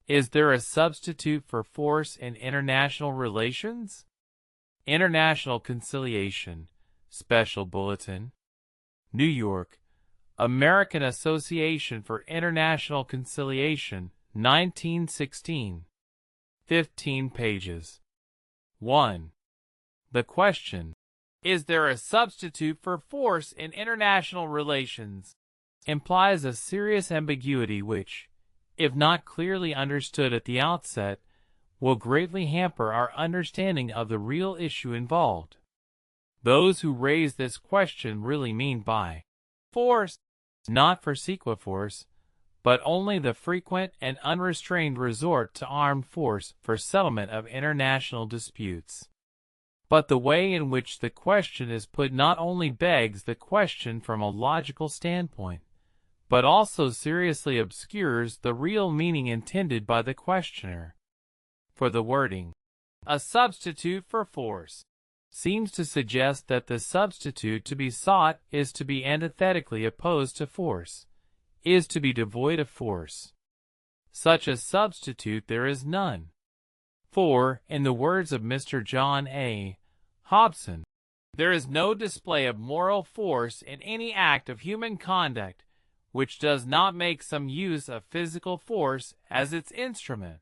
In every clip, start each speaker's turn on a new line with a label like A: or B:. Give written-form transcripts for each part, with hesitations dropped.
A: Is there a substitute for force in international relations? International Conciliation, Special Bulletin, New York, American Association for International Conciliation, 1916. 15 pages. 1. The question, is there a substitute for force in international relations, implies a serious ambiguity which, if not clearly understood at the outset, will greatly hamper our understanding of the real issue involved. Those who raise this question really mean by force, not persequa force, but only the frequent and unrestrained resort to armed force for settlement of international disputes. But the way in which the question is put not only begs the question from a logical standpoint, but also seriously obscures the real meaning intended by the questioner. For the wording, a substitute for force, seems to suggest that the substitute to be sought is to be antithetically opposed to force, is to be devoid of force. Such a substitute there is none. For, in the words of Mr. John A. Hobson, there is no display of moral force in any act of human conduct which does not make some use of physical force as its instrument.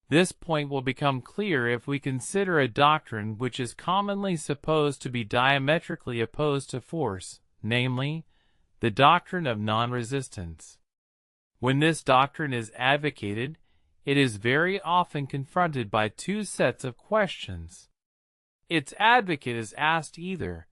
A: This point will become clear if we consider a doctrine which is commonly supposed to be diametrically opposed to force, namely, the doctrine of non-resistance. When this doctrine is advocated, it is very often confronted by two sets of questions. Its advocate is asked either,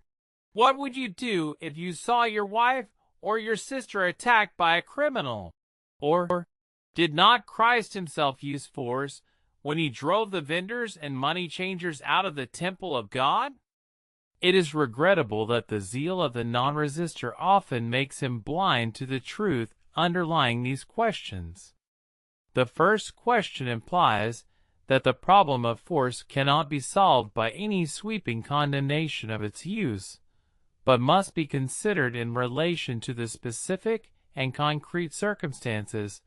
A: what would you do if you saw your wife or your sister attacked by a criminal? Or, did not Christ himself use force when he drove the vendors and money changers out of the temple of God? It is regrettable that the zeal of the non-resistor often makes him blind to the truth underlying these questions. The first question implies that the problem of force cannot be solved by any sweeping condemnation of its use, but must be considered in relation to the specific and concrete circumstances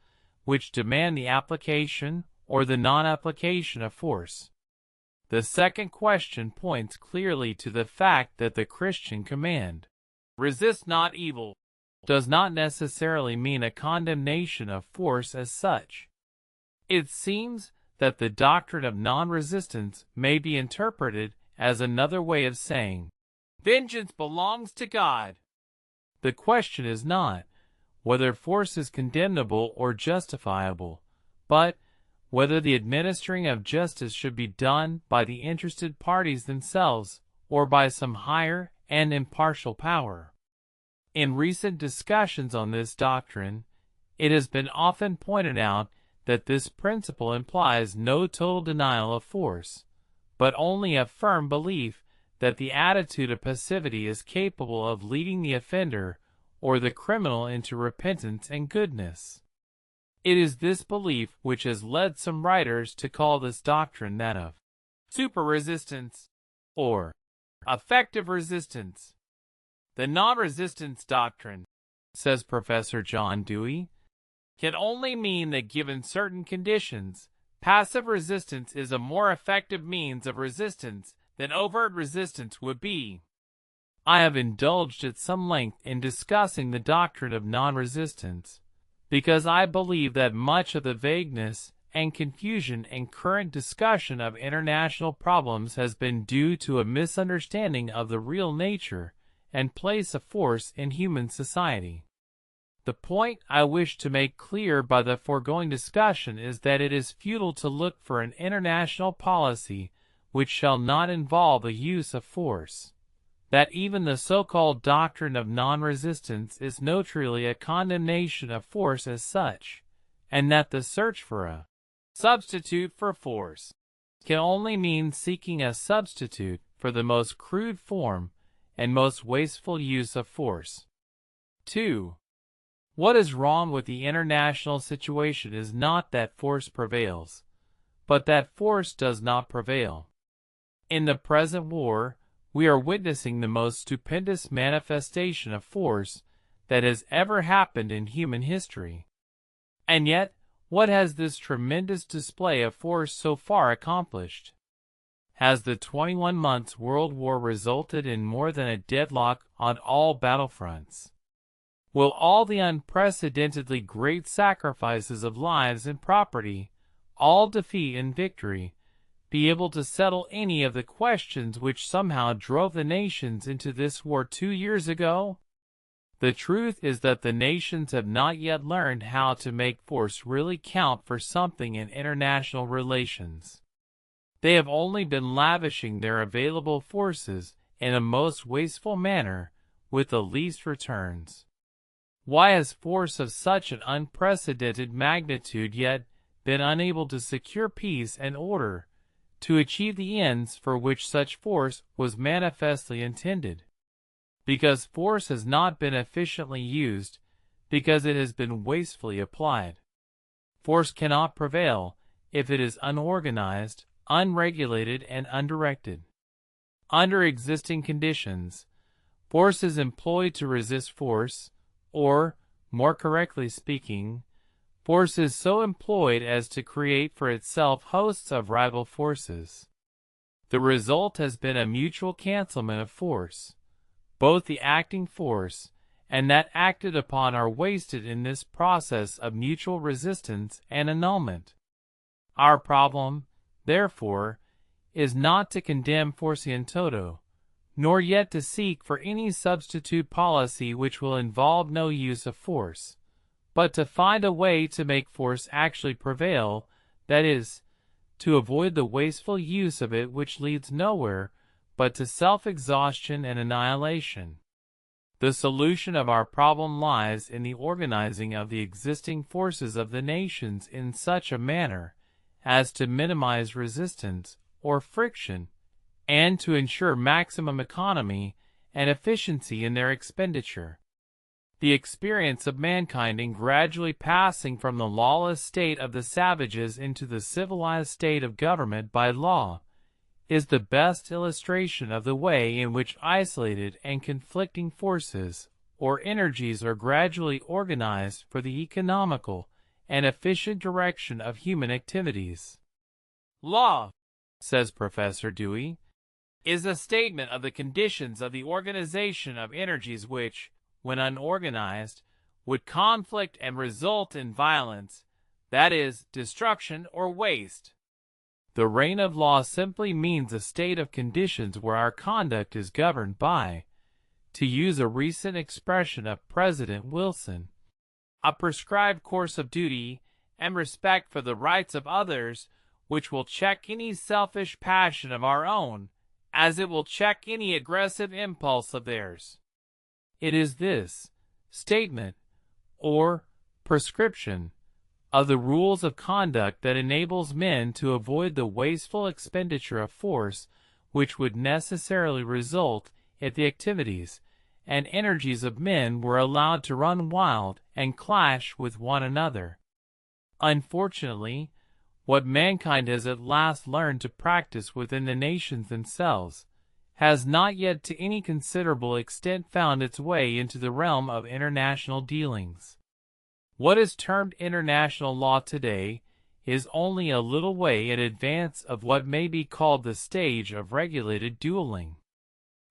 A: which demand the application or the non-application of force. The second question points clearly to the fact that the Christian command, resist not evil, does not necessarily mean a condemnation of force as such. It seems that the doctrine of non-resistance may be interpreted as another way of saying, vengeance belongs to God. The question is not whether force is condemnable or justifiable, but whether the administering of justice should be done by the interested parties themselves or by some higher and impartial power. In recent discussions on this doctrine, it has been often pointed out that this principle implies no total denial of force, but only a firm belief that the attitude of passivity is capable of leading the offender or the criminal into repentance and goodness. It is this belief which has led some writers to call this doctrine that of super-resistance, or effective resistance. The non-resistance doctrine, says Professor John Dewey, can only mean that given certain conditions, passive resistance is a more effective means of resistance than overt resistance would be. I have indulged at some length in discussing the doctrine of non-resistance, because I believe that much of the vagueness and confusion in current discussion of international problems has been due to a misunderstanding of the real nature and place of force in human society. The point I wish to make clear by the foregoing discussion is that it is futile to look for an international policy which shall not involve the use of force, that even the so-called doctrine of non-resistance is notorily a condemnation of force as such, and that the search for a substitute for force can only mean seeking a substitute for the most crude form and most wasteful use of force. 2. What is wrong with the international situation is not that force prevails, but that force does not prevail. In the present war, we are witnessing the most stupendous manifestation of force that has ever happened in human history. And yet, What has this tremendous display of force so far accomplished? Has the 21 months World War resulted in more than a deadlock on all battlefronts? Will all the unprecedentedly great sacrifices of lives and property, all defeat and victory, be able to settle any of the questions which somehow drove the nations into this war 2 years ago? The truth is that the nations have not yet learned how to make force really count for something in international relations. They have only been lavishing their available forces in a most wasteful manner, with the least returns. Why has force of such an unprecedented magnitude yet been unable to secure peace and order, to achieve the ends for which such force was manifestly intended? Because force has not been efficiently used, because it has been wastefully applied. Force cannot prevail if it is unorganized, unregulated, and undirected. Under existing conditions, force is employed to resist force, or, more correctly speaking, force is so employed as to create for itself hosts of rival forces. The result has been a mutual cancelment of force. Both the acting force and that acted upon are wasted in this process of mutual resistance and annulment. Our problem, therefore, is not to condemn force in toto, nor yet to seek for any substitute policy which will involve no use of force, but to find a way to make force actually prevail, that is, to avoid the wasteful use of it which leads nowhere but to self-exhaustion and annihilation. The solution of our problem lies in the organizing of the existing forces of the nations in such a manner as to minimize resistance or friction, and to ensure maximum economy and efficiency in their expenditure. The experience of mankind in gradually passing from the lawless state of the savages into the civilized state of government by law is the best illustration of the way in which isolated and conflicting forces or energies are gradually organized for the economical and efficient direction of human activities. Law, says Professor Dewey, is a statement of the conditions of the organization of energies which, when unorganized, would conflict and result in violence, that is, destruction or waste. The reign of law simply means a state of conditions where our conduct is governed by, to use a recent expression of President Wilson, a prescribed course of duty and respect for the rights of others which will check any selfish passion of our own, as it will check any aggressive impulse of theirs. It is this statement, or prescription, of the rules of conduct that enables men to avoid the wasteful expenditure of force which would necessarily result if the activities and energies of men were allowed to run wild and clash with one another. Unfortunately, what mankind has at last learned to practice within the nations themselves has not yet to any considerable extent found its way into the realm of international dealings. What is termed international law today is only a little way in advance of what may be called the stage of regulated dueling.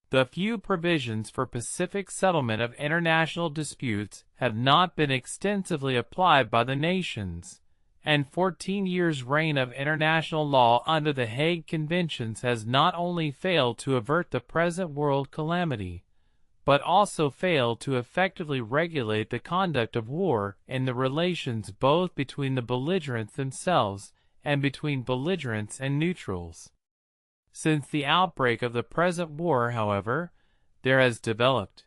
A: The few provisions for pacific settlement of international disputes have not been extensively applied by the nations, and 14 years' reign of international law under the Hague Conventions has not only failed to avert the present world calamity, but also failed to effectively regulate the conduct of war in the relations both between the belligerents themselves and between belligerents and neutrals. Since the outbreak of the present war, however, there has developed,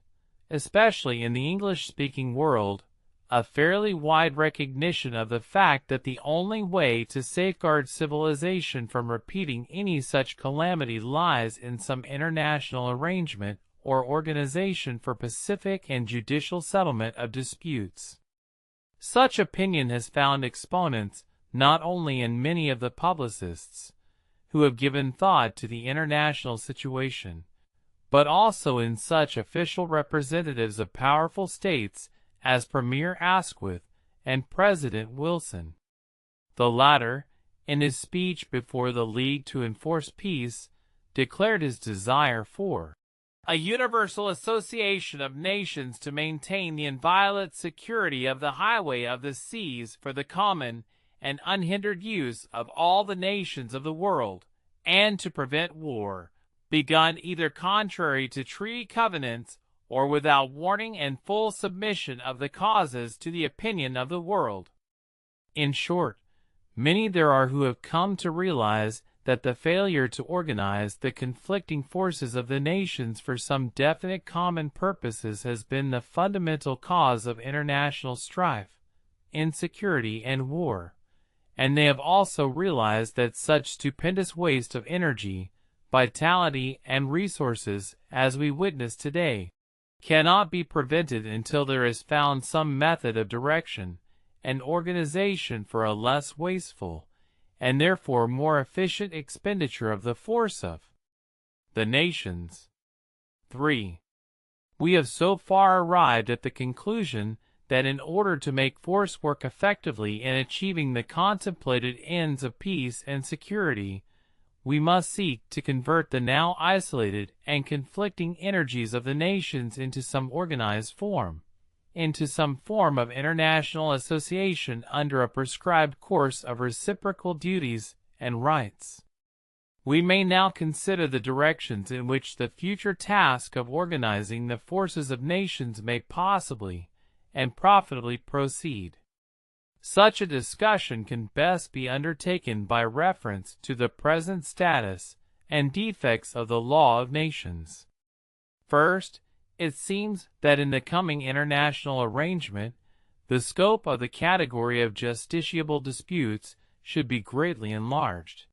A: especially in the English-speaking world, a fairly wide recognition of the fact that the only way to safeguard civilization from repeating any such calamity lies in some international arrangement or organization for pacific and judicial settlement of disputes. Such opinion has found exponents not only in many of the publicists who have given thought to the international situation, but also in such official representatives of powerful states as Premier Asquith and President Wilson. The latter, in his speech before the League to Enforce Peace, declared his desire for a universal association of nations to maintain the inviolate security of the highway of the seas for the common and unhindered use of all the nations of the world, and to prevent war, begun either contrary to treaty covenants or without warning and full submission of the causes to the opinion of the world. In short, many there are who have come to realize that the failure to organize the conflicting forces of the nations for some definite common purposes has been the fundamental cause of international strife, insecurity, and war, and they have also realized that such stupendous waste of energy, vitality, and resources as we witness today cannot be prevented until there is found some method of direction and organization for a less wasteful and therefore more efficient expenditure of the force of the nations. 3. We have so far arrived at the conclusion that in order to make force work effectively in achieving the contemplated ends of peace and security, we must seek to convert the now isolated and conflicting energies of the nations into some organized form, into some form of international association under a prescribed course of reciprocal duties and rights. We may now consider the directions in which the future task of organizing the forces of nations may possibly and profitably proceed. Such a discussion can best be undertaken by reference to the present status and defects of the law of nations. First, it seems that in the coming international arrangement, the scope of the category of justiciable disputes should be greatly enlarged.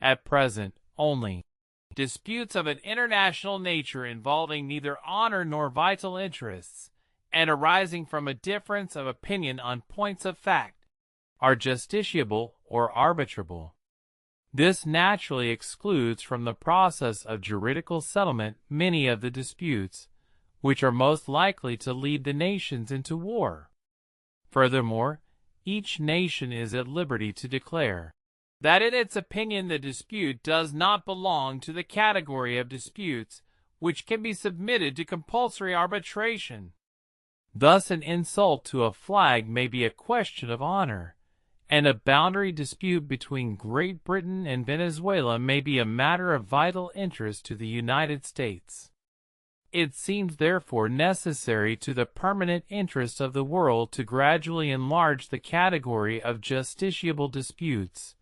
A: At present, only disputes of an international nature involving neither honor nor vital interests, and arising from a difference of opinion on points of fact, are justiciable or arbitrable. This naturally excludes from the process of juridical settlement many of the disputes which are most likely to lead the nations into war. Furthermore, each nation is at liberty to declare that in its opinion the dispute does not belong to the category of disputes which can be submitted to compulsory arbitration. Thus an insult to a flag may be a question of honor, and a boundary dispute between Great Britain and Venezuela may be a matter of vital interest to the United States. It seems therefore necessary to the permanent interest of the world to gradually enlarge the category of justiciable disputes,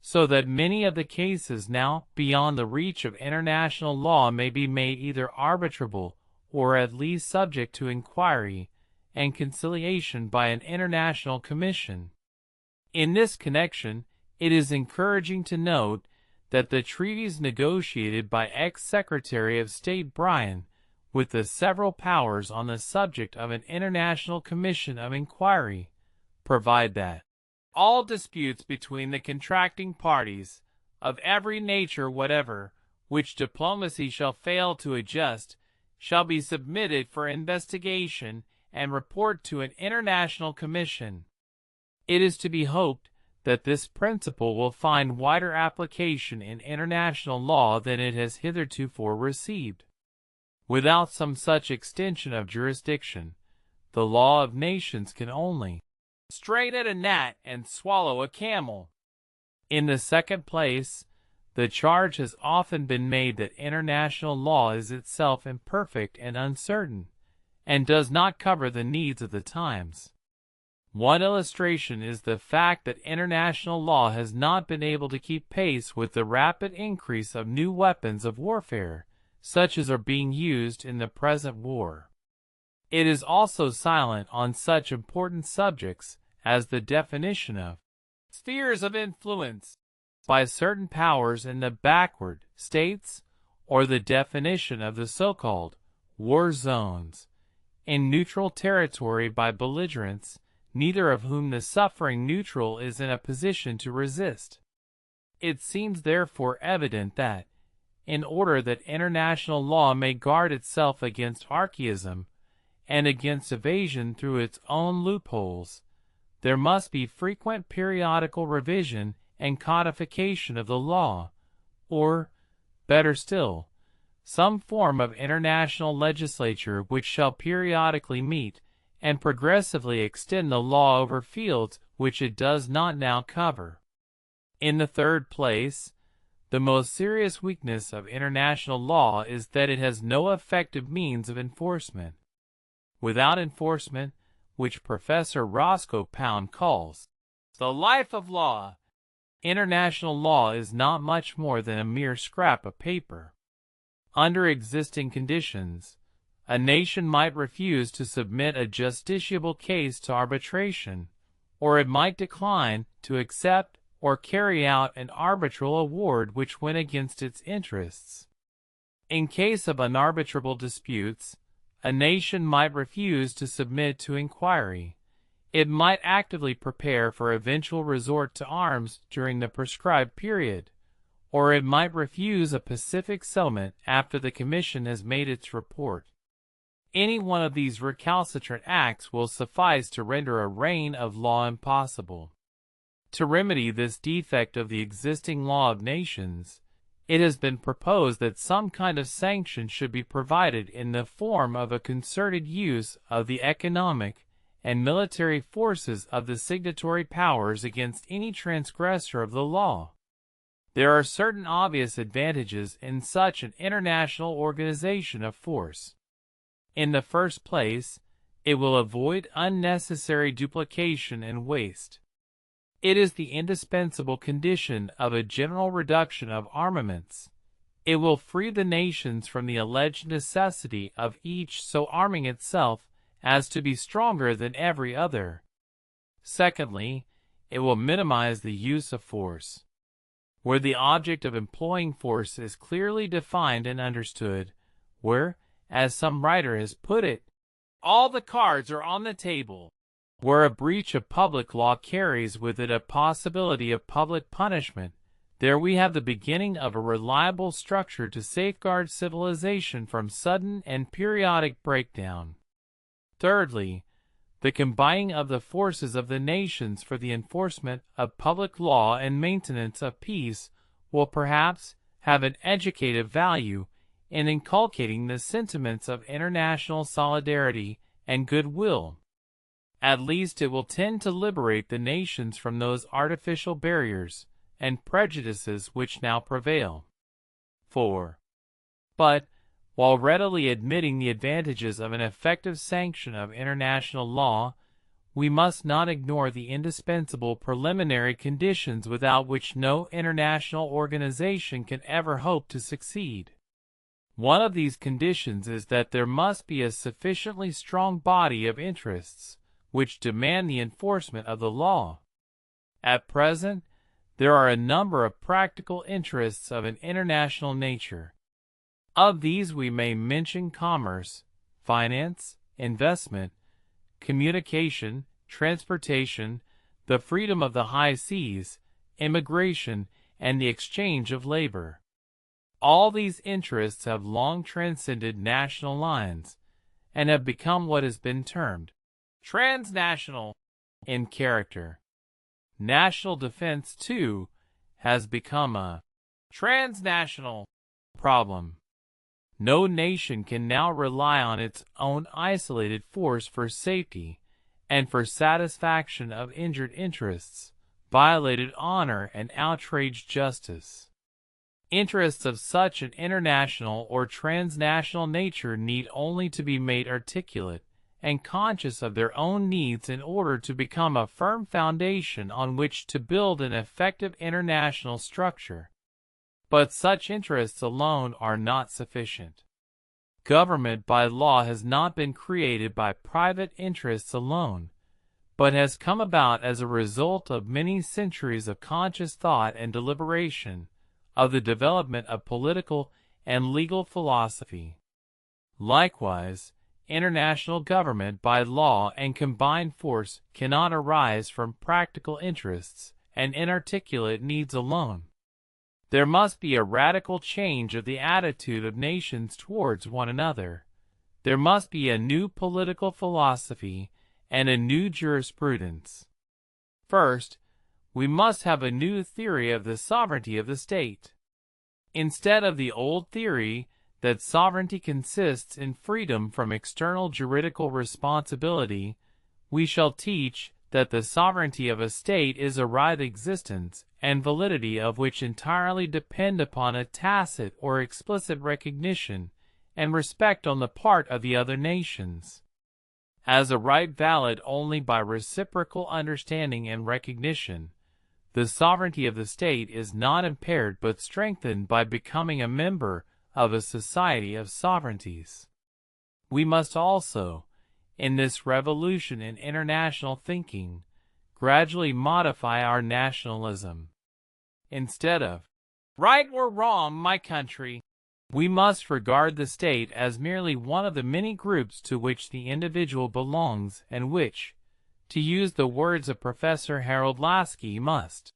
A: so that many of the cases now beyond the reach of international law may be made either arbitrable or at least subject to inquiry and conciliation by an international commission. In this connection, it is encouraging to note that the treaties negotiated by ex-Secretary of State Bryan with the several powers on the subject of an international commission of inquiry provide that all disputes between the contracting parties, of every nature whatever, which diplomacy shall fail to adjust, shall be submitted for investigation and report to an international commission. It is to be hoped that this principle will find wider application in international law than it has heretofore received. Without some such extension of jurisdiction, the law of nations can only strain at a gnat and swallow a camel. In the second place, the charge has often been made that international law is itself imperfect and uncertain, and does not cover the needs of the times. One illustration is the fact that international law has not been able to keep pace with the rapid increase of new weapons of warfare, such as are being used in the present war. It is also silent on such important subjects as the definition of spheres of influence by certain powers in the backward states, or the definition of the so-called war zones in neutral territory by belligerents, neither of whom the suffering neutral is in a position to resist. It seems therefore evident that, in order that international law may guard itself against archaism and against evasion through its own loopholes, there must be frequent periodical revision and codification of the law, or, better still, some form of international legislature which shall periodically meet and progressively extend the law over fields which it does not now cover. In the third place, the most serious weakness of international law is that it has no effective means of enforcement. Without enforcement, which Professor Roscoe Pound calls the life of law, international law is not much more than a mere scrap of paper. Under existing conditions, a nation might refuse to submit a justiciable case to arbitration, or it might decline to accept or carry out an arbitral award which went against its interests. In case of unarbitrable disputes, a nation might refuse to submit to inquiry. It might actively prepare for eventual resort to arms during the prescribed period, or it might refuse a pacific settlement after the Commission has made its report. Any one of these recalcitrant acts will suffice to render a reign of law impossible. To remedy this defect of the existing law of nations, it has been proposed that some kind of sanction should be provided in the form of a concerted use of the economic and military forces of the signatory powers against any transgressor of the law. There are certain obvious advantages in such an international organization of force. In the first place, it will avoid unnecessary duplication and waste. It is the indispensable condition of a general reduction of armaments. It will free the nations from the alleged necessity of each so arming itself as to be stronger than every other. Secondly, it will minimize the use of force. Where the object of employing force is clearly defined and understood, where, as some writer has put it, all the cards are on the table, where a breach of public law carries with it a possibility of public punishment, there we have the beginning of a reliable structure to safeguard civilization from sudden and periodic breakdown. Thirdly, the combining of the forces of the nations for the enforcement of public law and maintenance of peace will perhaps have an educative value in inculcating the sentiments of international solidarity and goodwill. At least it will tend to liberate the nations from those artificial barriers and prejudices which now prevail. 4. But, while readily admitting the advantages of an effective sanction of international law, we must not ignore the indispensable preliminary conditions without which no international organization can ever hope to succeed. One of these conditions is that there must be a sufficiently strong body of interests which demand the enforcement of the law. At present, there are a number of practical interests of an international nature. Of these we may mention commerce, finance, investment, communication, transportation, the freedom of the high seas, immigration, and the exchange of labor. All these interests have long transcended national lines, and have become what has been termed transnational in character. National defense, too, has become a transnational problem. No nation can now rely on its own isolated force for safety and for satisfaction of injured interests, violated honor, and outraged justice. Interests of such an international or transnational nature need only to be made articulate and conscious of their own needs in order to become a firm foundation on which to build an effective international structure. But such interests alone are not sufficient. Government by law has not been created by private interests alone, but has come about as a result of many centuries of conscious thought and deliberation, of the development of political and legal philosophy. Likewise, international government by law and combined force cannot arise from practical interests and inarticulate needs alone. There must be a radical change of the attitude of nations towards one another. There must be a new political philosophy and a new jurisprudence. First, we must have a new theory of the sovereignty of the state. Instead of the old theory that sovereignty consists in freedom from external juridical responsibility, we shall teach that the sovereignty of a state is a right existence and validity of which entirely depend upon a tacit or explicit recognition and respect on the part of the other nations. As a right valid only by reciprocal understanding and recognition, the sovereignty of the state is not impaired but strengthened by becoming a member of a society of sovereignties. We must also, in this revolution in international thinking, gradually modify our nationalism. Instead of, right or wrong, my country, we must regard the state as merely one of the many groups to which the individual belongs and which, to use the words of Professor Harold Lasky, must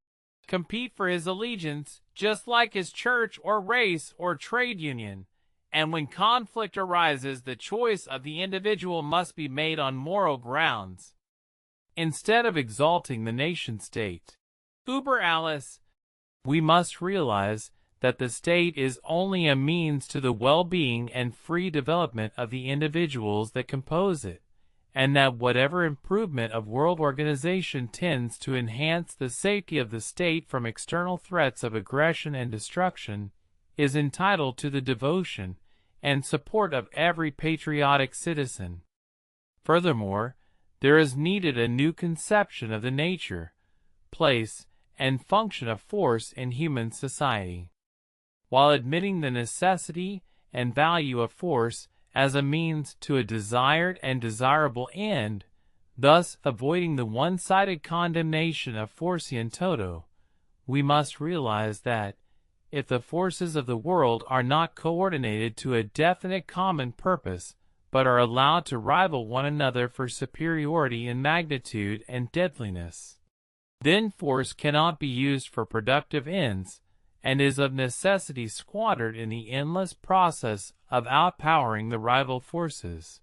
A: compete for his allegiance just like his church or race or trade union, and when conflict arises, the choice of the individual must be made on moral grounds. Instead of exalting the nation-state, über alles, we must realize that the state is only a means to the well-being and free development of the individuals that compose it, and that whatever improvement of world organization tends to enhance the safety of the state from external threats of aggression and destruction is entitled to the devotion and support of every patriotic citizen. Furthermore, there is needed a new conception of the nature, place, and function of force in human society. While admitting the necessity and value of force as a means to a desired and desirable end, thus avoiding the one-sided condemnation of force in toto, we must realize that, if the forces of the world are not coordinated to a definite common purpose, but are allowed to rival one another for superiority in magnitude and deadliness, then force cannot be used for productive ends, and is of necessity squandered in the endless process of outpowering the rival forces.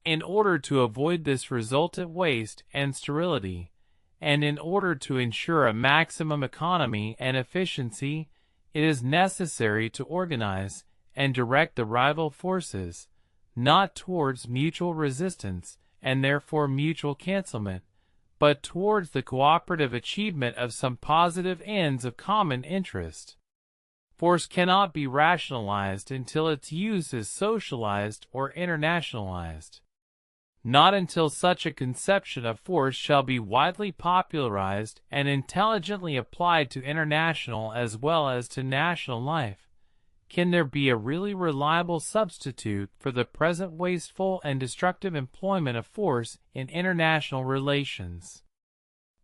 A: In order to avoid this resultant waste and sterility, and in order to ensure a maximum economy and efficiency, it is necessary to organize and direct the rival forces, not towards mutual resistance and therefore mutual cancelment, but towards the cooperative achievement of some positive ends of common interest. Force cannot be rationalized until its use is socialized or internationalized. Not until such a conception of force shall be widely popularized and intelligently applied to international as well as to national life, can there be a really reliable substitute for the present wasteful and destructive employment of force in international relations.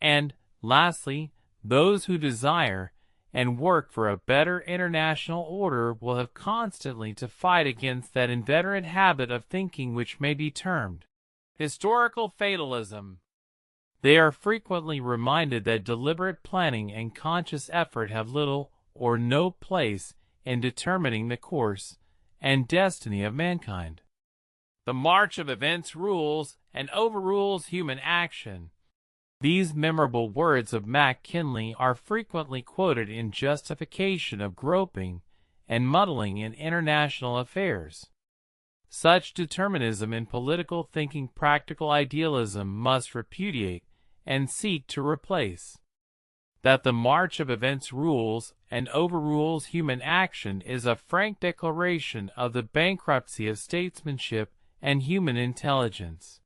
A: And, lastly, those who desire and work for a better international order will have constantly to fight against that inveterate habit of thinking which may be termed historical fatalism. They are frequently reminded that deliberate planning and conscious effort have little or no place in determining the course and destiny of mankind. The march of events rules and overrules human action. These memorable words of McKinley are frequently quoted in justification of groping and muddling in international affairs. Such determinism in political thinking practical idealism must repudiate and seek to replace. That the march of events rules and overrules human action is a frank declaration of the bankruptcy of statesmanship and human intelligence.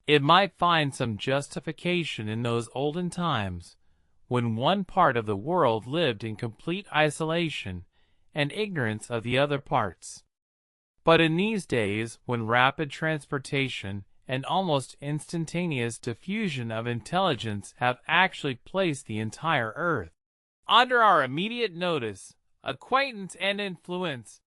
A: It might find some justification in those olden times, when one part of the world lived in complete isolation and ignorance of the other parts. But in these days, when rapid transportation and almost instantaneous diffusion of intelligence have actually placed the entire earth under our immediate notice, acquaintance, and influence,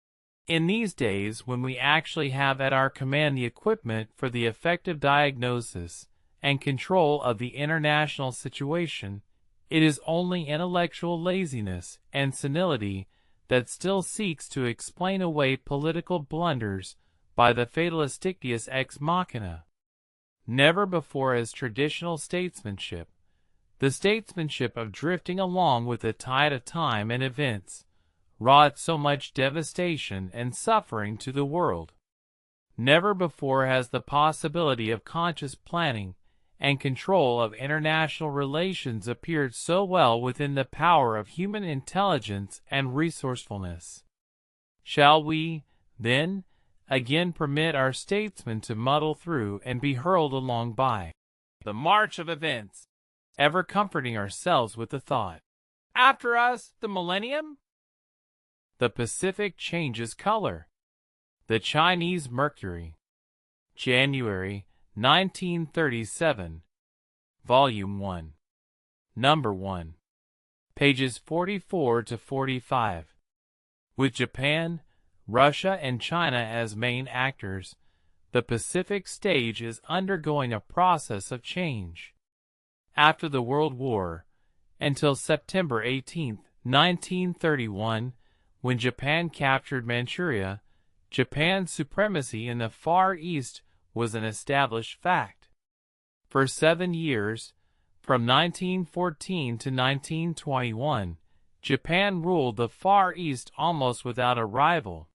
A: in these days when we actually have at our command the equipment for the effective diagnosis and control of the international situation, it is only intellectual laziness and senility that still seeks to explain away political blunders by the fatalistic deus ex machina. Never before has traditional statesmanship, The statesmanship of drifting along with the tide of time and events wrought so much devastation and suffering to the world. Never before has the possibility of conscious planning and control of international relations appeared so well within the power of human intelligence and resourcefulness. Shall we, then, again permit our statesmen to muddle through and be hurled along by the march of events, ever comforting ourselves with the thought, after us, the millennium? The Pacific changes color. The Chinese Mercury. January 1937. Volume 1. Number 1. Pages 44 to 45. With Japan, Russia, and China as main actors, the Pacific stage is undergoing a process of change. After the World War, until September 18, 1931, when Japan captured Manchuria, Japan's supremacy in the Far East was an established fact. For 7 years, from 1914 to 1921, Japan ruled the Far East almost without a rival.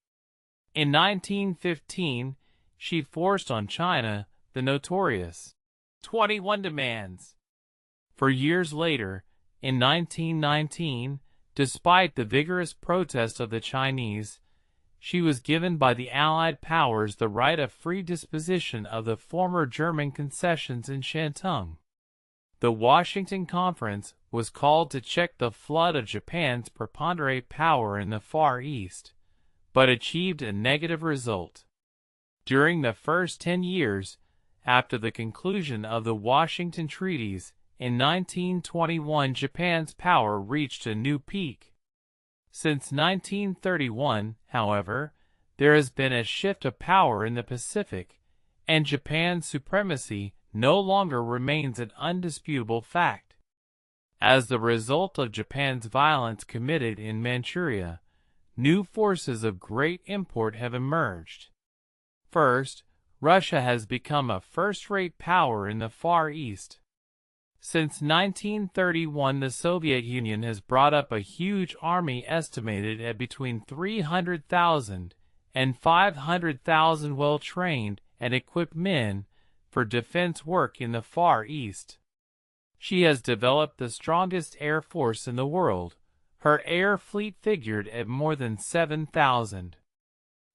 A: In 1915, she forced on China the notorious 21 demands. For years later, in 1919, despite the vigorous protest of the Chinese, she was given by the Allied powers the right of free disposition of the former German concessions in Shantung. The Washington Conference was called to check the flood of Japan's preponderant power in the Far East, but achieved a negative result. During the first 10 years after the conclusion of the Washington Treaties, in 1921 Japan's power reached a new peak. Since 1931, however, there has been a shift of power in the Pacific, and Japan's supremacy no longer remains an undisputable fact. As the result of Japan's violence committed in Manchuria, new forces of great import have emerged. First, Russia has become a first-rate power in the Far East. Since 1931, the Soviet Union has brought up a huge army estimated at between 300,000 and 500,000 well-trained and equipped men for defense work in the Far East. She has developed the strongest air force in the world. Her air fleet figured at more than 7,000.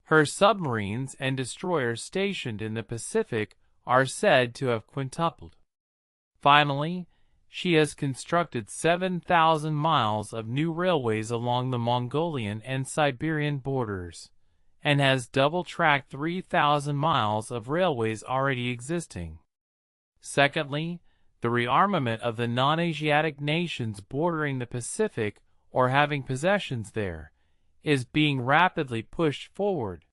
A: Her submarines and destroyers stationed in the Pacific are said to have quintupled. Finally, she has constructed 7,000 miles of new railways along the Mongolian and Siberian borders, and has double-tracked 3,000 miles of railways already existing. Secondly, the rearmament of the non-Asiatic nations bordering the Pacific or having possessions there is being rapidly pushed forward.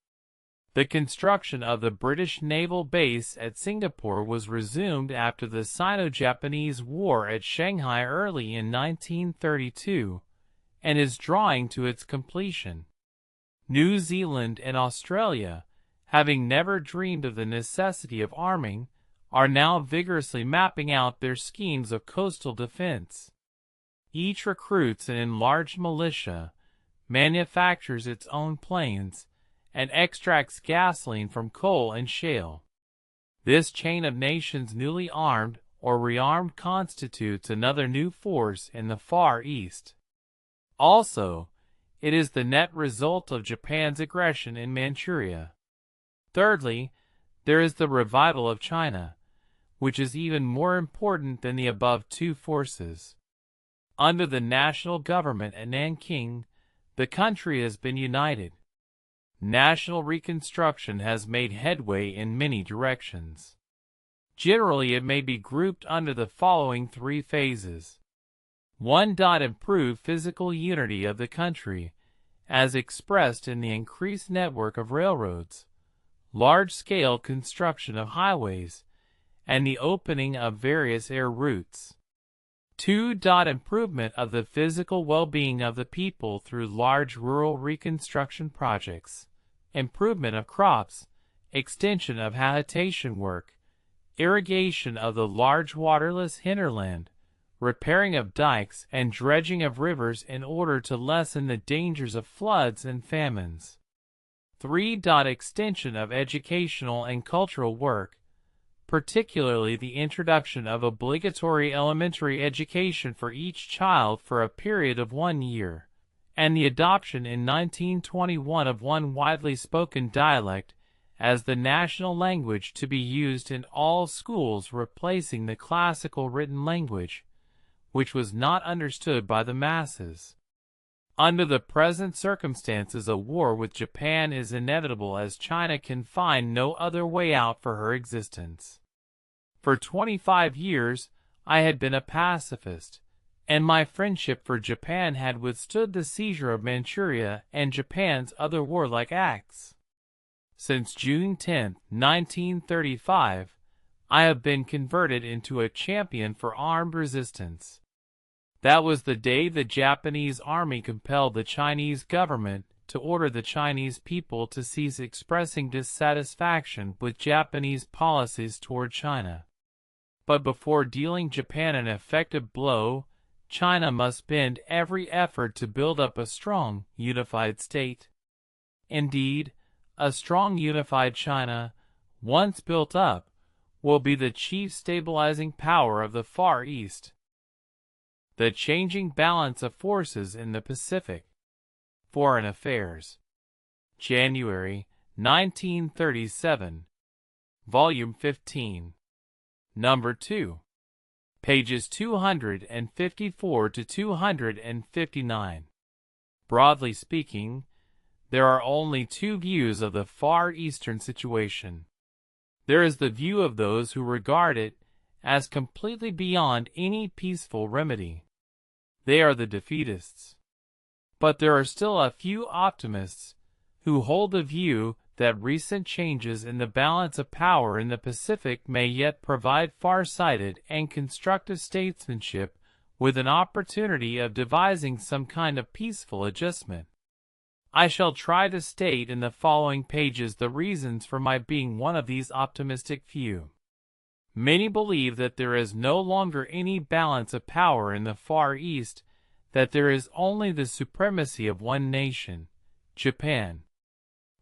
A: The construction of the British naval base at Singapore was resumed after the Sino-Japanese War at Shanghai early in 1932 and is drawing to its completion. New Zealand and Australia, having never dreamed of the necessity of arming, are now vigorously mapping out their schemes of coastal defense. Each recruits an enlarged militia, manufactures its own planes, and extracts gasoline from coal and shale. This chain of nations newly armed or rearmed constitutes another new force in the Far East. Also, it is the net result of Japan's aggression in Manchuria. Thirdly, there is the revival of China, which is even more important than the above two forces. Under the national government at Nanking, the country has been united. National reconstruction has made headway in many directions. Generally, it may be grouped under the following 3 phases. 1. Improve physical unity of the country, as expressed in the increased network of railroads, large-scale construction of highways, and the opening of various air routes. 2. Improvement of the physical well-being of the people through large rural reconstruction projects, improvement of crops, extension of habitation work, irrigation of the large waterless hinterland, repairing of dikes, and dredging of rivers in order to lessen the dangers of floods and famines. 3. Extension of educational and cultural work, particularly the introduction of obligatory elementary education for each child for a period of 1 year, and the adoption in 1921 of one widely spoken dialect as the national language to be used in all schools, replacing the classical written language, which was not understood by the masses. Under the present circumstances, a war with Japan is inevitable, as China can find no other way out for her existence. For 25 years, I had been a pacifist, and my friendship for Japan had withstood the seizure of Manchuria and Japan's other warlike acts. Since June 10, 1935, I have been converted into a champion for armed resistance. That was the day the Japanese army compelled the Chinese government to order the Chinese people to cease expressing dissatisfaction with Japanese policies toward China. But before dealing Japan an effective blow, China must bend every effort to build up a strong, unified state. Indeed, a strong, unified China, once built up, will be the chief stabilizing power of the Far East. The changing balance of forces in the Pacific. Foreign Affairs. January, 1937. Volume 15. Number 2. Pages 254 to 259. Broadly speaking, there are only two views of the Far Eastern situation. There is the view of those who regard it as completely beyond any peaceful remedy. They are the defeatists. But there are still a few optimists who hold the view that recent changes in the balance of power in the Pacific may yet provide far-sighted and constructive statesmanship with an opportunity of devising some kind of peaceful adjustment. I shall try to state in the following pages the reasons for my being one of these optimistic few. Many believe that there is no longer any balance of power in the Far East, that there is only the supremacy of one nation, Japan.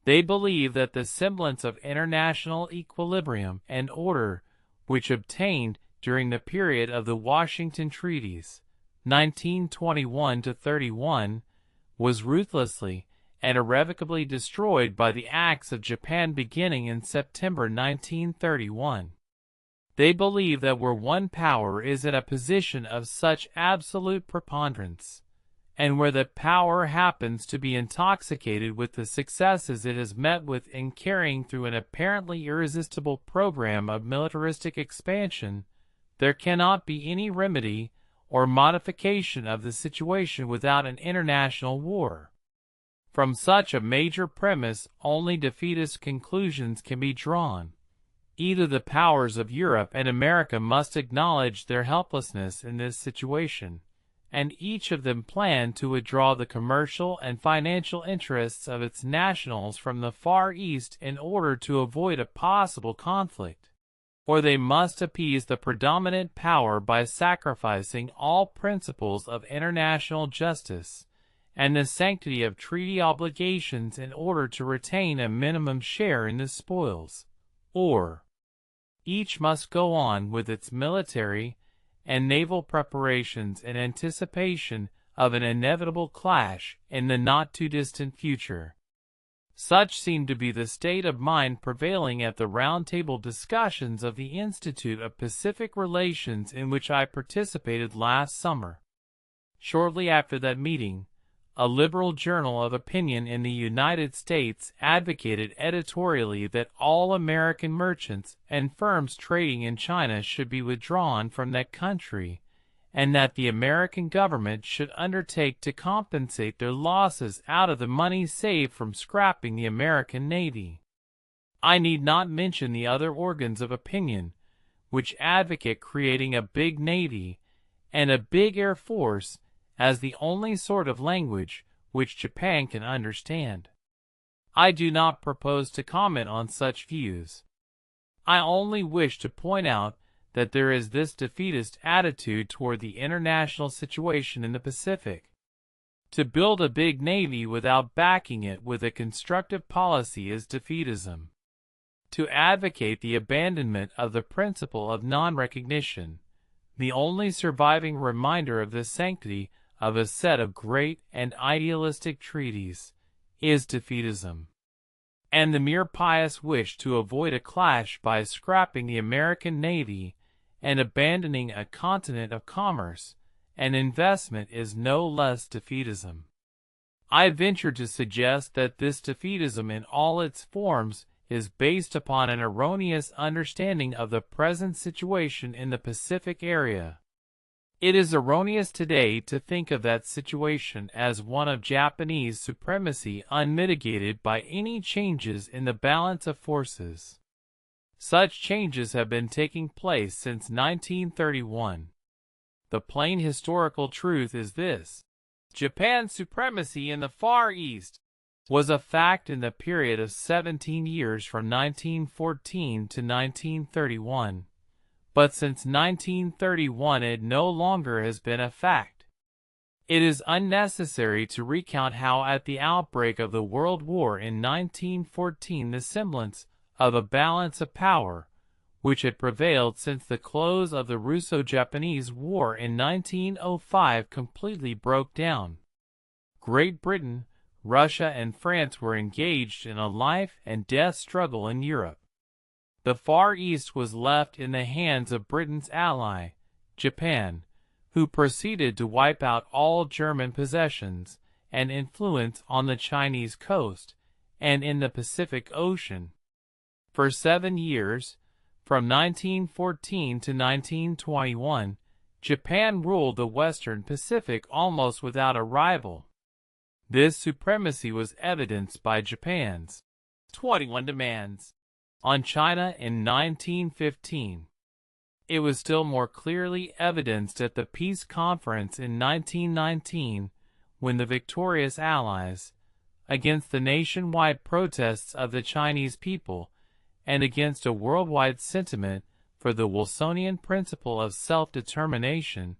A: They believe that the semblance of international equilibrium and order, which obtained during the period of the Washington Treaties, 1921–31, was ruthlessly and irrevocably destroyed by the acts of Japan beginning in September 1931. They believe that where one power is in a position of such absolute preponderance, and where that power happens to be intoxicated with the successes it has met with in carrying through an apparently irresistible program of militaristic expansion, there cannot be any remedy or modification of the situation without an international war. From such a major premise, only defeatist conclusions can be drawn. Either the powers of Europe and America must acknowledge their helplessness in this situation, and each of them plan to withdraw the commercial and financial interests of its nationals from the Far East in order to avoid a possible conflict, or they must appease the predominant power by sacrificing all principles of international justice and the sanctity of treaty obligations in order to retain a minimum share in the spoils, or each must go on with its military and naval preparations in anticipation of an inevitable clash in the not-too-distant future. Such seemed to be the state of mind prevailing at the round-table discussions of the Institute of Pacific Relations in which I participated last summer. Shortly after that meeting, a liberal journal of opinion in the United States advocated editorially that all American merchants and firms trading in China should be withdrawn from that country, and that the American government should undertake to compensate their losses out of the money saved from scrapping the American Navy. I need not mention the other organs of opinion, which advocate creating a big Navy and a big Air Force as the only sort of language which Japan can understand. I do not propose to comment on such views. I only wish to point out that there is this defeatist attitude toward the international situation in the Pacific. To build a big navy without backing it with a constructive policy is defeatism. To advocate the abandonment of the principle of non-recognition, the only surviving reminder of the sanctity of a set of great and idealistic treaties, is defeatism. And the mere pious wish to avoid a clash by scrapping the American Navy and abandoning a continent of commerce and investment is no less defeatism. I venture to suggest that this defeatism in all its forms is based upon an erroneous understanding of the present situation in the Pacific area. It is erroneous today to think of that situation as one of Japanese supremacy unmitigated by any changes in the balance of forces. Such changes have been taking place since 1931. The plain historical truth is this: Japan's supremacy in the Far East was a fact in the period of 17 years from 1914 to 1931, but since 1931 it no longer has been a fact. It is unnecessary to recount how at the outbreak of the World War in 1914 the semblance of a balance of power, which had prevailed since the close of the Russo-Japanese War in 1905, completely broke down. Great Britain, Russia, and France were engaged in a life-and-death struggle in Europe. The Far East was left in the hands of Britain's ally, Japan, who proceeded to wipe out all German possessions and influence on the Chinese coast and in the Pacific Ocean. For 7 years, from 1914 to 1921, Japan ruled the Western Pacific almost without a rival. This supremacy was evidenced by Japan's 21 demands on China in 1915. It was still more clearly evidenced at the Peace Conference in 1919, when the victorious Allies, against the nationwide protests of the Chinese people, and against a worldwide sentiment for the Wilsonian principle of self-determination,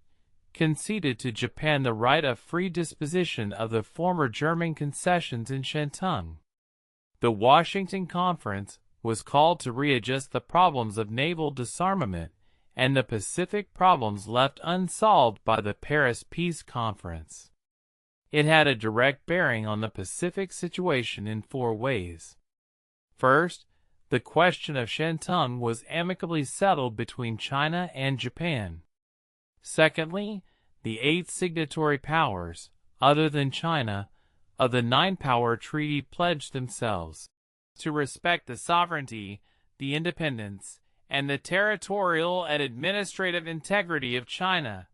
A: conceded to Japan the right of free disposition of the former German concessions in Shantung. The Washington Conference was called to readjust the problems of naval disarmament and the Pacific problems left unsolved by the Paris Peace Conference. It had a direct bearing on the Pacific situation in 4 ways. First, the question of Shantung was amicably settled between China and Japan. Secondly, the 8 signatory powers, other than China, of the 9-Power Treaty pledged themselves to respect the sovereignty, the independence, and the territorial and administrative integrity of China,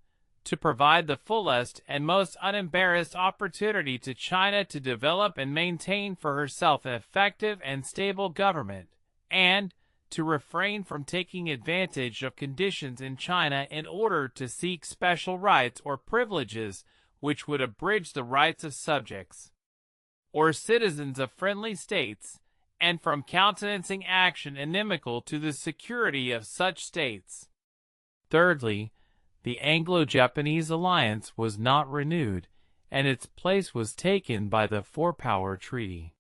A: to provide the fullest and most unembarrassed opportunity to China to develop and maintain for herself an effective and stable government, and to refrain from taking advantage of conditions in China in order to seek special rights or privileges which would abridge the rights of subjects or citizens of friendly states, and from countenancing action inimical to the security of such states. Thirdly, the Anglo-Japanese alliance was not renewed, and its place was taken by the 4-Power Treaty.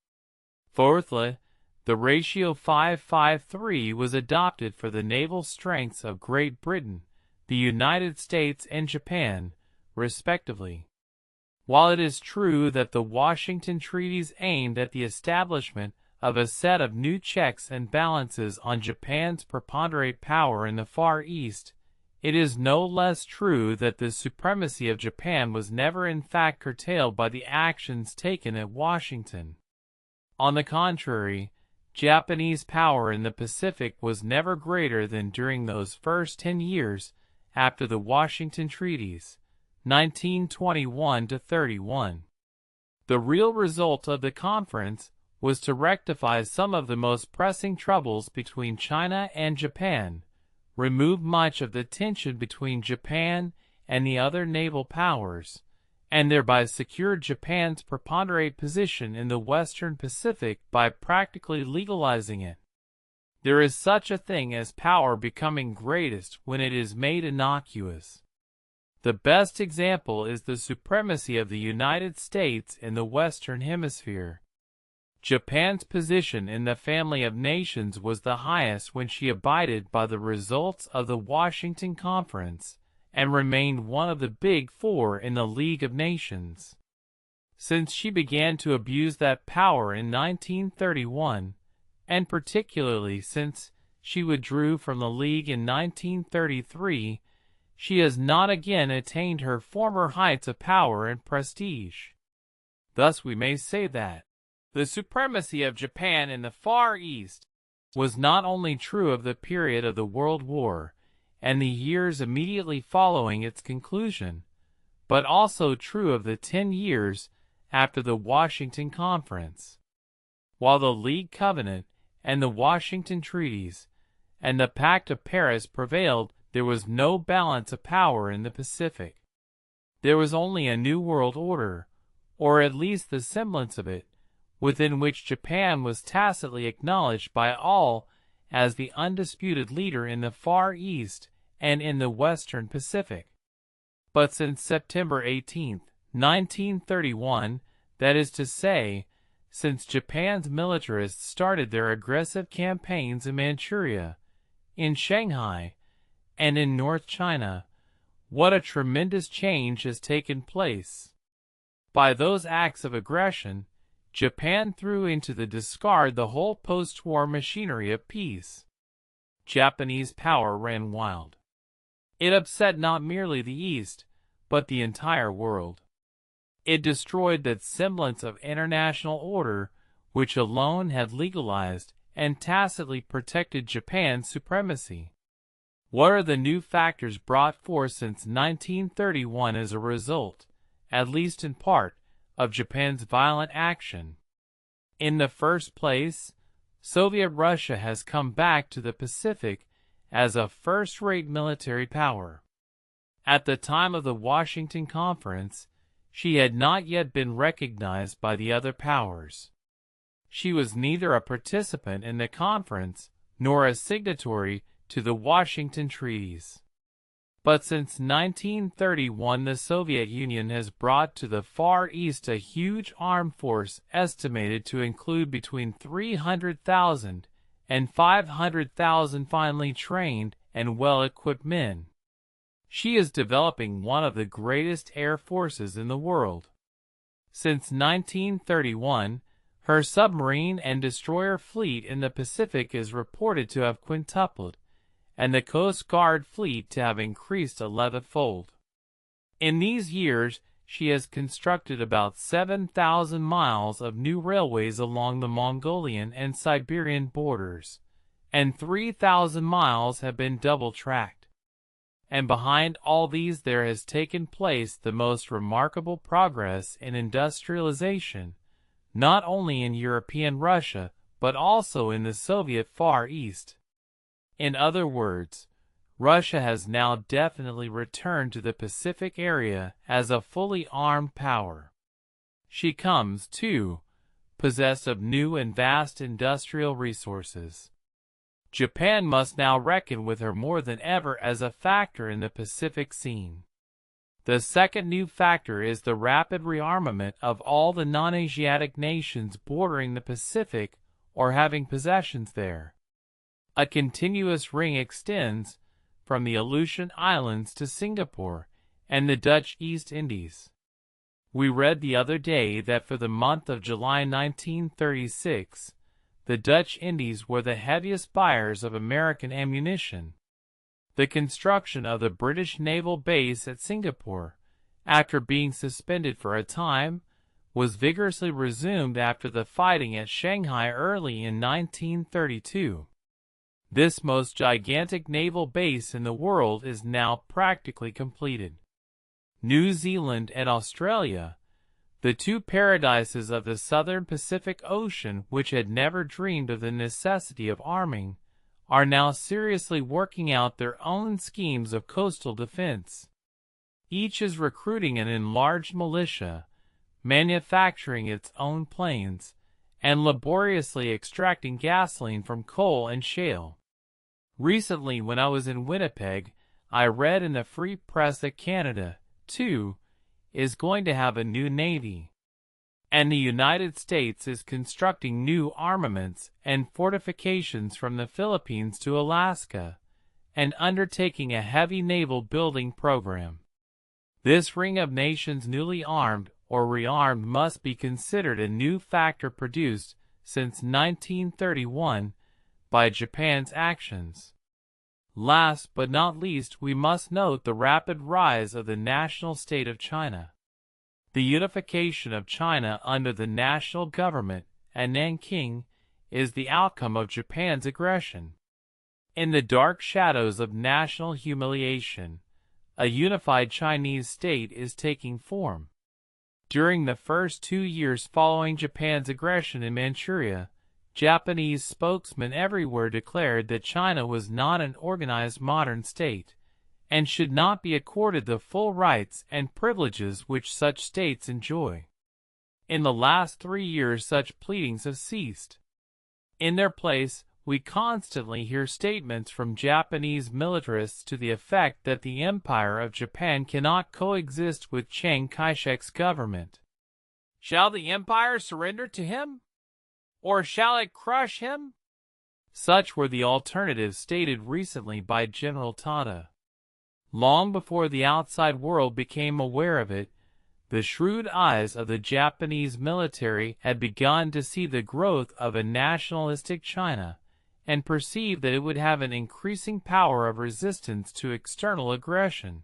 A: Fourthly, the ratio 5-5-3 was adopted for the naval strengths of Great Britain, the United States, and Japan, respectively. While it is true that the Washington treaties aimed at the establishment of a set of new checks and balances on Japan's preponderant power in the Far East, it is no less true that the supremacy of Japan was never in fact curtailed by the actions taken at Washington. On the contrary, Japanese power in the Pacific was never greater than during those first 10 years after the Washington Treaties, 1921 to 31. The real result of the conference was to rectify some of the most pressing troubles between China and Japan, remove much of the tension between Japan and the other naval powers, and thereby secured Japan's preponderant position in the Western Pacific by practically legalizing it. There is such a thing as power becoming greatest when it is made innocuous. The best example is the supremacy of the United States in the Western Hemisphere. Japan's position in the family of nations was the highest when she abided by the results of the Washington Conference and remained one of the Big Four in the League of Nations. Since she began to abuse that power in 1931, and particularly since she withdrew from the League in 1933, she has not again attained her former heights of power and prestige. Thus we may say that the supremacy of Japan in the Far East was not only true of the period of the World War and the years immediately following its conclusion, but also true of the 10 years after the Washington Conference. While the League Covenant and the Washington Treaties and the Pact of Paris prevailed, there was no balance of power in the Pacific. There was only a new world order, or at least the semblance of it, within which Japan was tacitly acknowledged by all as the undisputed leader in the Far East and in the Western Pacific. But since September 18, 1931, that is to say, since Japan's militarists started their aggressive campaigns in Manchuria, in Shanghai, and in North China, what a tremendous change has taken place. By those acts of aggression, Japan threw into the discard the whole post-war machinery of peace. Japanese power ran wild. It upset not merely the East, but the entire world. It destroyed that semblance of international order which alone had legalized and tacitly protected Japan's supremacy. What are the new factors brought forth since 1931 as a result, at least in part, of Japan's violent action? In the first place, Soviet Russia has come back to the Pacific as a first-rate military power. At the time of the Washington Conference, she had not yet been recognized by the other powers. She was neither a participant in the conference nor a signatory to the Washington Treaties. But since 1931, the Soviet Union has brought to the Far East a huge armed force estimated to include between 300,000 and 500,000 finely trained and well-equipped men. She is developing one of the greatest air forces in the world. Since 1931, her submarine and destroyer fleet in the Pacific is reported to have quintupled, and the Coast Guard fleet to have increased 11-fold. In these years, she has constructed about 7,000 miles of new railways along the Mongolian and Siberian borders, and 3,000 miles have been double-tracked. And behind all these there has taken place the most remarkable progress in industrialization, not only in European Russia, but also in the Soviet Far East. In other words, Russia has now definitely returned to the Pacific area as a fully armed power. She comes, too, possessed of new and vast industrial resources. Japan must now reckon with her more than ever as a factor in the Pacific scene. The second new factor is the rapid rearmament of all the non-Asiatic nations bordering the Pacific or having possessions there. A continuous ring extends from the Aleutian Islands to Singapore and the Dutch East Indies. We read the other day that for the month of July 1936, the Dutch Indies were the heaviest buyers of American ammunition. The construction of the British naval base at Singapore, after being suspended for a time, was vigorously resumed after the fighting at Shanghai early in 1932. This most gigantic naval base in the world is now practically completed. New Zealand and Australia, the two paradises of the southern Pacific Ocean which had never dreamed of the necessity of arming, are now seriously working out their own schemes of coastal defense. Each is recruiting an enlarged militia, manufacturing its own planes, and laboriously extracting gasoline from coal and shale. Recently, when I was in Winnipeg, I read in the Free Press that Canada, too, is going to have a new navy. And the United States is constructing new armaments and fortifications from the Philippines to Alaska, and undertaking a heavy naval building program. This ring of nations newly armed or rearmed must be considered a new factor produced since 1931 by Japan's actions. Last but not least, we must note the rapid rise of the national state of China. The unification of China under the national government at Nanking is the outcome of Japan's aggression. In the dark shadows of national humiliation, a unified Chinese state is taking form. During the first 2 years following Japan's aggression in Manchuria, Japanese spokesmen everywhere declared that China was not an organized modern state, and should not be accorded the full rights and privileges which such states enjoy. In the last 3 years such pleadings have ceased. In their place, we constantly hear statements from Japanese militarists to the effect that the Empire of Japan cannot coexist with Chiang Kai-shek's government. Shall the empire surrender to him? Or shall it crush him? Such were the alternatives stated recently by General Tada. Long before the outside world became aware of it, the shrewd eyes of the Japanese military had begun to see the growth of a nationalistic China, and perceived that it would have an increasing power of resistance to external aggression.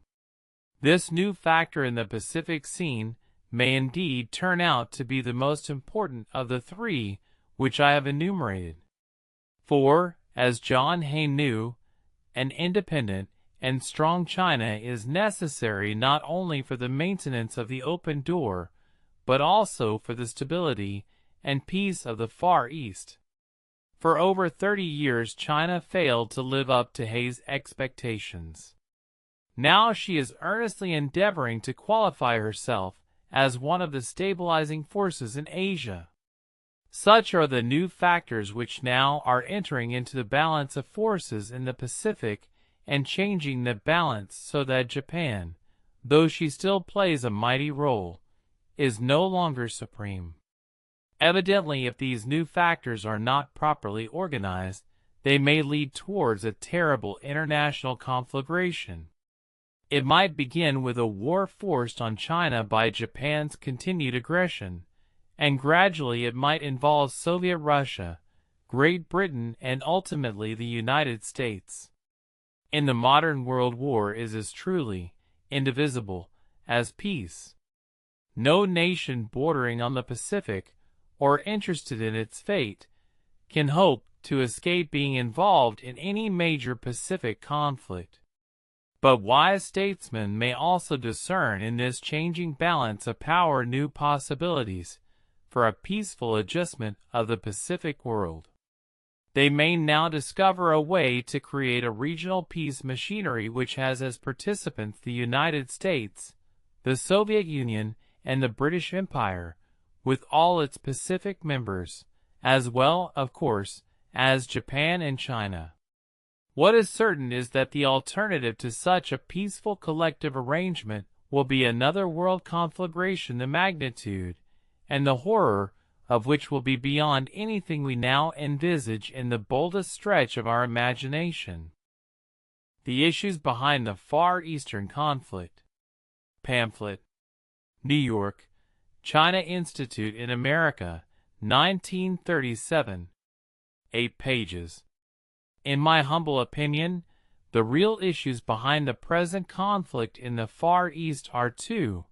A: This new factor in the Pacific scene may indeed turn out to be the most important of the three which I have enumerated. For, as John Hay knew, an independent and strong China is necessary not only for the maintenance of the open door, but also for the stability and peace of the Far East. For over 30 years China failed to live up to Hay's expectations. Now she is earnestly endeavoring to qualify herself as one of the stabilizing forces in Asia. Such are the new factors which now are entering into the balance of forces in the Pacific and changing the balance so that Japan, though she still plays a mighty role, is no longer supreme. Evidently, if these new factors are not properly organized, they may lead towards a terrible international conflagration. It might begin with a war forced on China by Japan's continued aggression, and gradually it might involve Soviet Russia, Great Britain, and ultimately the United States. In the modern world, war is as truly indivisible as peace. No nation bordering on the Pacific or interested in its fate can hope to escape being involved in any major Pacific conflict. But wise statesmen may also discern in this changing balance of power new possibilities for a peaceful adjustment of the Pacific world. They may now discover a way to create a regional peace machinery which has as participants the United States, the Soviet Union, and the British Empire, with all its Pacific members, as well, of course, as Japan and China. What is certain is that the alternative to such a peaceful collective arrangement will be another world conflagration, the magnitude and the horror of which will be beyond anything we now envisage in the boldest stretch of our imagination. The issues behind the Far Eastern conflict. Pamphlet. New York, China Institute in America, 1937. 8 pages. In my humble opinion, the real issues behind the present conflict in the Far East are two.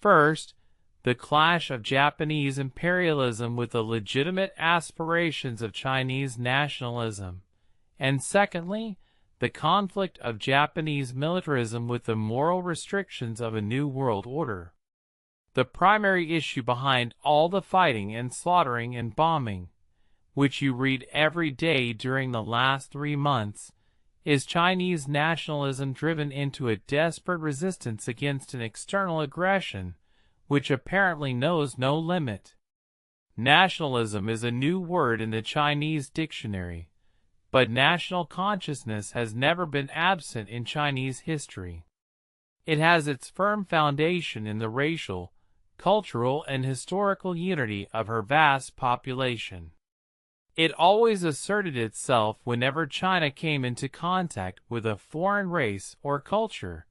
A: First, the clash of Japanese imperialism with the legitimate aspirations of Chinese nationalism, and secondly, the conflict of Japanese militarism with the moral restrictions of a new world order. The primary issue behind all the fighting and slaughtering and bombing, which you read every day during the last 3 months, is Chinese nationalism driven into a desperate resistance against an external aggression which apparently knows no limit. Nationalism is a new word in the Chinese dictionary, but national consciousness has never been absent in Chinese history. It has its firm foundation in the racial, cultural, and historical unity of her vast population. It always asserted itself whenever China came into contact with a foreign race or culture,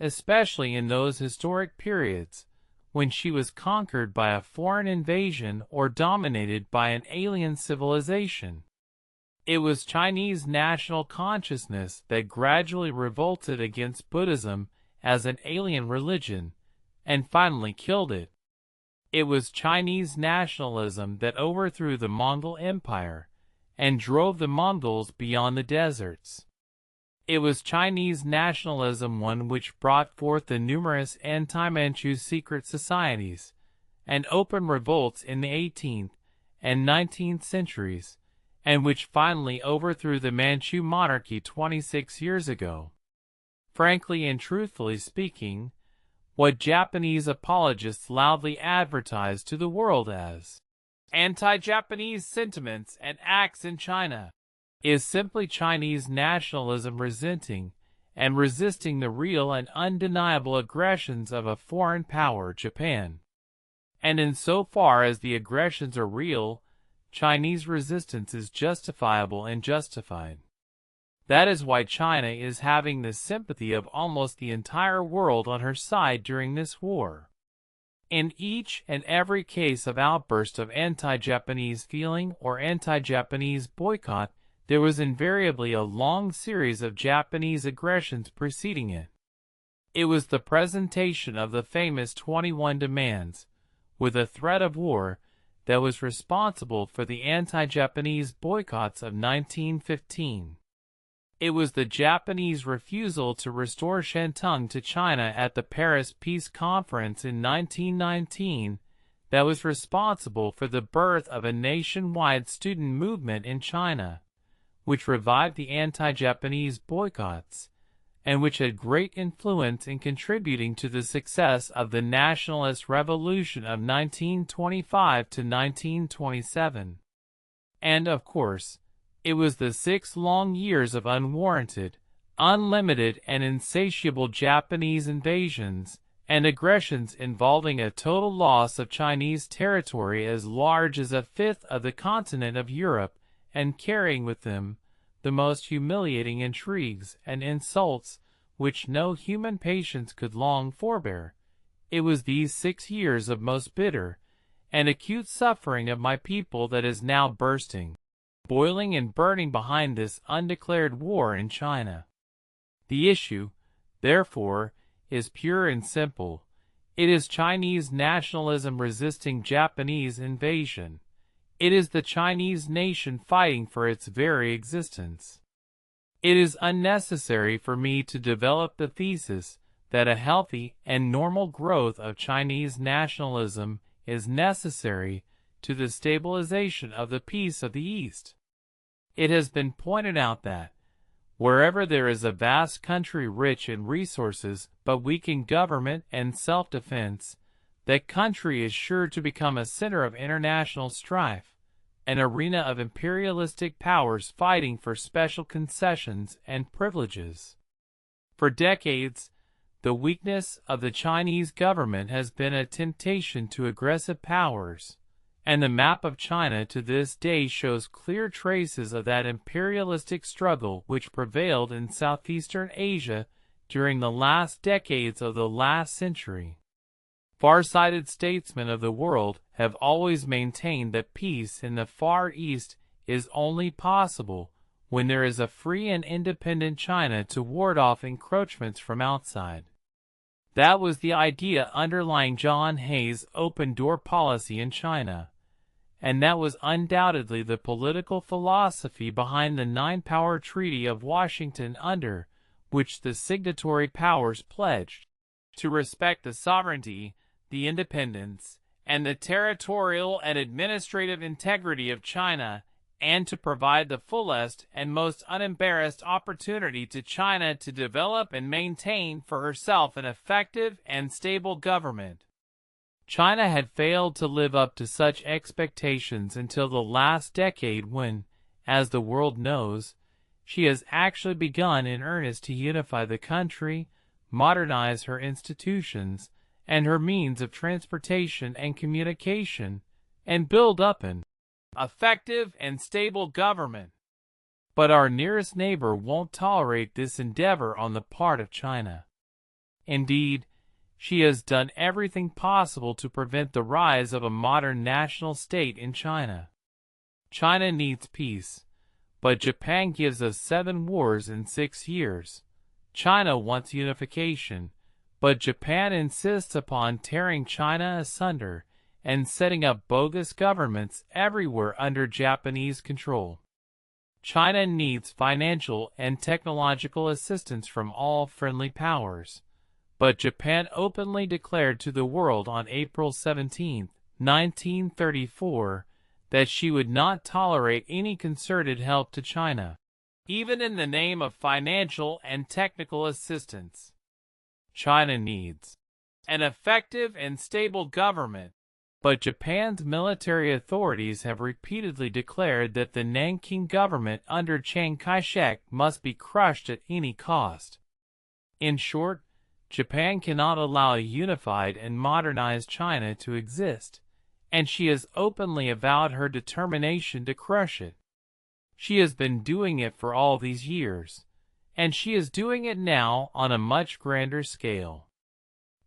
A: especially in those historic periods when she was conquered by a foreign invasion or dominated by an alien civilization. It was Chinese national consciousness that gradually revolted against Buddhism as an alien religion and finally killed it. It was Chinese nationalism that overthrew the Mongol Empire and drove the Mongols beyond the deserts. It was Chinese nationalism one which brought forth the numerous anti-Manchu secret societies and open revolts in the 18th and 19th centuries, and which finally overthrew the Manchu monarchy 26 years ago. Frankly and truthfully speaking, what Japanese apologists loudly advertise to the world as anti-Japanese sentiments and acts in China is simply Chinese nationalism resenting and resisting the real and undeniable aggressions of a foreign power, Japan. And insofar as the aggressions are real, Chinese resistance is justifiable and justified. That is why China is having the sympathy of almost the entire world on her side during this war. In each and every case of outburst of anti-Japanese feeling or anti-Japanese boycott, there was invariably a long series of Japanese aggressions preceding it. It was the presentation of the famous 21 demands, with a threat of war, that was responsible for the anti-Japanese boycotts of 1915. It was the Japanese refusal to restore Shantung to China at the Paris Peace Conference in 1919 that was responsible for the birth of a nationwide student movement in China, which revived the anti-Japanese boycotts, and which had great influence in contributing to the success of the nationalist revolution of 1925 to 1927. And, of course, it was the 6 long years of unwarranted, unlimited, and insatiable Japanese invasions and aggressions involving a total loss of Chinese territory as large as a fifth of the continent of Europe, and carrying with them the most humiliating intrigues and insults which no human patience could long forbear. It was these 6 years of most bitter and acute suffering of my people that is now bursting, boiling and burning behind this undeclared war in China. The issue, therefore, is pure and simple. It is Chinese nationalism resisting Japanese invasion. It is the Chinese nation fighting for its very existence. It is unnecessary for me to develop the thesis that a healthy and normal growth of Chinese nationalism is necessary to the stabilization of the peace of the East. It has been pointed out that, wherever there is a vast country rich in resources but weak in government and self-defense, that country is sure to become a center of international strife, an arena of imperialistic powers fighting for special concessions and privileges. For decades, the weakness of the Chinese government has been a temptation to aggressive powers, and the map of China to this day shows clear traces of that imperialistic struggle which prevailed in Southeastern Asia during the last decades of the last century. Far-sighted statesmen of the world have always maintained that peace in the Far East is only possible when there is a free and independent China to ward off encroachments from outside. That was the idea underlying John Hay's open-door policy in China, and that was undoubtedly the political philosophy behind the Nine-Power Treaty of Washington, under which the signatory powers pledged to respect the sovereignty, the independence, and the territorial and administrative integrity of China, and to provide the fullest and most unembarrassed opportunity to China to develop and maintain for herself an effective and stable government. China had failed to live up to such expectations until the last decade when, as the world knows, she has actually begun in earnest to unify the country, modernize her institutions and her means of transportation and communication, and build up an effective and stable government. But our nearest neighbor won't tolerate this endeavor on the part of China. Indeed, she has done everything possible to prevent the rise of a modern national state in China. China needs peace, but Japan gives us 7 wars in 6 years. China wants unification, but Japan insists upon tearing China asunder and setting up bogus governments everywhere under Japanese control. China needs financial and technological assistance from all friendly powers, but Japan openly declared to the world on April 17, 1934, that she would not tolerate any concerted help to China, even in the name of financial and technical assistance. China needs an effective and stable government, but Japan's military authorities have repeatedly declared that the Nanking government under Chiang Kai-shek must be crushed at any cost. In short, Japan cannot allow a unified and modernized China to exist, and she has openly avowed her determination to crush it. She has been doing it for all these years, and she is doing it now on a much grander scale.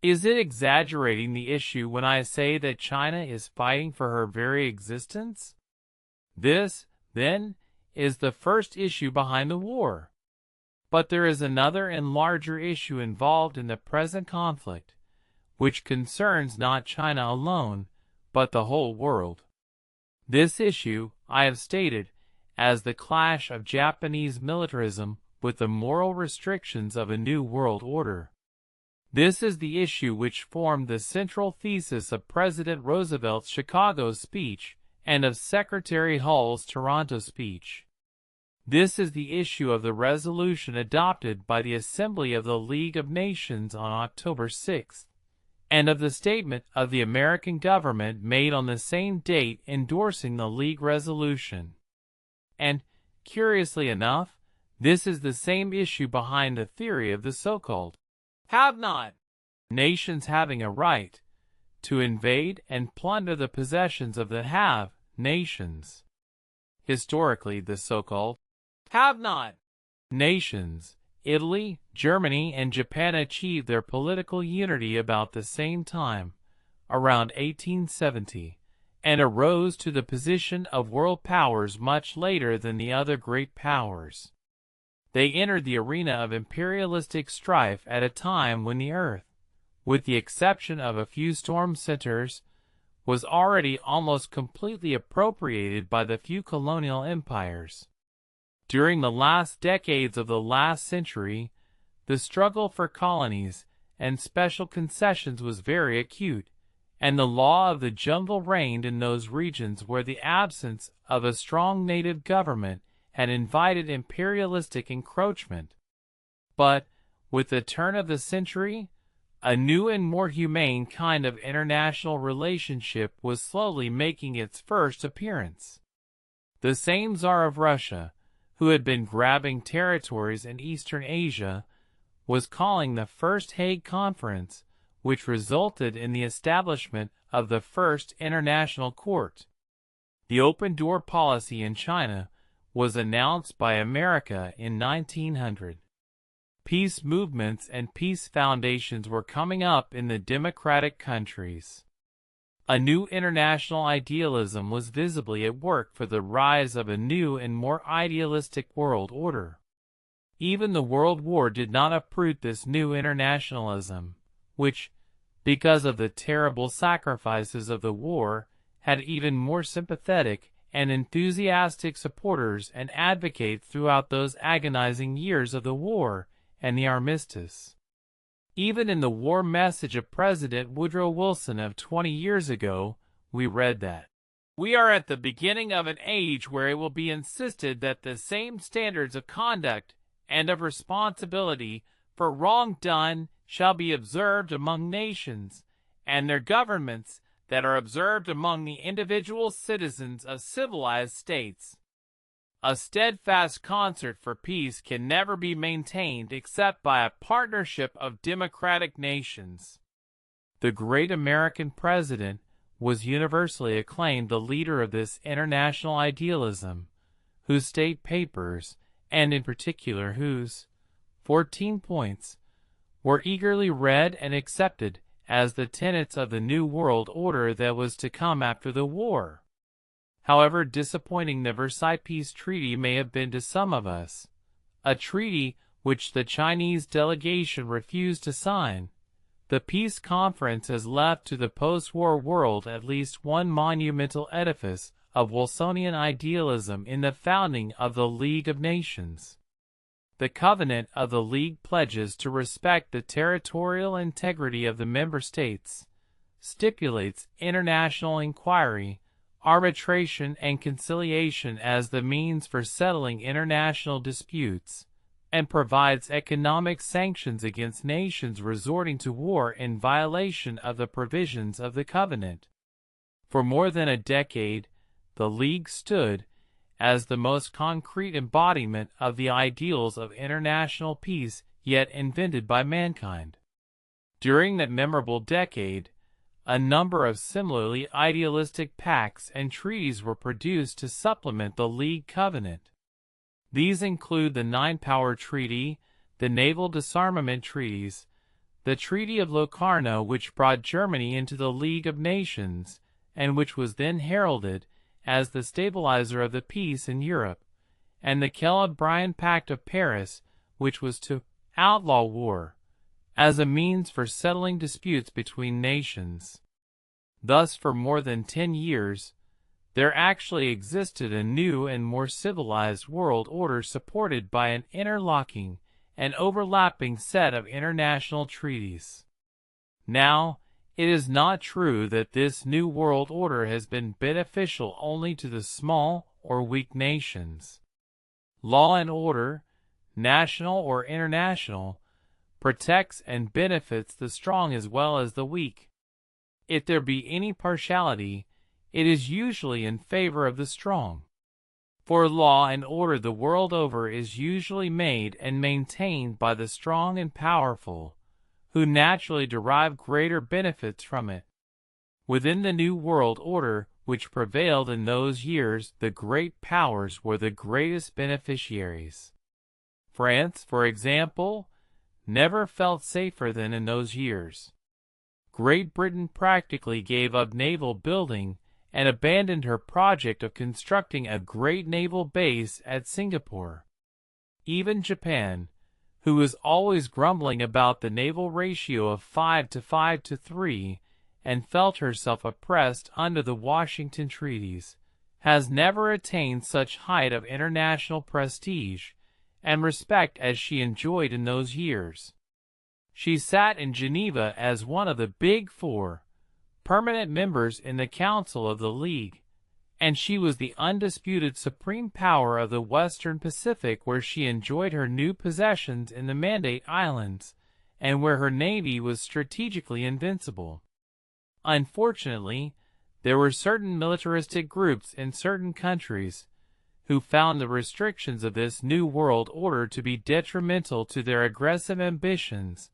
A: Is it exaggerating the issue when I say that China is fighting for her very existence? This, then, is the first issue behind the war. But there is another and larger issue involved in the present conflict, which concerns not China alone, but the whole world. This issue, I have stated, as the clash of Japanese militarism with the moral restrictions of a new world order. This is the issue which formed the central thesis of President Roosevelt's Chicago speech and of Secretary Hull's Toronto speech. This is the issue of the resolution adopted by the Assembly of the League of Nations on October 6, and of the statement of the American government made on the same date endorsing the League resolution. And, curiously enough, this is the same issue behind the theory of the so-called have-not nations having a right to invade and plunder the possessions of the have nations. Historically, the so-called have-not nations, Italy, Germany, and Japan, achieved their political unity about the same time, around 1870, and arose to the position of world powers much later than the other great powers. They entered the arena of imperialistic strife at a time when the earth, with the exception of a few storm centers, was already almost completely appropriated by the few colonial empires. During the last decades of the last century, the struggle for colonies and special concessions was very acute, and the law of the jungle reigned in those regions where the absence of a strong native government had invited imperialistic encroachment. But, with the turn of the century, a new and more humane kind of international relationship was slowly making its first appearance. The same Tsar of Russia, who had been grabbing territories in Eastern Asia, was calling the First Hague Conference, which resulted in the establishment of the First International Court. The open-door policy in China was announced by America in 1900. Peace movements and peace foundations were coming up in the democratic countries. A new international idealism was visibly at work for the rise of a new and more idealistic world order. Even the World War did not uproot this new internationalism, which, because of the terrible sacrifices of the war, had even more sympathetic and enthusiastic supporters and advocates throughout those agonizing years of the war and the armistice. Even in the war message of President Woodrow Wilson of 20 years ago, we read that, "We are at the beginning of an age where it will be insisted that the same standards of conduct and of responsibility for wrong done shall be observed among nations, and their governments that are observed among the individual citizens of civilized states. A steadfast concert for peace can never be maintained except by a partnership of democratic nations. The great American president was universally acclaimed the leader of this international idealism, whose state papers, and in particular whose 14 points, were eagerly read and accepted as the tenets of the new world order that was to come after the war. However disappointing the Versailles Peace Treaty may have been to some of us, a treaty which the Chinese delegation refused to sign, the peace conference has left to the post-war world at least one monumental edifice of Wilsonian idealism in the founding of the League of Nations. The Covenant of the League pledges to respect the territorial integrity of the member states, stipulates international inquiry, arbitration and conciliation as the means for settling international disputes, and provides economic sanctions against nations resorting to war in violation of the provisions of the Covenant. For more than a decade, the League stood as the most concrete embodiment of the ideals of international peace yet invented by mankind. During that memorable decade, a number of similarly idealistic pacts and treaties were produced to supplement the League Covenant. These include the Nine-Power Treaty, the Naval Disarmament Treaties, the Treaty of Locarno, which brought Germany into the League of Nations, and which was then heralded as the stabilizer of the peace in Europe, and the Kellogg-Briand Pact of Paris, which was to outlaw war as a means for settling disputes between nations. Thus, for more than 10 years, there actually existed a new and more civilized world order supported by an interlocking and overlapping set of international treaties. Now, it is not true that this new world order has been beneficial only to the small or weak nations. Law and order, national or international, protects and benefits the strong as well as the weak. If there be any partiality, it is usually in favor of the strong. For law and order the world over is usually made and maintained by the strong and powerful, who naturally derive greater benefits from it. Within the New World Order which prevailed in those years, the great powers were the greatest beneficiaries. France, for example, never felt safer than in those years. Great Britain practically gave up naval building and abandoned her project of constructing a great naval base at Singapore. Even Japan, who was always grumbling about the naval ratio of 5 to 5 to 3 and felt herself oppressed under the Washington treaties, has never attained such height of international prestige and respect as she enjoyed in those years. She sat in Geneva as one of the Big Four, permanent members in the Council of the League, and she was the undisputed supreme power of the Western Pacific, where she enjoyed her new possessions in the Mandate Islands, and where her navy was strategically invincible. Unfortunately, there were certain militaristic groups in certain countries who found the restrictions of this new world order to be detrimental to their aggressive ambitions,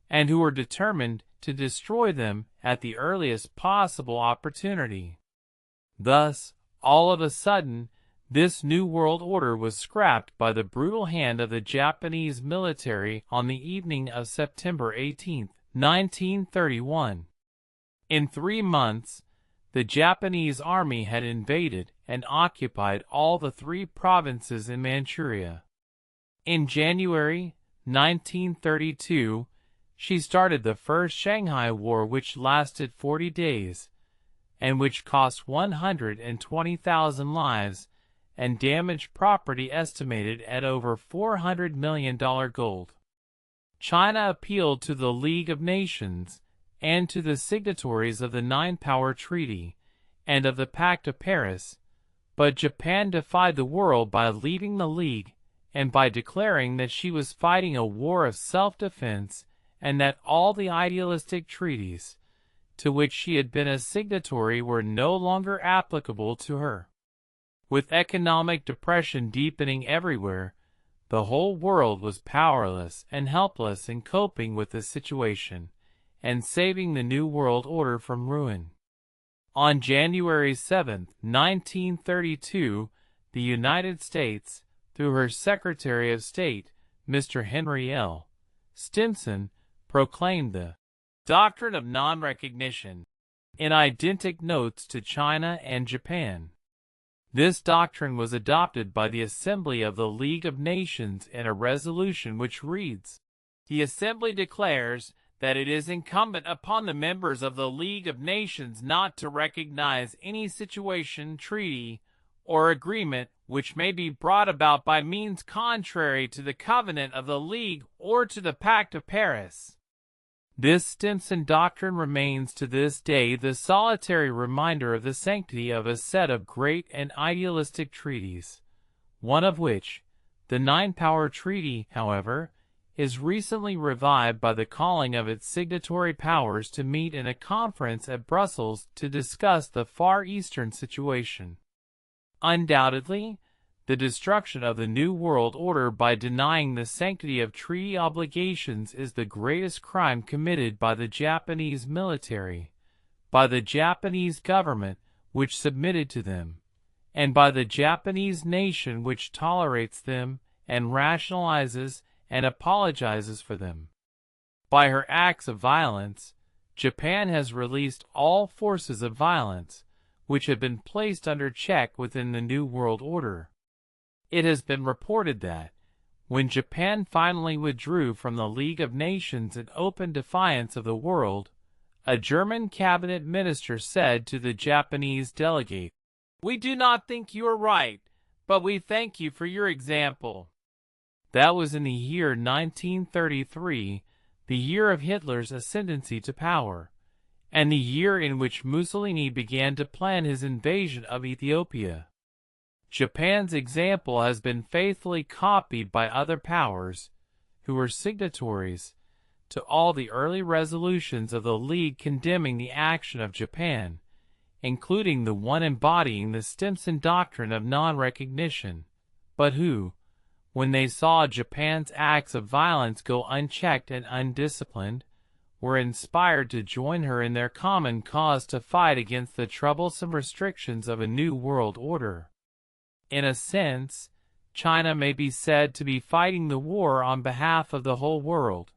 A: and who were determined to destroy them at the earliest possible opportunity. Thus, all of a sudden, this new world order was scrapped by the brutal hand of the Japanese military on the evening of September 18, 1931. In 3 months, the Japanese army had invaded and occupied all the 3 provinces in Manchuria. In January 1932, she started the First Shanghai War, which lasted 40 days, and which cost 120,000 lives and damaged property estimated at over $400 million gold. China appealed to the League of Nations and to the signatories of the Nine-Power Treaty and of the Pact of Paris, but Japan defied the world by leaving the League and by declaring that she was fighting a war of self-defense and that all the idealistic treaties, to which she had been a signatory were no longer applicable to her. With economic depression deepening everywhere, the whole world was powerless and helpless in coping with the situation and saving the New World Order from ruin. On January 7, 1932, the United States, through her Secretary of State, Mr. Henry L. Stimson, proclaimed the doctrine of non-recognition in identical notes to China and Japan. This doctrine was adopted by the Assembly of the League of Nations in a resolution which reads, "The Assembly declares that it is incumbent upon the members of the League of Nations not to recognize any situation, treaty, or agreement which may be brought about by means contrary to the covenant of the League or to the Pact of Paris." This Stimson doctrine remains to this day the solitary reminder of the sanctity of a set of great and idealistic treaties, one of which, the Nine-Power Treaty, however, is recently revived by the calling of its signatory powers to meet in a conference at Brussels to discuss the Far Eastern situation. Undoubtedly, the destruction of the New World Order by denying the sanctity of treaty obligations is the greatest crime committed by the Japanese military, by the Japanese government which submitted to them, and by the Japanese nation which tolerates them and rationalizes and apologizes for them. By her acts of violence, Japan has released all forces of violence which had been placed under check within the New World Order. It has been reported that, when Japan finally withdrew from the League of Nations in open defiance of the world, a German cabinet minister said to the Japanese delegate, "We do not think you are right, but we thank you for your example." That was in the year 1933, the year of Hitler's ascendancy to power, and the year in which Mussolini began to plan his invasion of Ethiopia. Japan's example has been faithfully copied by other powers, who were signatories to all the early resolutions of the League condemning the action of Japan, including the one embodying the Stimson doctrine of non-recognition, but who, when they saw Japan's acts of violence go unchecked and undisciplined, were inspired to join her in their common cause to fight against the troublesome restrictions of a new world order. In a sense, China may be said to be fighting the war on behalf of the whole world.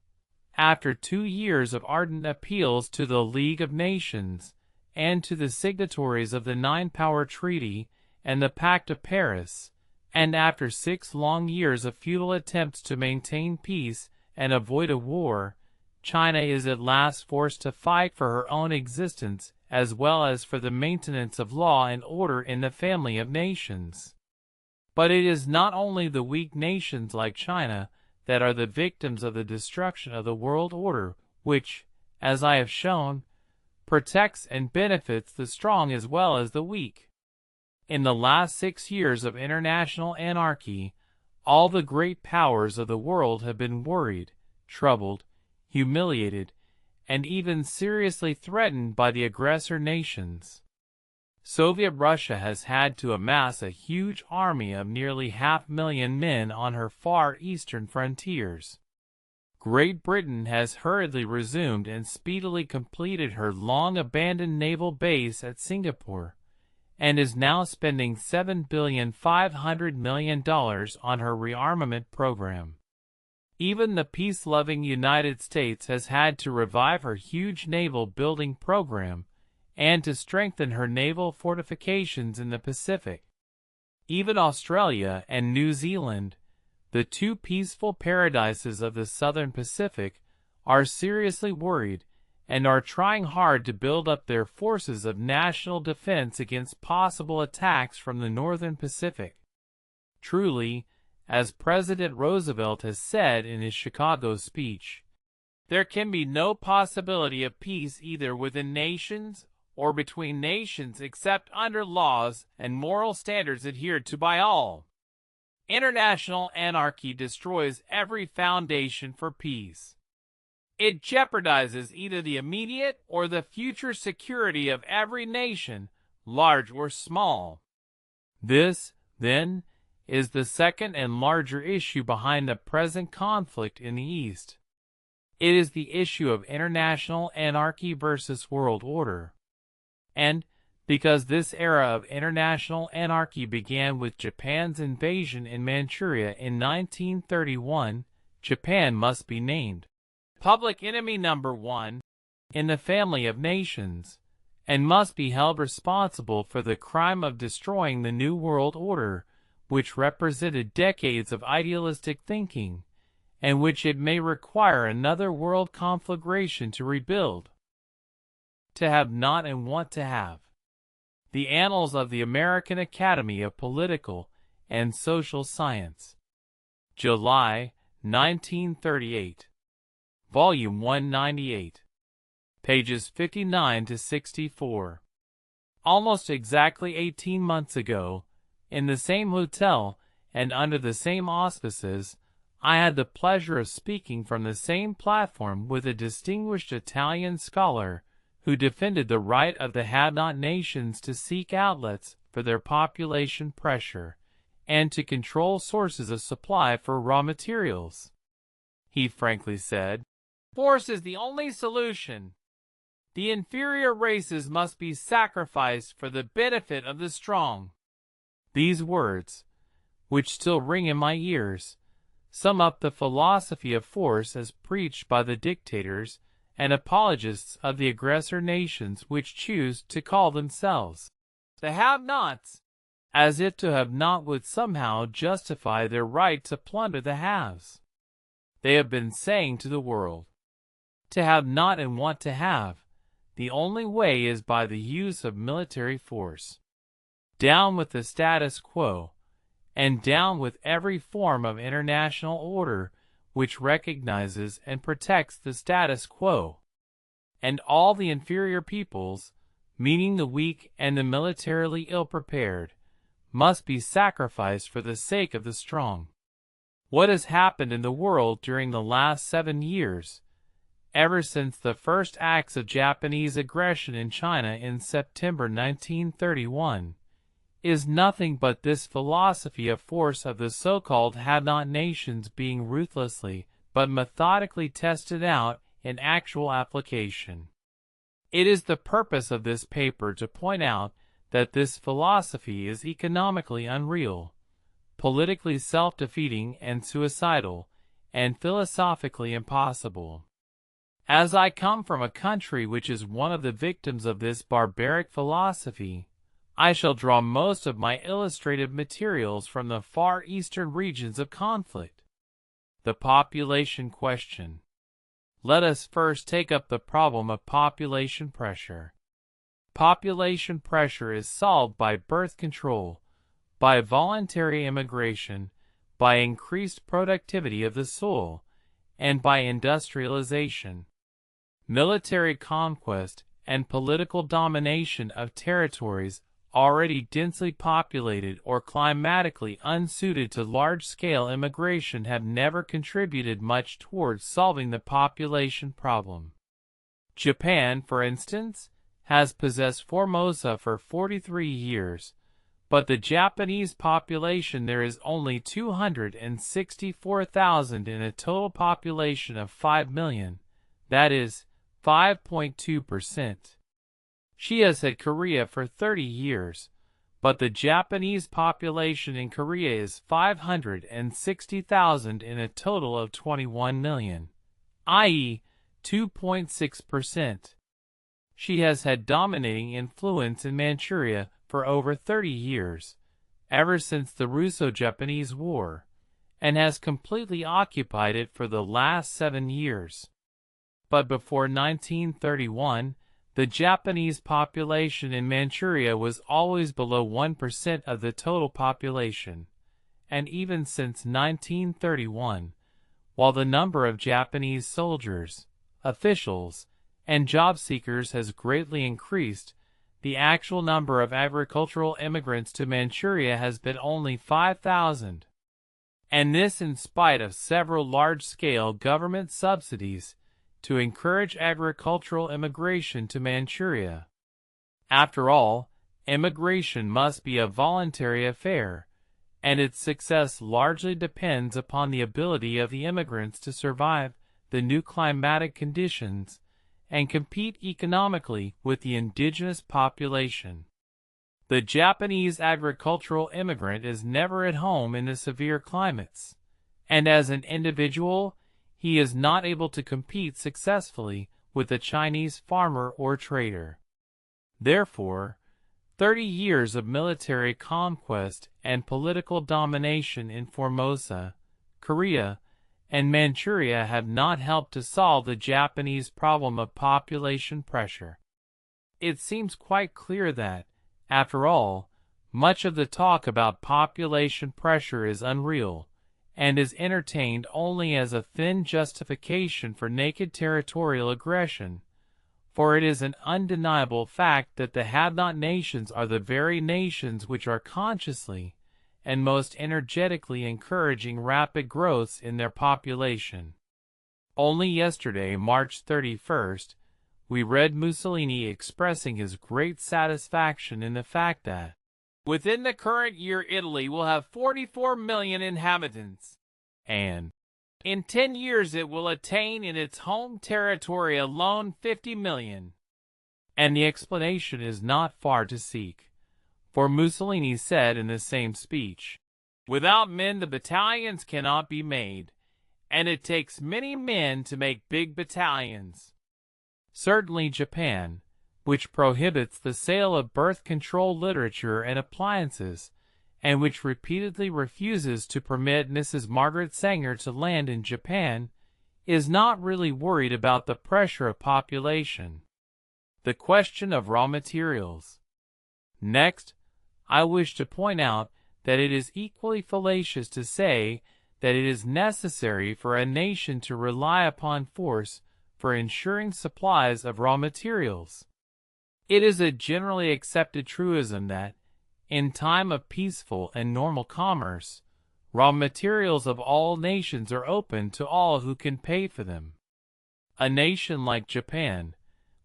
A: After 2 years of ardent appeals to the League of Nations and to the signatories of the Nine-Power Treaty and the Pact of Paris, and after 6 long years of futile attempts to maintain peace and avoid a war, China is at last forced to fight for her own existence as well as for the maintenance of law and order in the family of nations. But it is not only the weak nations like China that are the victims of the destruction of the world order, which, as I have shown, protects and benefits the strong as well as the weak. In the last 6 years of international anarchy, all the great powers of the world have been worried, troubled, humiliated, and even seriously threatened by the aggressor nations. Soviet Russia has had to amass a huge army of nearly 500,000 men on her far eastern frontiers. Great Britain has hurriedly resumed and speedily completed her long-abandoned naval base at Singapore, and is now spending $7.5 billion on her rearmament program. Even the peace-loving United States has had to revive her huge naval building program and to strengthen her naval fortifications in the Pacific. Even Australia and New Zealand, the 2 peaceful paradises of the Southern Pacific, are seriously worried and are trying hard to build up their forces of national defense against possible attacks from the Northern Pacific. Truly, as President Roosevelt has said in his Chicago speech, there can be no possibility of peace either within nations or between nations except under laws and moral standards adhered to by all. International anarchy destroys every foundation for peace. It jeopardizes either the immediate or the future security of every nation, large or small. This, then, is the second and larger issue behind the present conflict in the East. It is the issue of international anarchy versus world order. And, because this era of international anarchy began with Japan's invasion in Manchuria in 1931, Japan must be named public enemy number one in the family of nations, and must be held responsible for the crime of destroying the New World Order, which represented decades of idealistic thinking, and which it may require another world conflagration to rebuild. To have not and want to have. The Annals of the American Academy of Political and Social Science. July, 1938. Volume 198. Pages 59 to 64. Almost exactly 18 months ago, in the same hotel and under the same auspices, I had the pleasure of speaking from the same platform with a distinguished Italian scholar who defended the right of the have-not nations to seek outlets for their population pressure and to control sources of supply for raw materials. He frankly said, "Force is the only solution. The inferior races must be sacrificed for the benefit of the strong." These words, which still ring in my ears, sum up the philosophy of force as preached by the dictators and apologists of the aggressor nations which choose to call themselves the have-nots, as if to have not would somehow justify their right to plunder the haves. They have been saying to the world, to have not and want to have, the only way is by the use of military force. Down with the status quo, and down with every form of international order which recognizes and protects the status quo. And all the inferior peoples, meaning the weak and the militarily ill-prepared, must be sacrificed for the sake of the strong. What has happened in the world during the last 7 years, ever since the first acts of Japanese aggression in China in September 1931, is nothing but this philosophy of force of the so-called have-not nations being ruthlessly but methodically tested out in actual application. It is the purpose of this paper to point out that this philosophy is economically unreal, politically self-defeating and suicidal, and philosophically impossible. As I come from a country which is one of the victims of this barbaric philosophy, I shall draw most of my illustrative materials from the far eastern regions of conflict. The population question. Let us first take up the problem of population pressure. Population pressure is solved by birth control, by voluntary immigration, by increased productivity of the soil, and by industrialization. Military conquest and political domination of territories already densely populated or climatically unsuited to large-scale immigration have never contributed much towards solving the population problem. Japan, for instance, has possessed Formosa for 43 years, but the Japanese population there is only 264,000 in a total population of 5 million, that is, 5.2%. She has had Korea for 30 years, but the Japanese population in Korea is 560,000 in a total of 21 million, i.e., 2.6%. She has had dominating influence in Manchuria for over 30 years, ever since the Russo-Japanese War, and has completely occupied it for the last 7 years. But before 1931, the Japanese population in Manchuria was always below 1% of the total population, and even since 1931, while the number of Japanese soldiers, officials, and job seekers has greatly increased, the actual number of agricultural immigrants to Manchuria has been only 5,000. And this in spite of several large-scale government subsidies, to encourage agricultural immigration to Manchuria. After all, immigration must be a voluntary affair, and its success largely depends upon the ability of the immigrants to survive the new climatic conditions and compete economically with the indigenous population. The Japanese agricultural immigrant is never at home in the severe climates, and as an individual, he is not able to compete successfully with the Chinese farmer or trader. Therefore, 30 years of military conquest and political domination in Formosa, Korea, and Manchuria have not helped to solve the Japanese problem of population pressure. It seems quite clear that, after all, much of the talk about population pressure is unreal, and is entertained only as a thin justification for naked territorial aggression, for it is an undeniable fact that the have-not nations are the very nations which are consciously and most energetically encouraging rapid growths in their population. Only yesterday, March 31st, we read Mussolini expressing his great satisfaction in the fact that within the current year Italy will have 44 million inhabitants, and in 10 years it will attain in its home territory alone 50 million. And the explanation is not far to seek, for Mussolini said in the same speech, "Without men the battalions cannot be made, and it takes many men to make big battalions." Certainly Japan, which prohibits the sale of birth control literature and appliances, and which repeatedly refuses to permit Mrs. Margaret Sanger to land in Japan, is not really worried about the pressure of population. The question of raw materials. Next, I wish to point out that it is equally fallacious to say that it is necessary for a nation to rely upon force for ensuring supplies of raw materials. It is a generally accepted truism that, in time of peaceful and normal commerce, raw materials of all nations are open to all who can pay for them. A nation like Japan,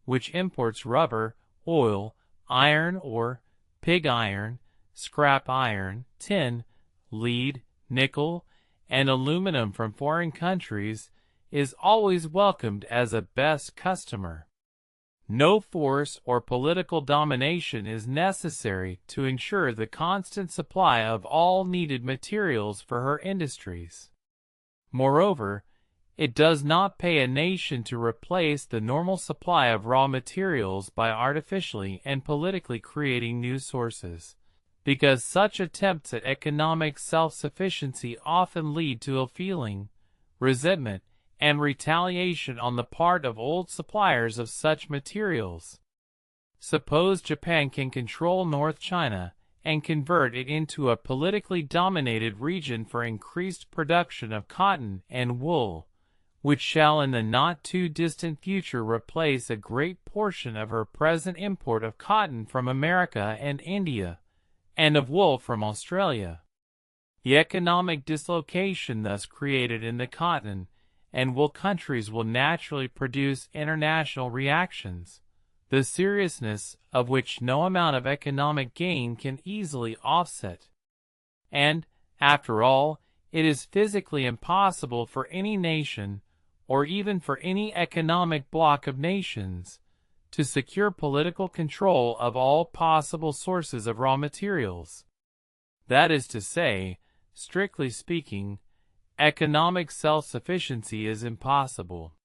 A: which imports rubber, oil, iron ore, pig iron, scrap iron, tin, lead, nickel, and aluminum from foreign countries, is always welcomed as a best customer. No force or political domination is necessary to ensure the constant supply of all needed materials for her industries. Moreover, it does not pay a nation to replace the normal supply of raw materials by artificially and politically creating new sources, because such attempts at economic self-sufficiency often lead to ill-feeling, resentment, and retaliation on the part of old suppliers of such materials. Suppose Japan can control North China and convert it into a politically dominated region for increased production of cotton and wool, which shall in the not-too-distant future replace a great portion of her present import of cotton from America and India, and of wool from Australia. The economic dislocation thus created in the cotton and wool countries will naturally produce international reactions, the seriousness of which no amount of economic gain can easily offset. And, after all, it is physically impossible for any nation, or even for any economic bloc of nations, to secure political control of all possible sources of raw materials. That is to say, strictly speaking, economic self-sufficiency is impossible.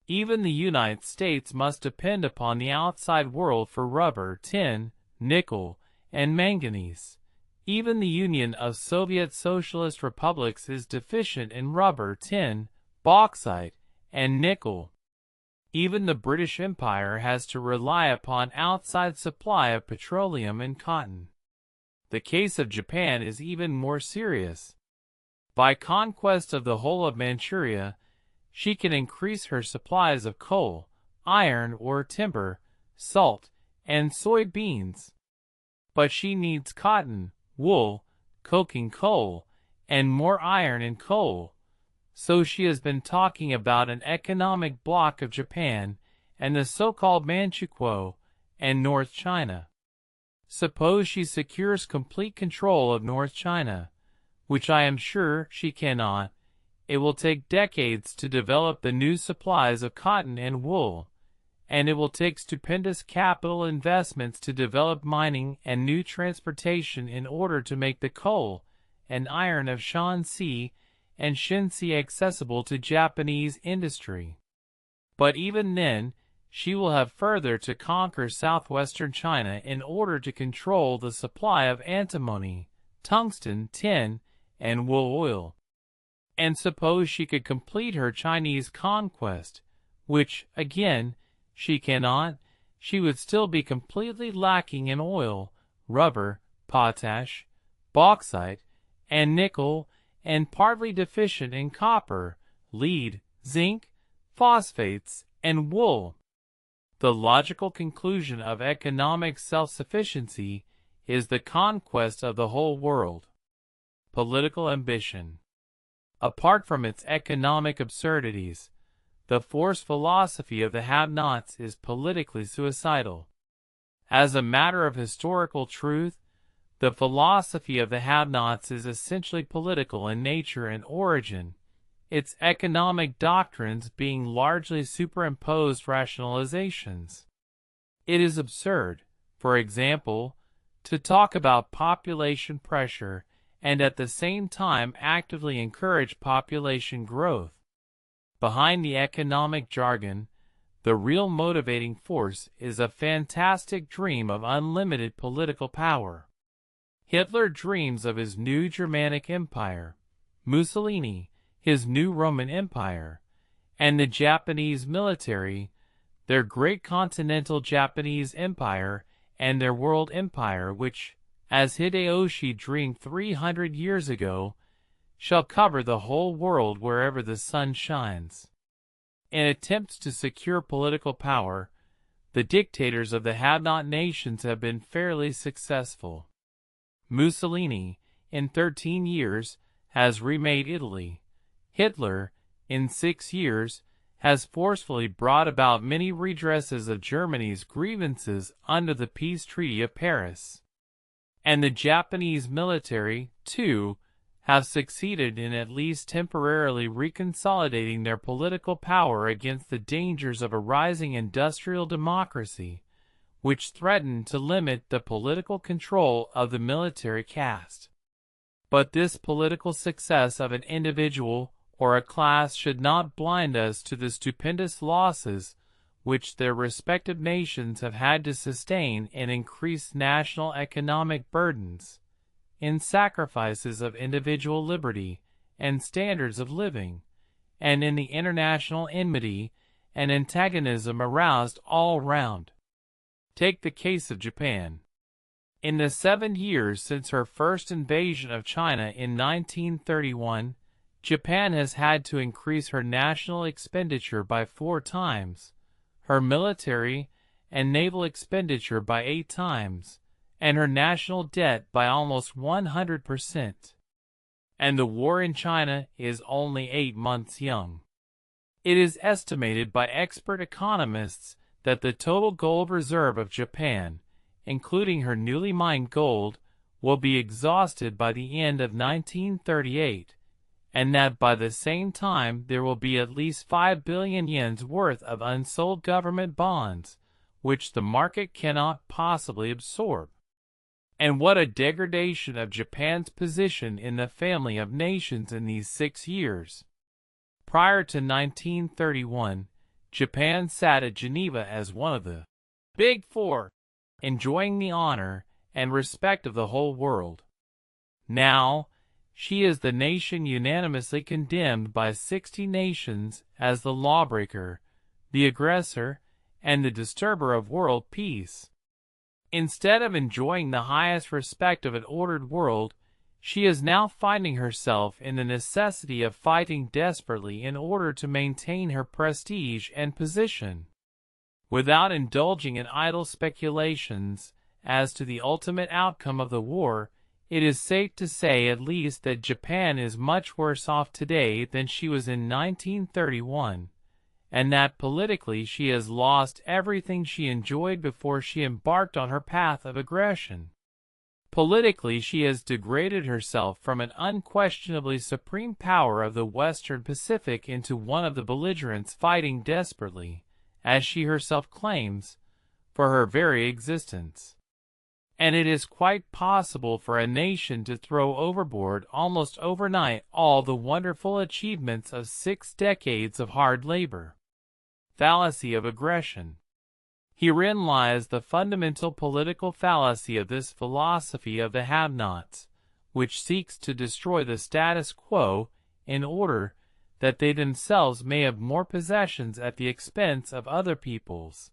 A: Even the United States must depend upon the outside world for rubber, tin, nickel, and manganese. Even the Union of Soviet Socialist Republics is deficient in rubber, tin, bauxite, and nickel. Even the British Empire has to rely upon outside supply of petroleum and cotton. The case of Japan is even more serious. By conquest of the whole of Manchuria, she can increase her supplies of coal, iron ore, timber, salt, and soybeans. But she needs cotton, wool, coking coal, and more iron and coal. So she has been talking about an economic bloc of Japan and the so-called Manchukuo and North China. Suppose she secures complete control of North China, which I am sure she cannot. It will take decades to develop the new supplies of cotton and wool, and it will take stupendous capital investments to develop mining and new transportation in order to make the coal and iron of Shanxi and Shenxi accessible to Japanese industry. But even then, she will have further to conquer southwestern China in order to control the supply of antimony, tungsten, tin, and wool oil. And suppose she could complete her Chinese conquest, which, again, she cannot, she would still be completely lacking in oil, rubber, potash, bauxite, and nickel, and partly deficient in copper, lead, zinc, phosphates, and wool. The logical conclusion of economic self-sufficiency is the conquest of the whole world. Political ambition. Apart from its economic absurdities, the force philosophy of the have-nots is politically suicidal. As a matter of historical truth, the philosophy of the have-nots is essentially political in nature and origin, its economic doctrines being largely superimposed rationalizations. It is absurd, for example, to talk about population pressure and at the same time actively encourage population growth. Behind the economic jargon, the real motivating force is a fantastic dream of unlimited political power. Hitler dreams of his new Germanic Empire, Mussolini his new Roman Empire, and the Japanese military, their great continental Japanese Empire, and their world empire which, as Hideyoshi dreamed 300 years ago, shall cover the whole world wherever the sun shines. In attempts to secure political power, the dictators of the have-not nations have been fairly successful. Mussolini, in 13 years, has remade Italy. Hitler, in 6 years, has forcefully brought about many redresses of Germany's grievances under the Peace Treaty of Paris. And the Japanese military, too, have succeeded in at least temporarily reconsolidating their political power against the dangers of a rising industrial democracy, which threatened to limit the political control of the military caste. But this political success of an individual or a class should not blind us to the stupendous losses which their respective nations have had to sustain in increased national economic burdens, in sacrifices of individual liberty and standards of living, and in the international enmity and antagonism aroused all round. Take the case of Japan. In the 7 years since her first invasion of China in 1931, Japan has had to increase her national expenditure by 4 times, her military and naval expenditure by 8 times, and her national debt by almost 100%. And the war in China is only 8 months young. It is estimated by expert economists that the total gold reserve of Japan, including her newly mined gold, will be exhausted by the end of 1938, and that by the same time there will be at least 5 billion yen's worth of unsold government bonds, which the market cannot possibly absorb. And what a degradation of Japan's position in the family of nations in these 6 years. Prior to 1931, Japan sat at Geneva as one of the Big Four, enjoying the honor and respect of the whole world. Now, she is the nation unanimously condemned by 60 nations as the lawbreaker, the aggressor, and the disturber of world peace. Instead of enjoying the highest respect of an ordered world, she is now finding herself in the necessity of fighting desperately in order to maintain her prestige and position. Without indulging in idle speculations as to the ultimate outcome of the war, it is safe to say at least that Japan is much worse off today than she was in 1931, and that politically she has lost everything she enjoyed before she embarked on her path of aggression. Politically, she has degraded herself from an unquestionably supreme power of the Western Pacific into one of the belligerents fighting desperately, as she herself claims, for her very existence. And it is quite possible for a nation to throw overboard almost overnight all the wonderful achievements of 6 decades of hard labor. Fallacy of aggression. Herein lies the fundamental political fallacy of this philosophy of the have-nots, which seeks to destroy the status quo in order that they themselves may have more possessions at the expense of other peoples.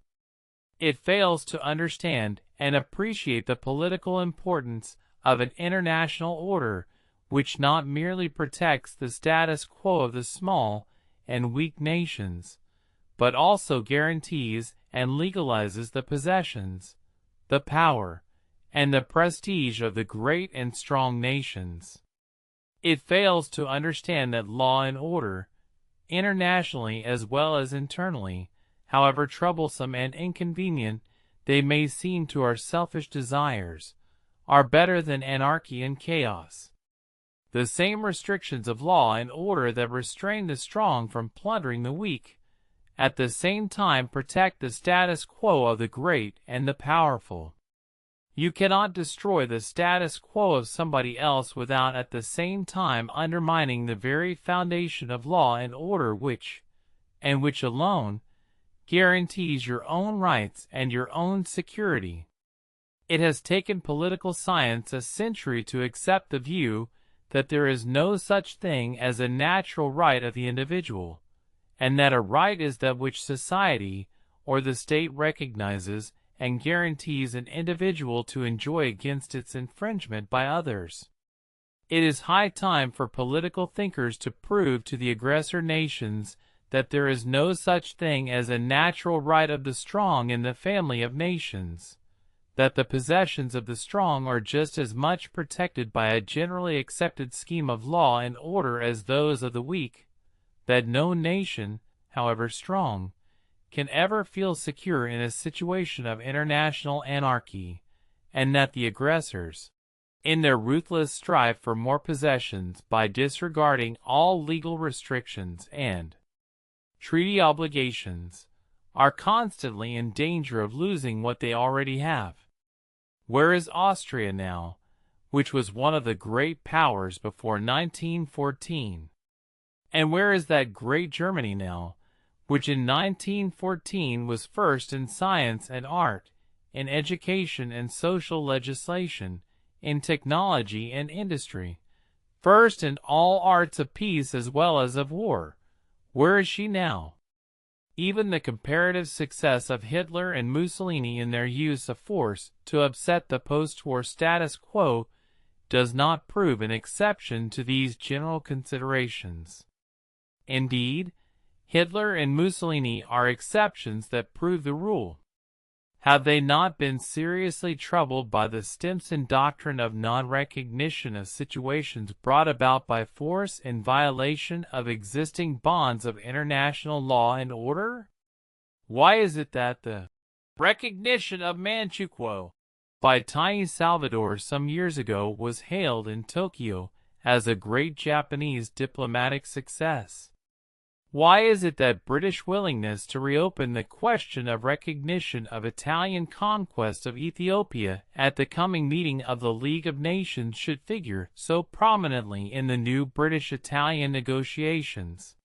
A: It fails to understand and appreciate the political importance of an international order which not merely protects the status quo of the small and weak nations, but also guarantees and legalizes the possessions, the power, and the prestige of the great and strong nations. It fails to understand that law and order, internationally as well as internally, however troublesome and inconvenient they may seem to our selfish desires, are better than anarchy and chaos. The same restrictions of law and order that restrain the strong from plundering the weak, at the same time protect the status quo of the great and the powerful. You cannot destroy the status quo of somebody else without at the same time undermining the very foundation of law and order which, and which alone, guarantees your own rights and your own security. It has taken political science a century to accept the view that there is no such thing as a natural right of the individual, and that a right is that which society or the state recognizes and guarantees an individual to enjoy against its infringement by others. It is high time for political thinkers to prove to the aggressor nations that there is no such thing as a natural right of the strong in the family of nations, that the possessions of the strong are just as much protected by a generally accepted scheme of law and order as those of the weak, that no nation, however strong, can ever feel secure in a situation of international anarchy, and that the aggressors, in their ruthless strife for more possessions by disregarding all legal restrictions and treaty obligations, are constantly in danger of losing what they already have. Where is Austria now, which was one of the great powers before 1914? And where is that great Germany now, which in 1914 was first in science and art, in education and social legislation, in technology and industry, first in all arts of peace as well as of war? Where is she now? Even the comparative success of Hitler and Mussolini in their use of force to upset the post-war status quo does not prove an exception to these general considerations. Indeed, Hitler and Mussolini are exceptions that prove the rule. Have they not been seriously troubled by the Stimson doctrine of non-recognition of situations brought about by force in violation of existing bonds of international law and order? Why is it that the recognition of Manchukuo by tiny Salvador some years ago was hailed in Tokyo as a great Japanese diplomatic success? Why is it that British willingness to reopen the question of recognition of Italian conquest of Ethiopia at the coming meeting of the League of Nations should figure so prominently in the new British-Italian negotiations?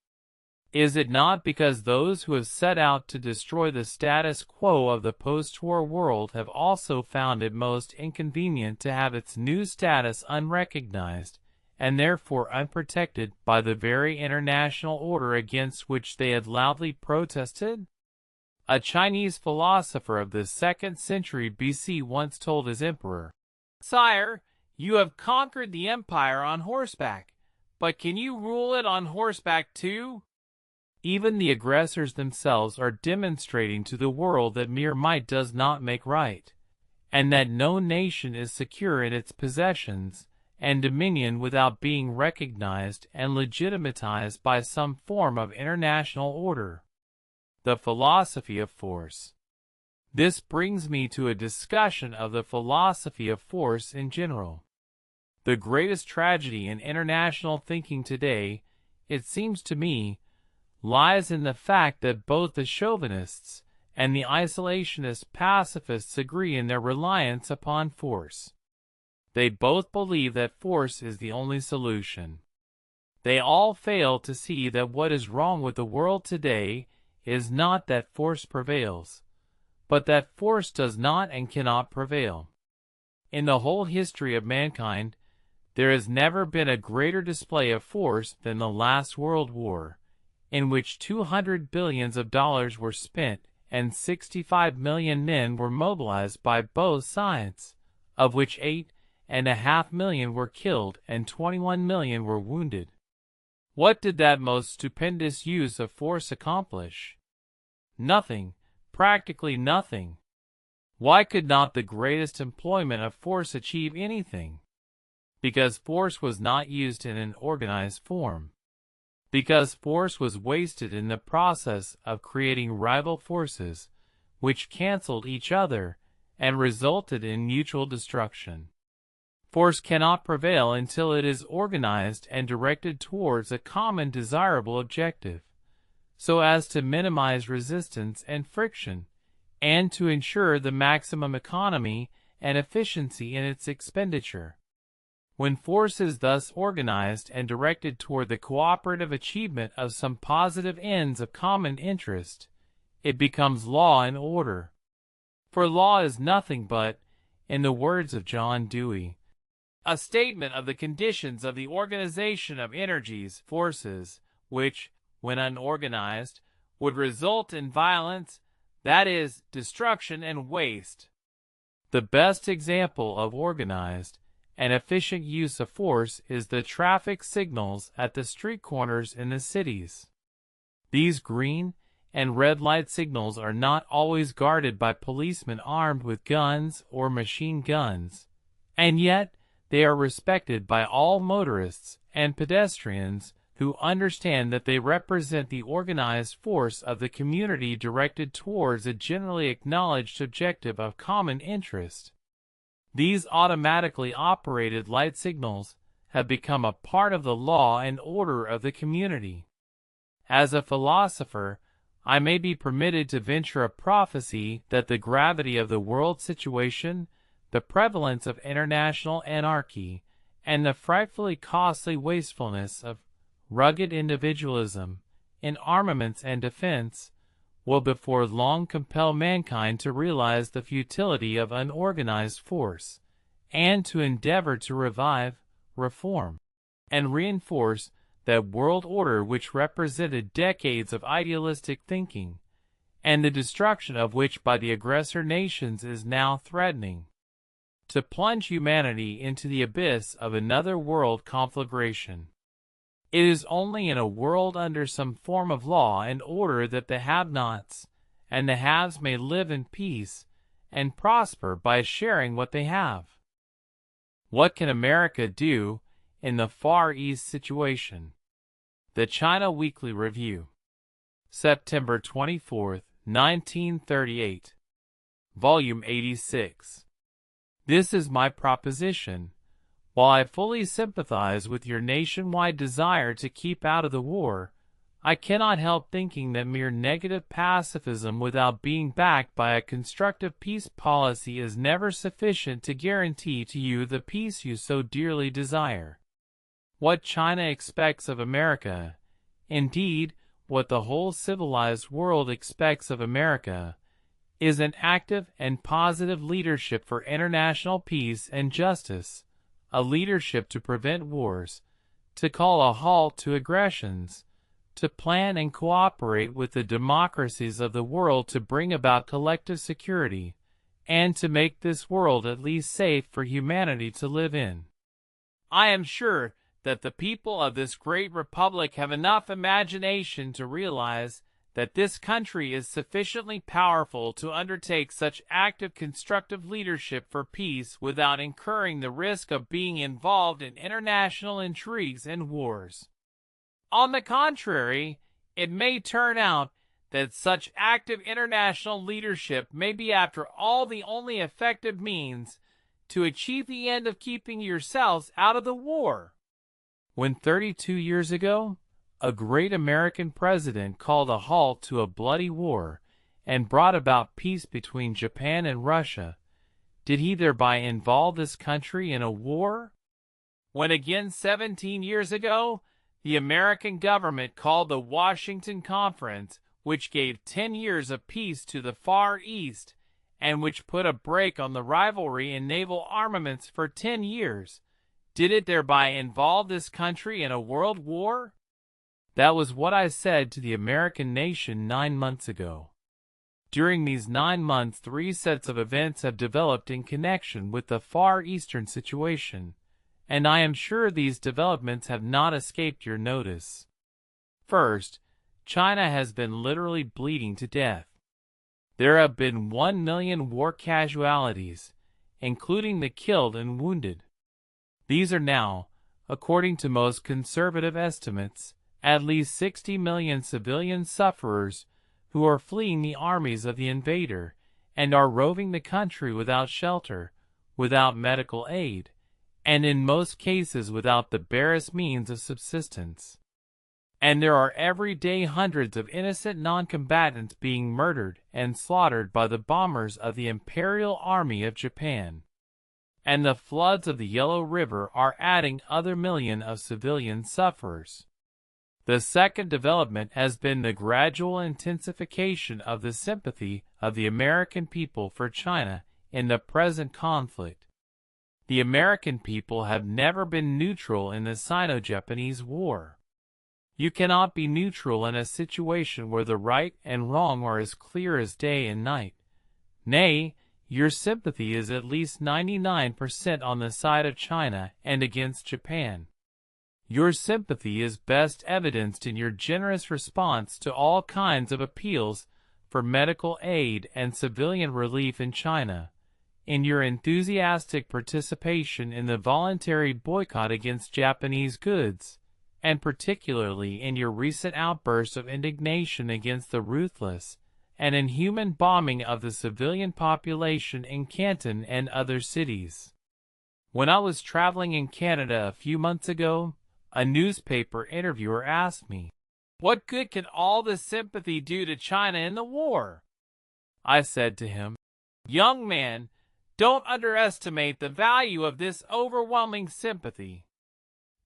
A: Is it not because those who have set out to destroy the status quo of the post-war world have also found it most inconvenient to have its new status unrecognized, and therefore unprotected by the very international order against which they had loudly protested? A Chinese philosopher of the 2nd century BC once told his emperor, "Sire, you have conquered the empire on horseback, but can you rule it on horseback too?" Even the aggressors themselves are demonstrating to the world that mere might does not make right, and that no nation is secure in its possessions and dominion without being recognized and legitimatized by some form of international order. The philosophy of force. This brings me to a discussion of the philosophy of force in general. The greatest tragedy in international thinking today, it seems to me, lies in the fact that both the chauvinists and the isolationist pacifists agree in their reliance upon force. They both believe that force is the only solution. They all fail to see that what is wrong with the world today is not that force prevails, but that force does not and cannot prevail. In the whole history of mankind, there has never been a greater display of force than the last World War, in which $200 billion were spent and 65 million men were mobilized by both sides, of which 8.5 million were killed and 21 million were wounded. What did that most stupendous use of force accomplish? Nothing, practically nothing. Why could not the greatest employment of force achieve anything? Because force was not used in an organized form. Because force was wasted in the process of creating rival forces, which canceled each other and resulted in mutual destruction. Force cannot prevail until it is organized and directed towards a common desirable objective, so as to minimize resistance and friction, and to ensure the maximum economy and efficiency in its expenditure. When force is thus organized and directed toward the cooperative achievement of some positive ends of common interest, it becomes law and order. For law is nothing but, in the words of John Dewey, a statement of the conditions of the organization of energies, forces, which, when unorganized, would result in violence, that is, destruction and waste. The best example of organized and efficient use of force is the traffic signals at the street corners in the cities. These green and red light signals are not always guarded by policemen armed with guns or machine guns, and yet they are respected by all motorists and pedestrians who understand that they represent the organized force of the community directed towards a generally acknowledged objective of common interest. These automatically operated light signals have become a part of the law and order of the community. As a philosopher, I may be permitted to venture a prophecy that the gravity of the world situation, the prevalence of international anarchy, and the frightfully costly wastefulness of rugged individualism in armaments and defense will before long compel mankind to realize the futility of unorganized force, and to endeavor to revive, reform, and reinforce that world order which represented decades of idealistic thinking, and the destruction of which by the aggressor nations is now threatening to plunge humanity into the abyss of another world conflagration. It is only in a world under some form of law and order that the have-nots and the haves may live in peace and prosper by sharing what they have. What can America do in the Far East situation? The China Weekly Review, September 24, 1938, Volume 86. This is my proposition. While I fully sympathize with your nationwide desire to keep out of the war, I cannot help thinking that mere negative pacifism without being backed by a constructive peace policy is never sufficient to guarantee to you the peace you so dearly desire. What China expects of America, indeed, what the whole civilized world expects of America, is an active and positive leadership for international peace and justice, a leadership to prevent wars, to call a halt to aggressions, to plan and cooperate with the democracies of the world to bring about collective security, and to make this world at least safe for humanity to live in. I am sure that the people of this great republic have enough imagination to realize that this country is sufficiently powerful to undertake such active constructive leadership for peace without incurring the risk of being involved in international intrigues and wars. On the contrary, it may turn out that such active international leadership may be after all the only effective means to achieve the end of keeping yourselves out of the war. When 32 years ago, a great American president called a halt to a bloody war and brought about peace between Japan and Russia, did he thereby involve this country in a war? When again 17 years ago, the American government called the Washington Conference, which gave 10 years of peace to the Far East, and which put a brake on the rivalry in naval armaments for 10 years, did it thereby involve this country in a world war? That was what I said to the American nation 9 months ago. During these 9 months, 3 sets of events have developed in connection with the Far Eastern situation, and I am sure these developments have not escaped your notice. First, China has been literally bleeding to death. There have been 1 million war casualties, including the killed and wounded. These are now, according to most conservative estimates, at least 60 million civilian sufferers who are fleeing the armies of the invader and are roving the country without shelter, without medical aid, and in most cases without the barest means of subsistence. And there are every day hundreds of innocent non-combatants being murdered and slaughtered by the bombers of the Imperial Army of Japan. And the floods of the Yellow River are adding other million of civilian sufferers. The second development has been the gradual intensification of the sympathy of the American people for China in the present conflict. The American people have never been neutral in the Sino-Japanese War. You cannot be neutral in a situation where the right and wrong are as clear as day and night. Nay, your sympathy is at least 99% on the side of China and against Japan. Your sympathy is best evidenced in your generous response to all kinds of appeals for medical aid and civilian relief in China, in your enthusiastic participation in the voluntary boycott against Japanese goods, and particularly in your recent outburst of indignation against the ruthless and inhuman bombing of the civilian population in Canton and other cities. When I was traveling in Canada a few months ago, a newspaper interviewer asked me, "What good can all this sympathy do to China in the war?" I said to him, "Young man, don't underestimate the value of this overwhelming sympathy.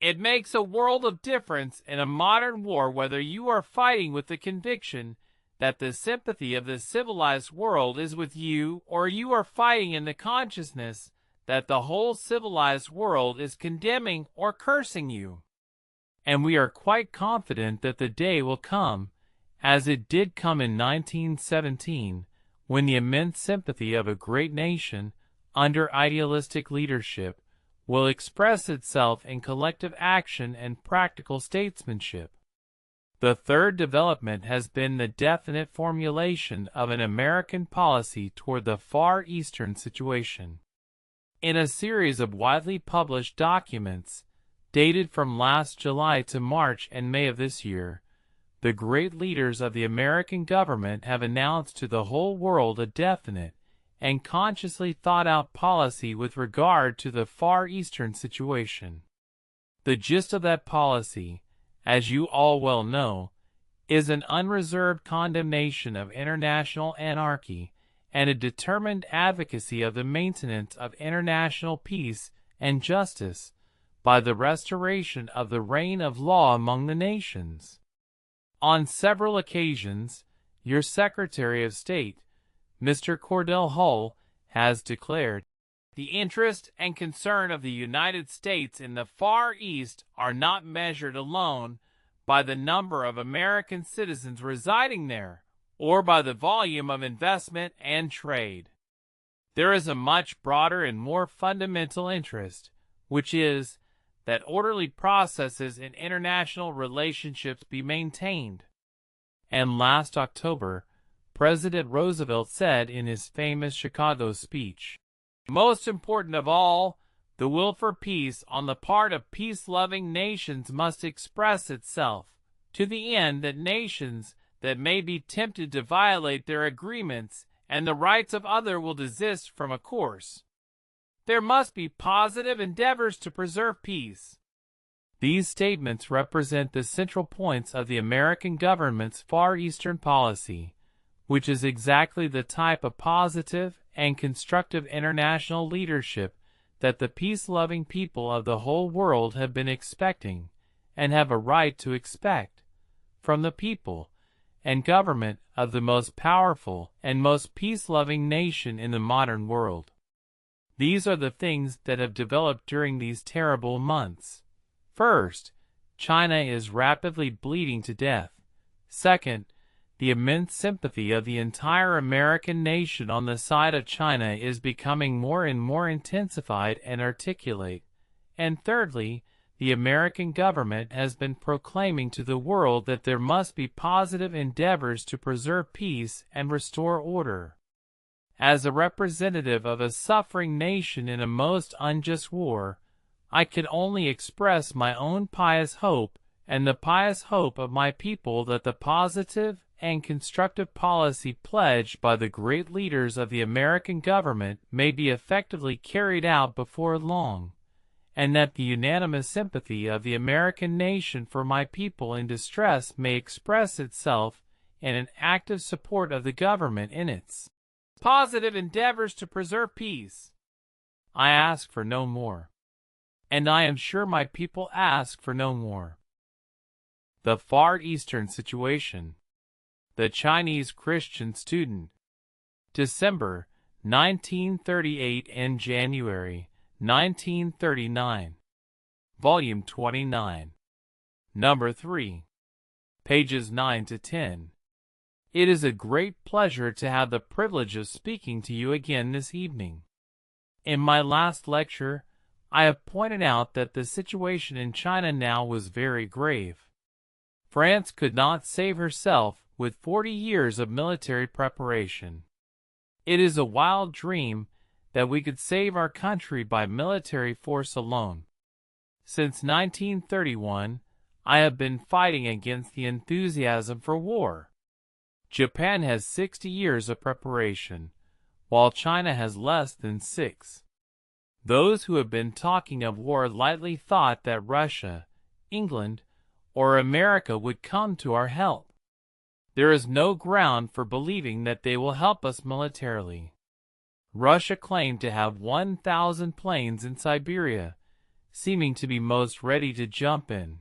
A: It makes a world of difference in a modern war whether you are fighting with the conviction that the sympathy of the civilized world is with you, or you are fighting in the consciousness that the whole civilized world is condemning or cursing you. And we are quite confident that the day will come, as it did come in 1917, when the immense sympathy of a great nation, under idealistic leadership, will express itself in collective action and practical statesmanship." The third development has been the definite formulation of an American policy toward the Far Eastern situation. In a series of widely published documents, dated from last July to March and May of this year, the great leaders of the American government have announced to the whole world a definite and consciously thought-out policy with regard to the Far Eastern situation. The gist of that policy, as you all well know, is an unreserved condemnation of international anarchy and a determined advocacy of the maintenance of international peace and justice by the restoration of the reign of law among the nations. On several occasions, your Secretary of State, Mr. Cordell Hull, has declared, "The interest and concern of the United States in the Far East are not measured alone by the number of American citizens residing there, or by the volume of investment and trade. There is a much broader and more fundamental interest, which is that orderly processes in international relationships be maintained, And last October, President Roosevelt said in his famous Chicago speech, "Most important of all, the will for peace on the part of peace-loving nations must express itself, to the end that nations that may be tempted to violate their agreements and the rights of others will desist from a course. There must be positive endeavors to preserve peace." These statements represent the central points of the American government's Far Eastern policy, which is exactly the type of positive and constructive international leadership that the peace-loving people of the whole world have been expecting, and have a right to expect, from the people and government of the most powerful and most peace-loving nation in the modern world. These are the things that have developed during these terrible months. First, China is rapidly bleeding to death. Second, the immense sympathy of the entire American nation on the side of China is becoming more and more intensified and articulate. And thirdly, the American government has been proclaiming to the world that there must be positive endeavors to preserve peace and restore order. As a representative of a suffering nation in a most unjust war, I can only express my own pious hope and the pious hope of my people that the positive and constructive policy pledged by the great leaders of the American government may be effectively carried out before long, and that the unanimous sympathy of the American nation for my people in distress may express itself in an active support of the government in its positive endeavors to preserve peace. I ask for no more, and I am sure my people ask for no more. The Far Eastern situation. The Chinese Christian student. December 1938 and January 1939. Volume 29. Number 3. Pages 9 to 10. It is a great pleasure to have the privilege of speaking to you again this evening. In my last lecture, I have pointed out that the situation in China now was very grave. France could not save herself with 40 years of military preparation. It is a wild dream that we could save our country by military force alone. Since 1931, I have been fighting against the enthusiasm for war. Japan has 60 years of preparation, while China has less than 6. Those who have been talking of war lightly thought that Russia, England, or America would come to our help. There is no ground for believing that they will help us militarily. Russia claimed to have 1,000 planes in Siberia, seeming to be most ready to jump in.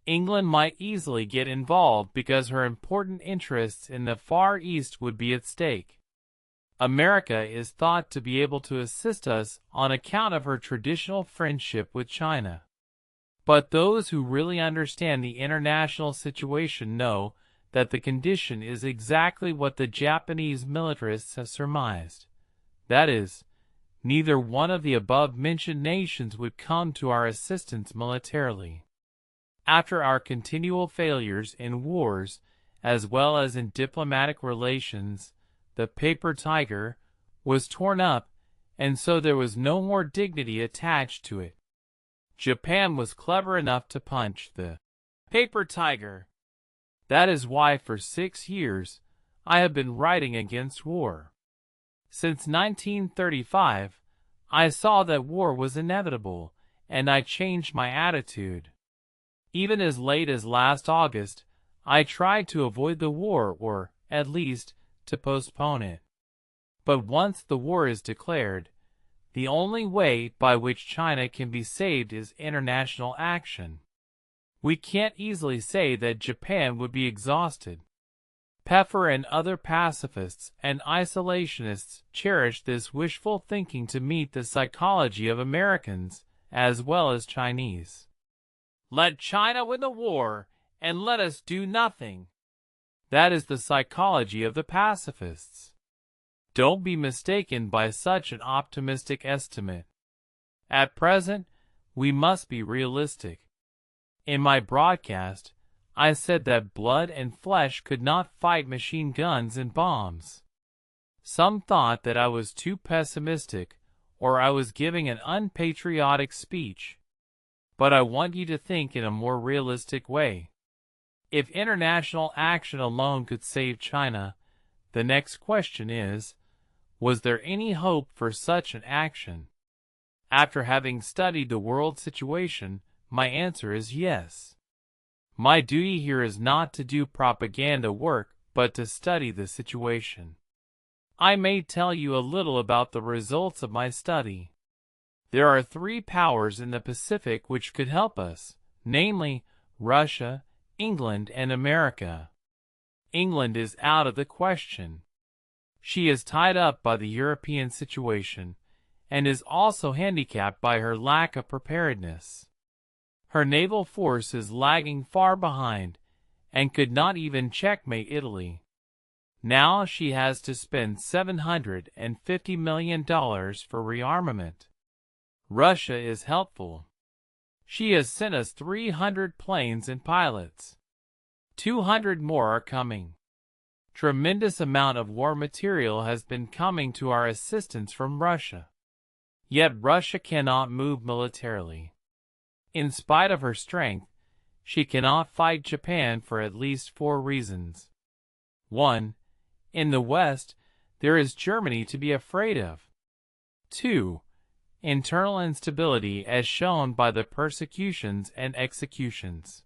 A: England might easily get involved because her important interests in the Far East would be at stake. America is thought to be able to assist us on account of her traditional friendship with China. But those who really understand the international situation know that the condition is exactly what the Japanese militarists have surmised. That is, neither one of the above-mentioned nations would come to our assistance militarily. After our continual failures in wars, as well as in diplomatic relations, the paper tiger was torn up, and so there was no more dignity attached to it. Japan was clever enough to punch the paper tiger. That is why for 6 years I have been writing against war. Since 1935, I saw that war was inevitable, and I changed my attitude. Even as late as last August, I tried to avoid the war or, at least, to postpone it. But once the war is declared, the only way by which China can be saved is international action. We can't easily say that Japan would be exhausted. Peffer and other pacifists and isolationists cherish this wishful thinking to meet the psychology of Americans as well as Chinese. Let China win the war, and let us do nothing. That is the psychology of the pacifists. Don't be mistaken by such an optimistic estimate. At present, we must be realistic. In my broadcast, I said that blood and flesh could not fight machine guns and bombs. Some thought that I was too pessimistic, or I was giving an unpatriotic speech. But I want you to think in a more realistic way. If international action alone could save China, the next question is, was there any hope for such an action? After having studied the world situation, my answer is yes. My duty here is not to do propaganda work, but to study the situation. I may tell you a little about the results of my study. There are 3 powers in the Pacific which could help us, namely Russia, England, and America. England is out of the question. She is tied up by the European situation, and is also handicapped by her lack of preparedness. Her naval force is lagging far behind, and could not even checkmate Italy. Now she has to spend $750 million for rearmament. Russia is helpful. She has sent us 300 planes and pilots. 200 more are coming. Tremendous amount of war material has been coming to our assistance from Russia. Yet Russia cannot move militarily. In spite of her strength, she cannot fight Japan for at least 4 reasons. 1. In the West, there is Germany to be afraid of. 2. Internal instability as shown by the persecutions and executions.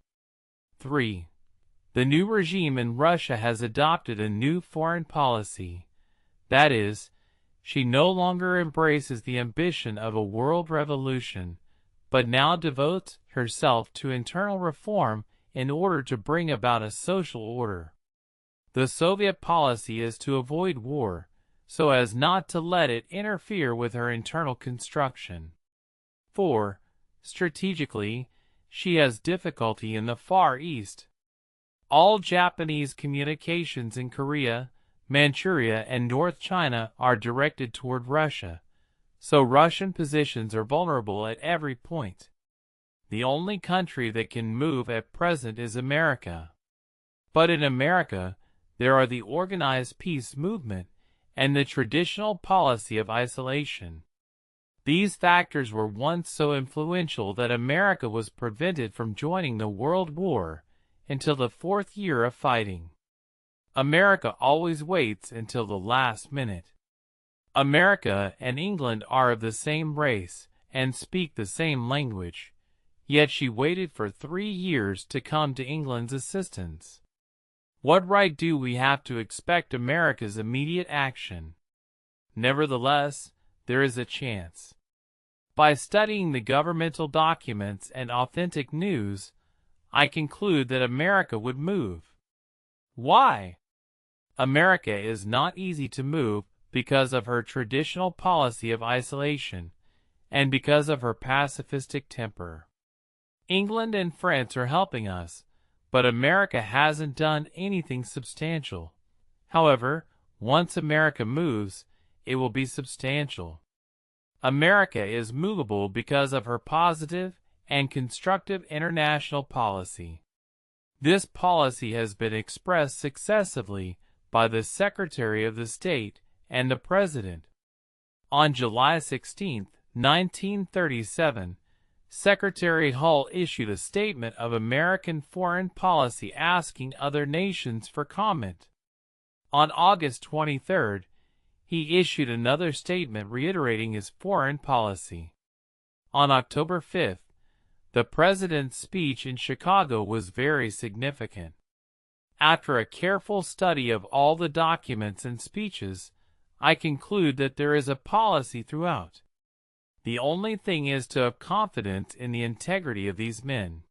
A: 3. The new regime in Russia has adopted a new foreign policy. That is, she no longer embraces the ambition of a world revolution, but now devotes herself to internal reform in order to bring about a social order. The Soviet policy is to avoid war, so as not to let it interfere with her internal construction. 4. Strategically, she has difficulty in the Far East. All Japanese communications in Korea, Manchuria, and North China are directed toward Russia, so Russian positions are vulnerable at every point. The only country that can move at present is America. But in America, there are the organized peace movement and the traditional policy of isolation. These factors were once so influential that America was prevented from joining the World War until the 4th year of fighting. America always waits until the last minute. America and England are of the same race and speak the same language, yet she waited for 3 years to come to England's assistance. What right do we have to expect America's immediate action? Nevertheless, there is a chance. By studying the governmental documents and authentic news, I conclude that America would move. Why? America is not easy to move because of her traditional policy of isolation, and because of her pacifistic temper. England and France are helping us, but America hasn't done anything substantial. However, once America moves, it will be substantial. America is movable because of her positive and constructive international policy. This policy has been expressed successively by the Secretary of the State and the President. On July 16, 1937, Secretary Hull issued a statement of American foreign policy asking other nations for comment. On August 23, he issued another statement reiterating his foreign policy. On October 5, the President's speech in Chicago was very significant. After a careful study of all the documents and speeches, I conclude that there is a policy throughout. The only thing is to have confidence in the integrity of these men.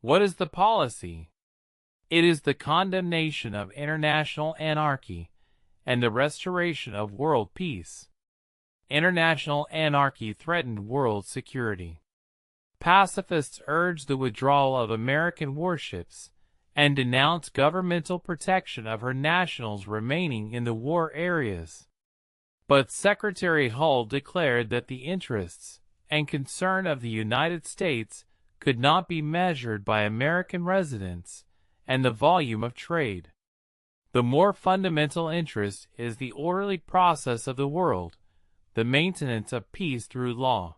A: What is the policy? It is the condemnation of international anarchy and the restoration of world peace. International anarchy threatened world security. Pacifists urged the withdrawal of American warships and denounced governmental protection of her nationals remaining in the war areas. But Secretary Hull declared that the interests and concern of the United States could not be measured by American residents, and the volume of trade. The more fundamental interest is the orderly process of the world, the maintenance of peace through law.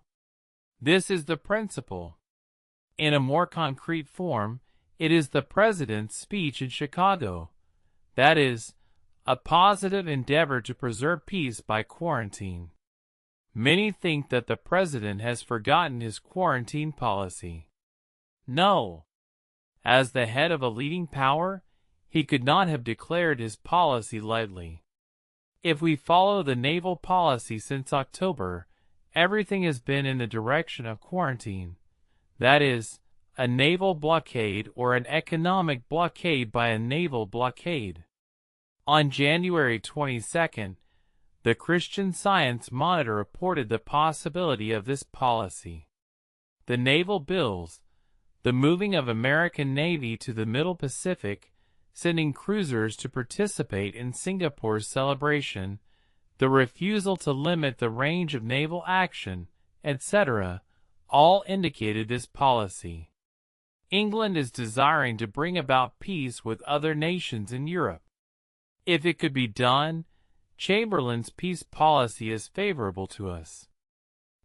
A: This is the principle. In a more concrete form, it is the President's speech in Chicago. That is, a positive endeavor to preserve peace by quarantine. Many think that the President has forgotten his quarantine policy. No. As the head of a leading power, he could not have declared his policy lightly. If we follow the naval policy since October, everything has been in the direction of quarantine. That is, a naval blockade or an economic blockade by a naval blockade. On January 22, the Christian Science Monitor reported the possibility of this policy. The naval bills, the moving of American Navy to the Middle Pacific, sending cruisers to participate in Singapore's celebration, the refusal to limit the range of naval action, etc., all indicated this policy. England is desiring to bring about peace with other nations in Europe. If it could be done, Chamberlain's peace policy is favorable to us.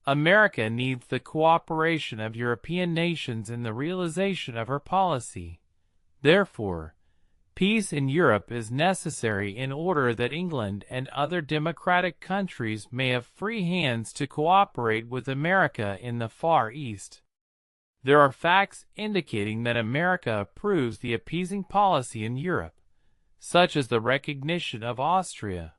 A: America needs the cooperation of European nations in the realization of her policy. Therefore, peace in Europe is necessary in order that England and other democratic countries may have free hands to cooperate with America in the Far East. There are facts indicating that America approves the appeasing policy in Europe, such as the recognition of Austria.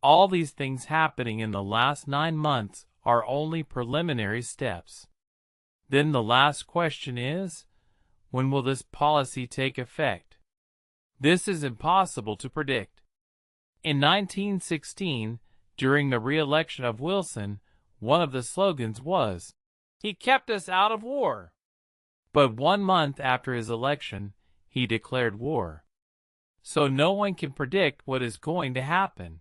A: All these things happening in the last 9 months are only preliminary steps. Then the last question is, when will this policy take effect? This is impossible to predict. In 1916, during the re-election of Wilson, one of the slogans was, "He kept us out of war." But 1 month after his election, he declared war. So no one can predict what is going to happen.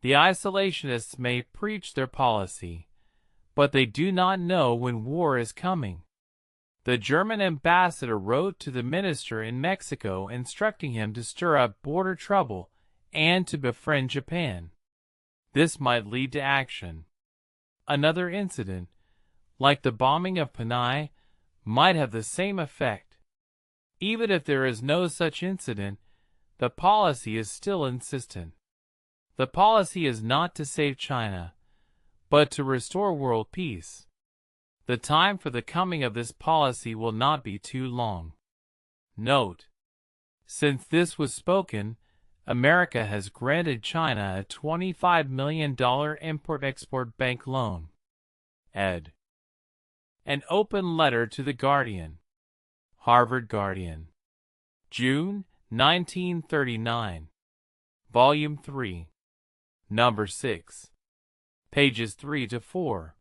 A: The isolationists may preach their policy, but they do not know when war is coming. The German ambassador wrote to the minister in Mexico instructing him to stir up border trouble and to befriend Japan. This might lead to action. Another incident, like the bombing of Panay, might have the same effect. Even if there is no such incident, the policy is still insistent. The policy is not to save China, but to restore world peace. The time for the coming of this policy will not be too long. Note: since this was spoken, America has granted China a $25 million Import-Export Bank loan. Ed. An open letter to the Guardian. Harvard Guardian. June 1939. Volume 3. Number 6. Pages 3 to 4.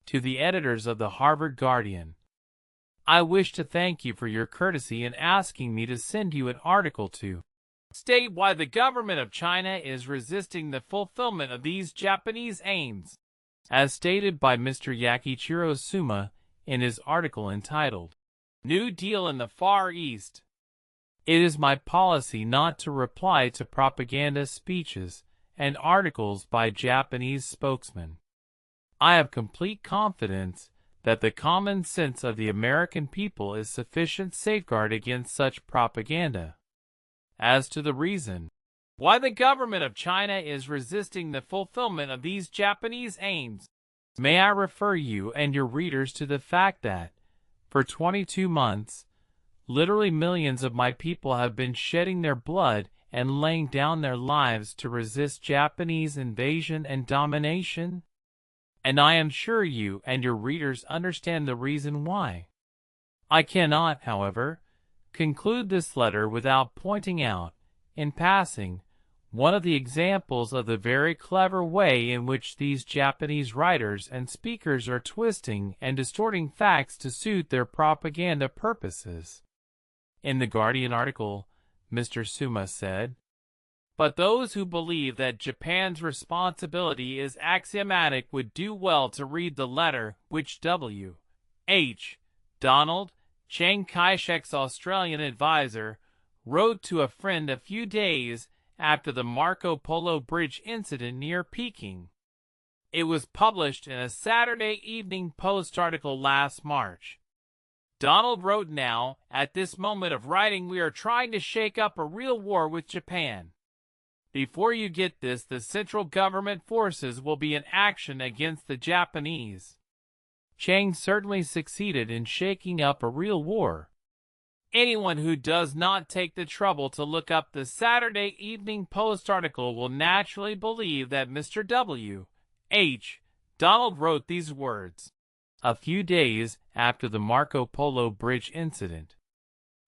A: To the editors of the Harvard Guardian. I wish to thank you for your courtesy in asking me to send you an article to state why the government of China is resisting the fulfillment of these Japanese aims, as stated by Mr. Yakichiro Suma in his article entitled, New Deal in the Far East. It is my policy not to reply to propaganda speeches and articles by Japanese spokesmen. I have complete confidence that the common sense of the American people is sufficient safeguard against such propaganda. As to the reason why the government of China is resisting the fulfillment of these Japanese aims, may I refer you and your readers to the fact that, for 22 months, literally millions of my people have been shedding their blood and laying down their lives to resist Japanese invasion and domination? And I am sure you and your readers understand the reason why. I cannot, however, conclude this letter without pointing out, in passing, one of the examples of the very clever way in which these Japanese writers and speakers are twisting and distorting facts to suit their propaganda purposes. In the Guardian article, Mr. Suma said, "But those who believe that Japan's responsibility is axiomatic would do well to read the letter which W. H. Donald Chiang Kai-shek's Australian advisor, wrote to a friend a few days after the Marco Polo Bridge incident near Peking. It was published in a Saturday Evening Post article last March. Donald wrote, "Now, at this moment of writing, we are trying to shake up a real war with Japan. Before you get this, the central government forces will be in action against the Japanese." Chiang certainly succeeded in shaking up a real war. Anyone who does not take the trouble to look up the Saturday Evening Post article will naturally believe that Mr. W. H. Donald wrote these words a few days after the Marco Polo Bridge incident.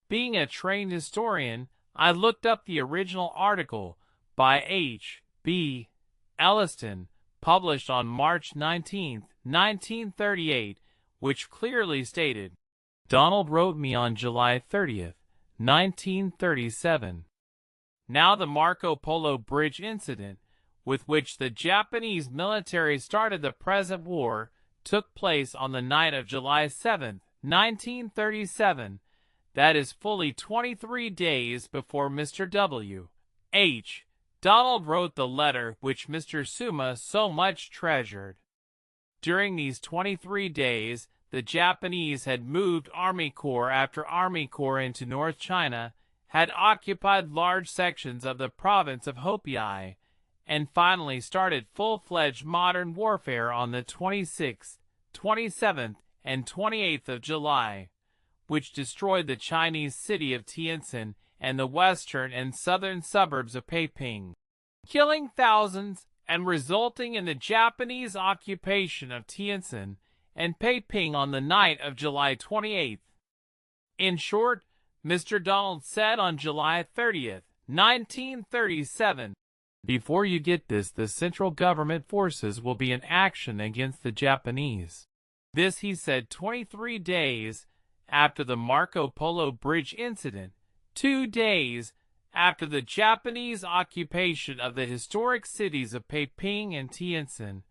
A: Being a trained historian, I looked up the original article by H. B. Elliston, published on March 19, 1938, which clearly stated, "Donald wrote me on July 30, 1937. Now the Marco Polo Bridge incident, with which the Japanese military started the present war, took place on the night of July 7, 1937, that is fully 23 days before Mr. W. H. Donald wrote the letter which Mr. Suma so much treasured. During these 23 days, the Japanese had moved Army Corps after Army Corps into North China, had occupied large sections of the province of Hopei, and finally started full-fledged modern warfare on the 26th, 27th, and 28th of July, which destroyed the Chinese city of Tientsin and the western and southern suburbs of Peiping, killing thousands and resulting in the Japanese occupation of Tientsin and Peiping on the night of July 28th. In short, Mr. Donald said on July 30th, 1937, "Before you get this, the central government forces will be in action against the Japanese." This he said 23 days after the Marco Polo Bridge incident, 2 days after the Japanese occupation of the historic cities of Peiping and Tientsin,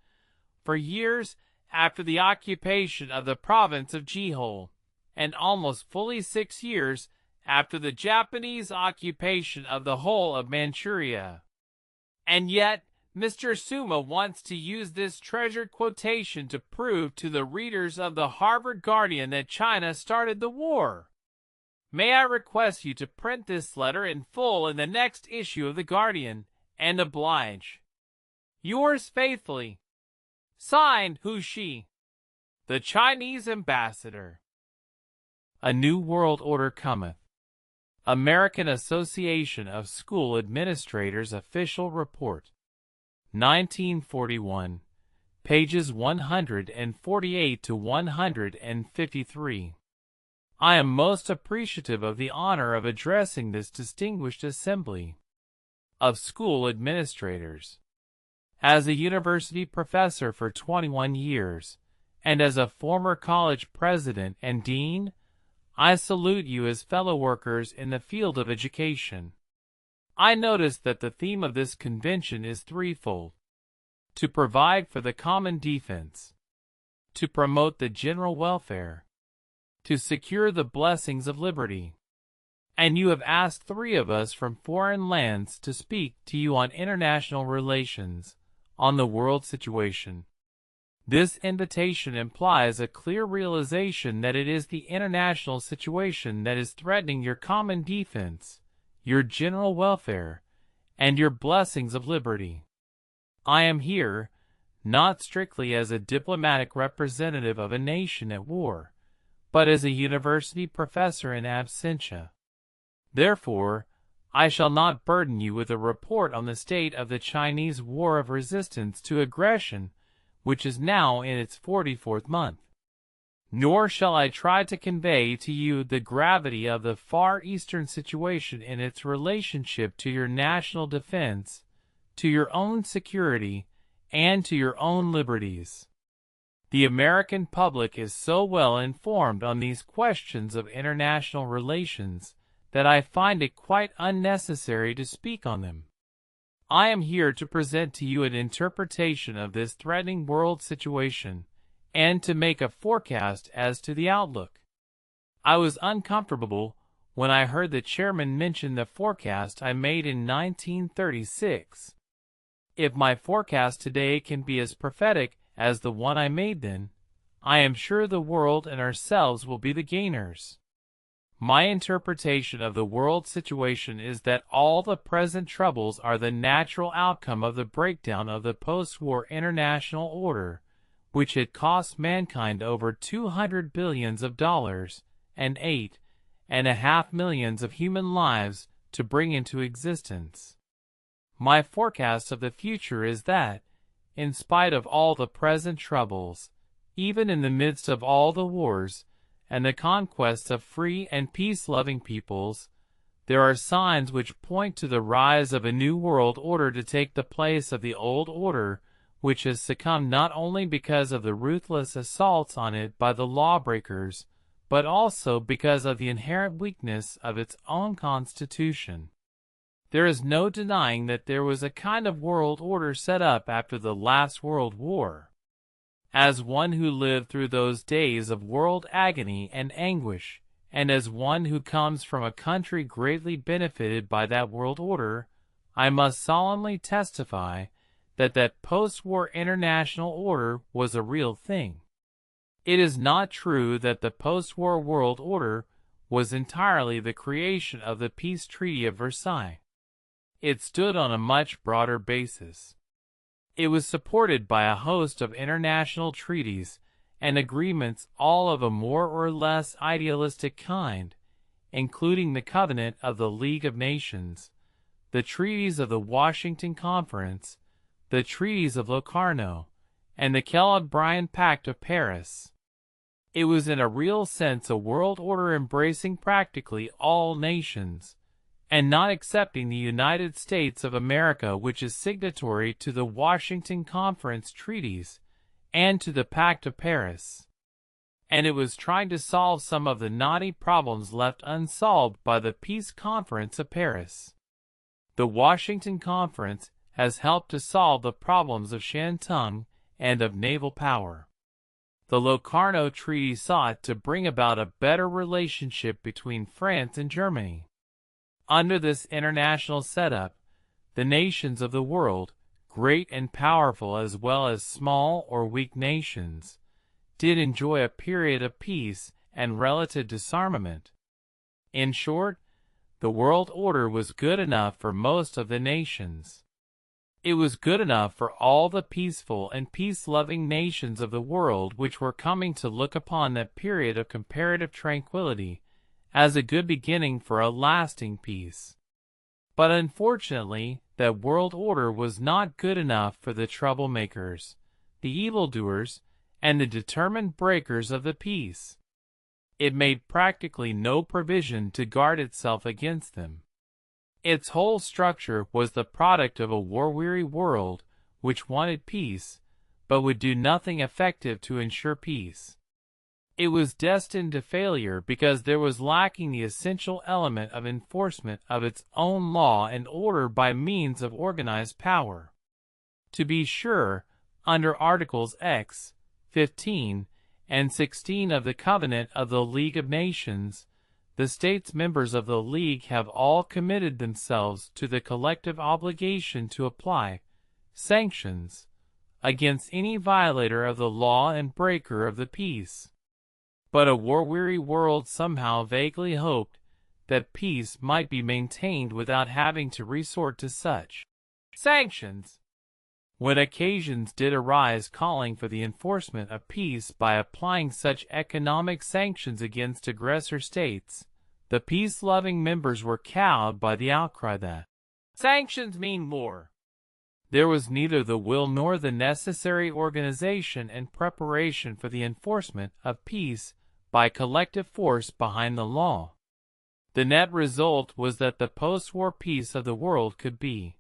A: for years after the occupation of the province of Jihou, and almost fully 6 years after the Japanese occupation of the whole of Manchuria. And yet, Mr. Suma wants to use this treasured quotation to prove to the readers of the Harvard Guardian that China started the war. May I request you to print this letter in full in the next issue of the Guardian, and oblige. Yours faithfully, signed Hu Shi, the Chinese ambassador. A New World Order Cometh. American Association of School Administrators Official Report. 1941, pages 148 to 153. I am most appreciative of the honor of addressing this distinguished assembly of school administrators. As a university professor for 21 years, and as a former college president and dean, I salute you as fellow workers in the field of education. I notice that the theme of this convention is threefold: to provide for the common defense, to promote the general welfare, to secure the blessings of liberty. And you have asked 3 of us from foreign lands to speak to you on international relations, on the world situation. This invitation implies a clear realization that it is the international situation that is threatening your common defense, your general welfare, and your blessings of liberty. I am here, not strictly as a diplomatic representative of a nation at war, but as a university professor in absentia. Therefore, I shall not burden you with a report on the state of the Chinese war of resistance to aggression, which is now in its 44th month. Nor shall I try to convey to you the gravity of the Far Eastern situation in its relationship to your national defense, to your own security, and to your own liberties. The American public is so well informed on these questions of international relations that I find it quite unnecessary to speak on them. I am here to present to you an interpretation of this threatening world situation, and to make a forecast as to the outlook. I was uncomfortable when I heard the chairman mention the forecast I made in 1936. If my forecast today can be as prophetic as the one I made then, I am sure the world and ourselves will be the gainers. My interpretation of the world situation is that all the present troubles are the natural outcome of the breakdown of the post-war international order, which had cost mankind over $200 billion and 8.5 million of human lives to bring into existence. My forecast of the future is that, in spite of all the present troubles, even in the midst of all the wars and the conquests of free and peace-loving peoples, there are signs which point to the rise of a new world order to take the place of the old order, which has succumbed not only because of the ruthless assaults on it by the lawbreakers, but also because of the inherent weakness of its own constitution. There is no denying that there was a kind of world order set up after the last World War. As one who lived through those days of world agony and anguish, and as one who comes from a country greatly benefited by that world order, I must solemnly testify that that post-war international order was a real thing. It is not true that the post-war world order was entirely the creation of the Peace Treaty of Versailles. It stood on a much broader basis. It was supported by a host of international treaties and agreements, all of a more or less idealistic kind, including the Covenant of the League of Nations, the treaties of the Washington Conference, the treaties of Locarno, and the Kellogg-Briand Pact of Paris. It was in a real sense a world order embracing practically all nations, and not excepting the United States of America, which is signatory to the Washington Conference treaties and to the Pact of Paris. And it was trying to solve some of the knotty problems left unsolved by the Peace Conference of Paris. The Washington Conference has helped to solve the problems of Shantung and of naval power. The Locarno Treaty sought to bring about a better relationship between France and Germany. Under this international setup, the nations of the world, great and powerful as well as small or weak nations, did enjoy a period of peace and relative disarmament. In short, the world order was good enough for most of the nations. It was good enough for all the peaceful and peace-loving nations of the world which were coming to look upon that period of comparative tranquility as a good beginning for a lasting peace. But unfortunately, that world order was not good enough for the troublemakers, the evildoers, and the determined breakers of the peace. It made practically no provision to guard itself against them. Its whole structure was the product of a war-weary world which wanted peace, but would do nothing effective to ensure peace. It was destined to failure because there was lacking the essential element of enforcement of its own law and order by means of organized power. To be sure, under Articles X, 15, and 16 of the Covenant of the League of Nations, the states members of the League have all committed themselves to the collective obligation to apply sanctions against any violator of the law and breaker of the peace. But a war-weary world somehow vaguely hoped that peace might be maintained without having to resort to such sanctions. When occasions did arise calling for the enforcement of peace by applying such economic sanctions against aggressor states, the peace-loving members were cowed by the outcry that sanctions mean war. There was neither the will nor the necessary organization and preparation for the enforcement of peace by collective force behind the law. The net result was that the post-war peace of the world could be,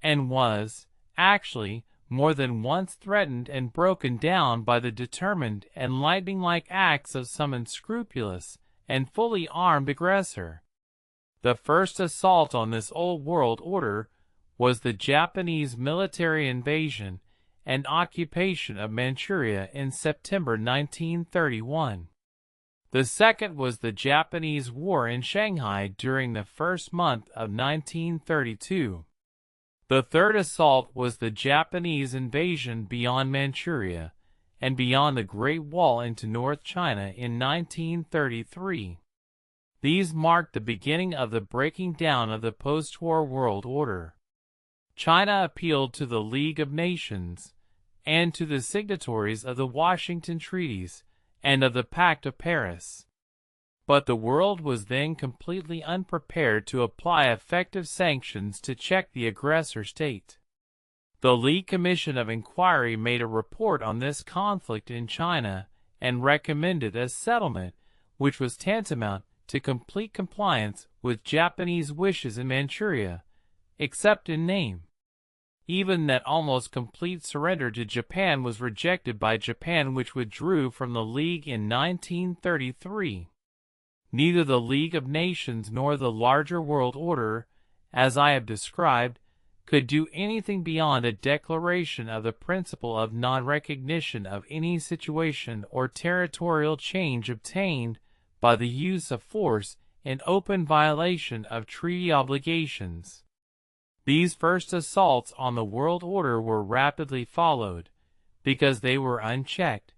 A: and was, actually, more than once threatened and broken down by the determined and lightning-like acts of some unscrupulous and fully armed aggressor. The first assault on this old world order was the Japanese military invasion and occupation of Manchuria in September 1931. The second was the Japanese War in Shanghai during the first month of 1932. The third assault was the Japanese invasion beyond Manchuria and beyond the Great Wall into North China in 1933. These marked the beginning of the breaking down of the post-war world order. China appealed to the League of Nations and to the signatories of the Washington Treaties and of the Pact of Paris. But the world was then completely unprepared to apply effective sanctions to check the aggressor state. The League Commission of Inquiry made a report on this conflict in China and recommended a settlement which was tantamount to complete compliance with Japanese wishes in Manchuria, except in name. Even that almost complete surrender to Japan was rejected by Japan, which withdrew from the League in 1933. Neither the League of Nations nor the larger world order, as I have described, could do anything beyond a declaration of the principle of non-recognition of any situation or territorial change obtained by the use of force in open violation of treaty obligations. These first assaults on the world order were rapidly followed, because they were unchecked,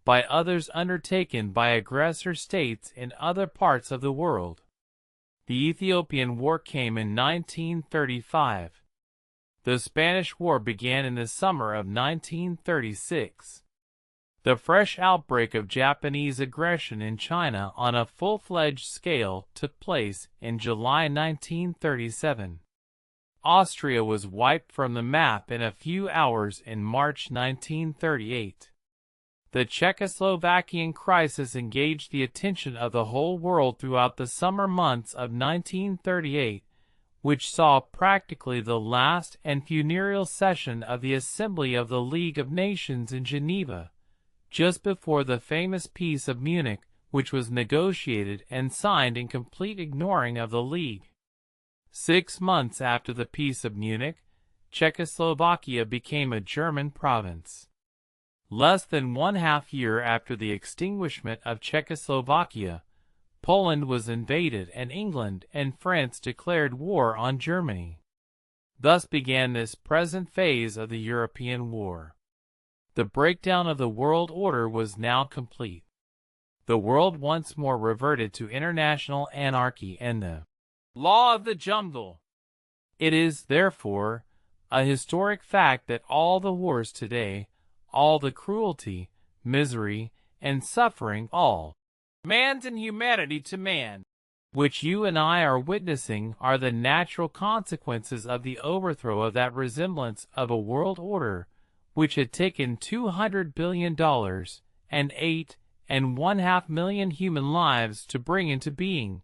A: by others undertaken by aggressor states in other parts of the world. The Ethiopian War came in 1935. The Spanish War began in the summer of 1936. The fresh outbreak of Japanese aggression in China on a full-fledged scale took place in July 1937. Austria was wiped from the map in a few hours in March 1938. The Czechoslovakian crisis engaged the attention of the whole world throughout the summer months of 1938, which saw practically the last and funereal session of the Assembly of the League of Nations in Geneva, just before the famous Peace of Munich, which was negotiated and signed in complete ignoring of the League. 6 months after the Peace of Munich, Czechoslovakia became a German province. Less than 1/2 year after the extinguishment of Czechoslovakia, Poland was invaded and England and France declared war on Germany. Thus began this present phase of the European war. The breakdown of the world order was now complete. The world once more reverted to international anarchy and the law of the jungle. It is, therefore, a historic fact that all the wars today, all the cruelty, misery, and suffering, all man's inhumanity to man, which you and I are witnessing, are the natural consequences of the overthrow of that resemblance of a world order which had taken $200 billion and 8.5 million human lives to bring into being,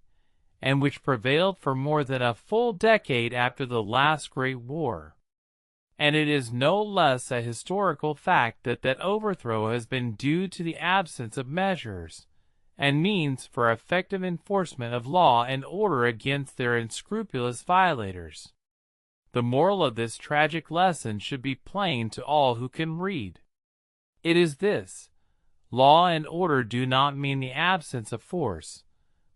A: and which prevailed for more than a full decade after the last Great War. And it is no less a historical fact that that overthrow has been due to the absence of measures and means for effective enforcement of law and order against their unscrupulous violators. The moral of this tragic lesson should be plain to all who can read. It is this: law and order do not mean the absence of force,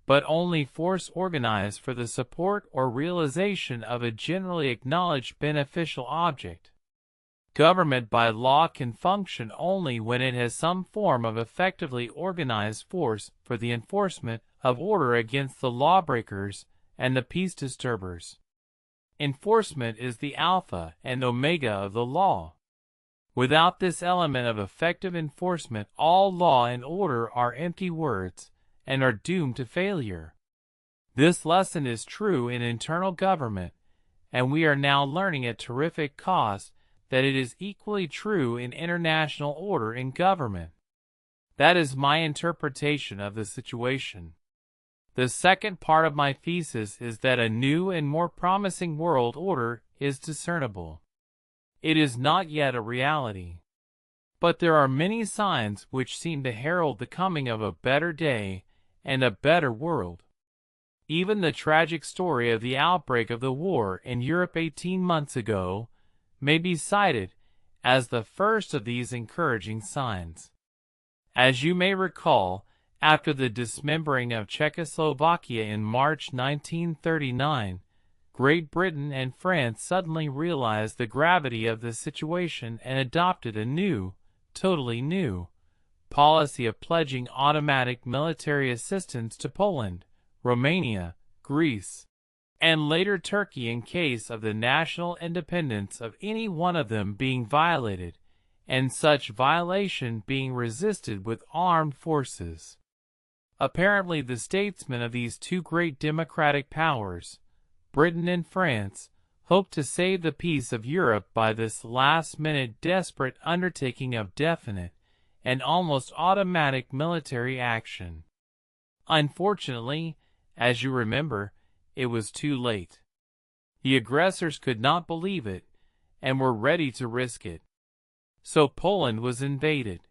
A: but only force organized for the support or realization of a generally acknowledged beneficial object. Government by law can function only when it has some form of effectively organized force for the enforcement of order against the lawbreakers and the peace disturbers. Enforcement is the alpha and omega of the law. Without this element of effective enforcement, all law and order are empty words and are doomed to failure. This lesson is true in internal government, and we are now learning at terrific cost that it is equally true in international order in government. That is my interpretation of the situation. The second part of my thesis is that a new and more promising world order is discernible. It is not yet a reality. But there are many signs which seem to herald the coming of a better day and a better world. Even the tragic story of the outbreak of the war in Europe 18 months ago may be cited as the first of these encouraging signs. As you may recall, After the dismembering of Czechoslovakia in March 1939, Great Britain and France suddenly realized the gravity of the situation and adopted a new, totally new, policy of pledging automatic military assistance to Poland, Romania, Greece, and later Turkey in case of the national independence of any one of them being violated, and such violation being resisted with armed forces. Apparently the statesmen of these two great democratic powers, Britain and France, hoped to save the peace of Europe by this last-minute desperate undertaking of definite and almost automatic military action. Unfortunately, as you remember, it was too late. The aggressors could not believe it, and were ready to risk it. So Poland was invaded,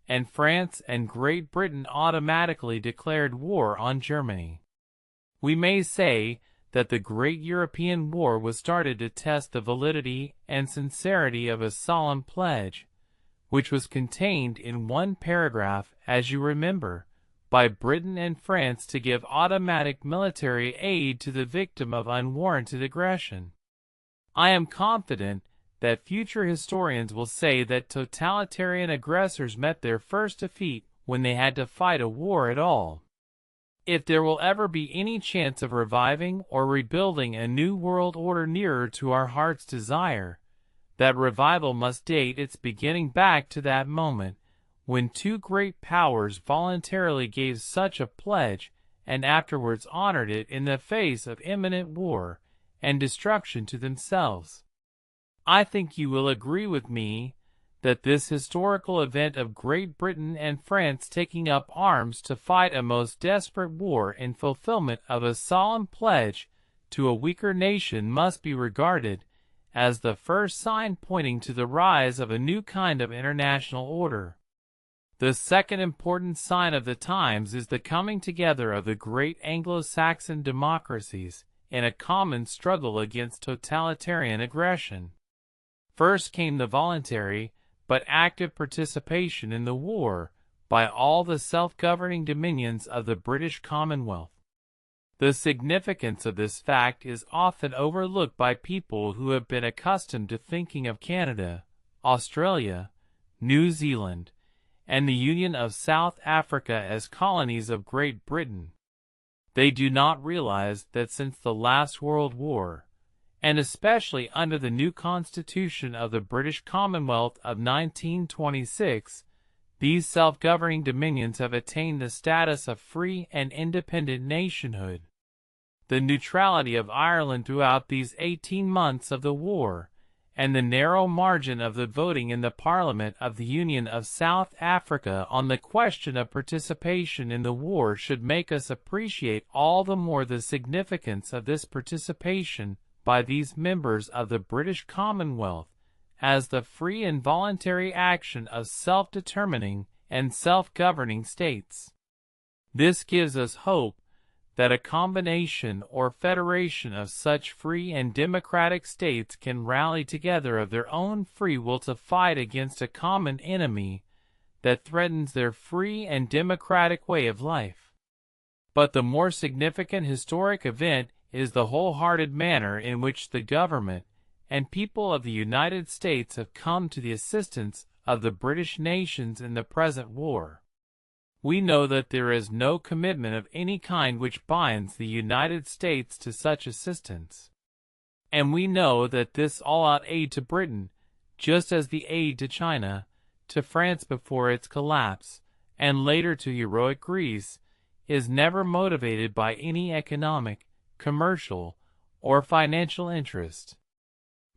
A: and France and Great Britain automatically declared war on Germany. We may say that the great European war was started to test the validity and sincerity of a solemn pledge, which was contained in one paragraph, as you remember, by Britain and France to give automatic military aid to the victim of unwarranted aggression. I am confident that future historians will say that totalitarian aggressors met their first defeat when they had to fight a war at all. If there will ever be any chance of reviving or rebuilding a new world order nearer to our heart's desire, that revival must date its beginning back to that moment when two great powers voluntarily gave such a pledge and afterwards honored it in the face of imminent war and destruction to themselves. I think you will agree with me that this historical event of Great Britain and France taking up arms to fight a most desperate war in fulfillment of a solemn pledge to a weaker nation must be regarded as the first sign pointing to the rise of a new kind of international order. The second important sign of the times is the coming together of the great Anglo-Saxon democracies in a common struggle against totalitarian aggression. First came the voluntary but active participation in the war by all the self-governing dominions of the British Commonwealth. The significance of this fact is often overlooked by people who have been accustomed to thinking of Canada, Australia, New Zealand, and the Union of South Africa as colonies of Great Britain. They do not realize that since the last World War, and especially under the new Constitution of the British Commonwealth of 1926, these self-governing dominions have attained the status of free and independent nationhood. The neutrality of Ireland throughout these 18 months of the war, and the narrow margin of the voting in the Parliament of the Union of South Africa on the question of participation in the war should make us appreciate all the more the significance of this participation by these members of the British Commonwealth as the free and voluntary action of self-determining and self-governing states. This gives us hope that a combination or federation of such free and democratic states can rally together of their own free will to fight against a common enemy that threatens their free and democratic way of life. But the more significant historic event is the wholehearted manner in which the government and people of the United States have come to the assistance of the British nations in the present war. We know that there is no commitment of any kind which binds the United States to such assistance. And we know that this all-out aid to Britain, just as the aid to China, to France before its collapse, and later to heroic Greece, is never motivated by any economic, commercial, or financial interest.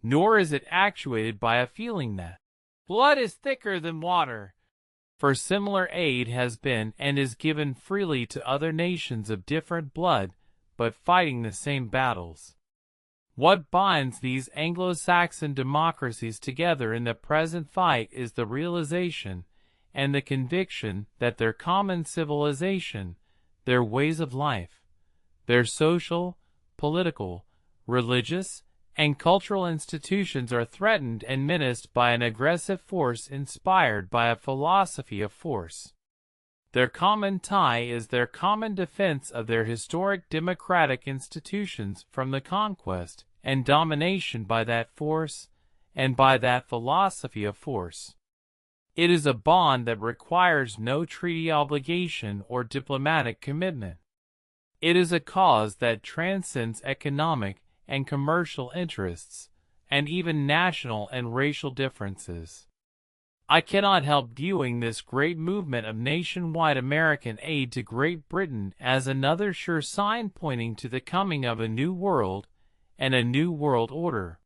A: Nor is it actuated by a feeling that blood is thicker than water, for similar aid has been and is given freely to other nations of different blood, but fighting the same battles. What binds these Anglo-Saxon democracies together in the present fight is the realization and the conviction that their common civilization, their ways of life, their social, political, religious, and cultural institutions are threatened and menaced by an aggressive force inspired by a philosophy of force. Their common tie is their common defense of their historic democratic institutions from the conquest and domination by that force and by that philosophy of force. It is a bond that requires no treaty obligation or diplomatic commitment. It is a cause that transcends economic and commercial interests, and even national and racial differences. I cannot help viewing this great movement of nationwide American aid to Great Britain as another sure sign pointing to the coming of a new world and a new world order.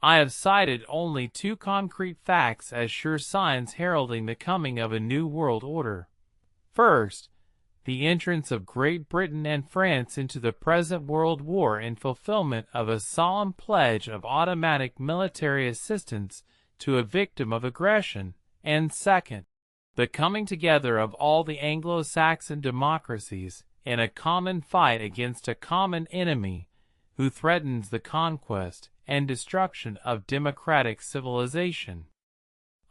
A: I have cited only two concrete facts as sure signs heralding the coming of a new world order. First, the entrance of Great Britain and France into the present world war in fulfillment of a solemn pledge of automatic military assistance to a victim of aggression, and second, the coming together of all the Anglo-Saxon democracies in a common fight against a common enemy who threatens the conquest and destruction of democratic civilization.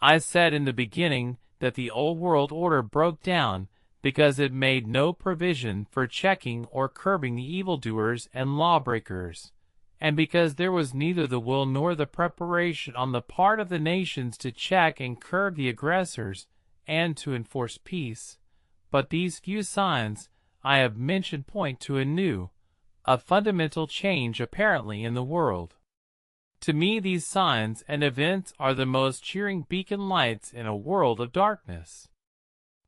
A: I said in the beginning that the old world order broke down because it made no provision for checking or curbing the evildoers and lawbreakers, and because there was neither the will nor the preparation on the part of the nations to check and curb the aggressors and to enforce peace. But these few signs I have mentioned point to a fundamental change apparently in the world. To me, these signs and events are the most cheering beacon lights in a world of darkness.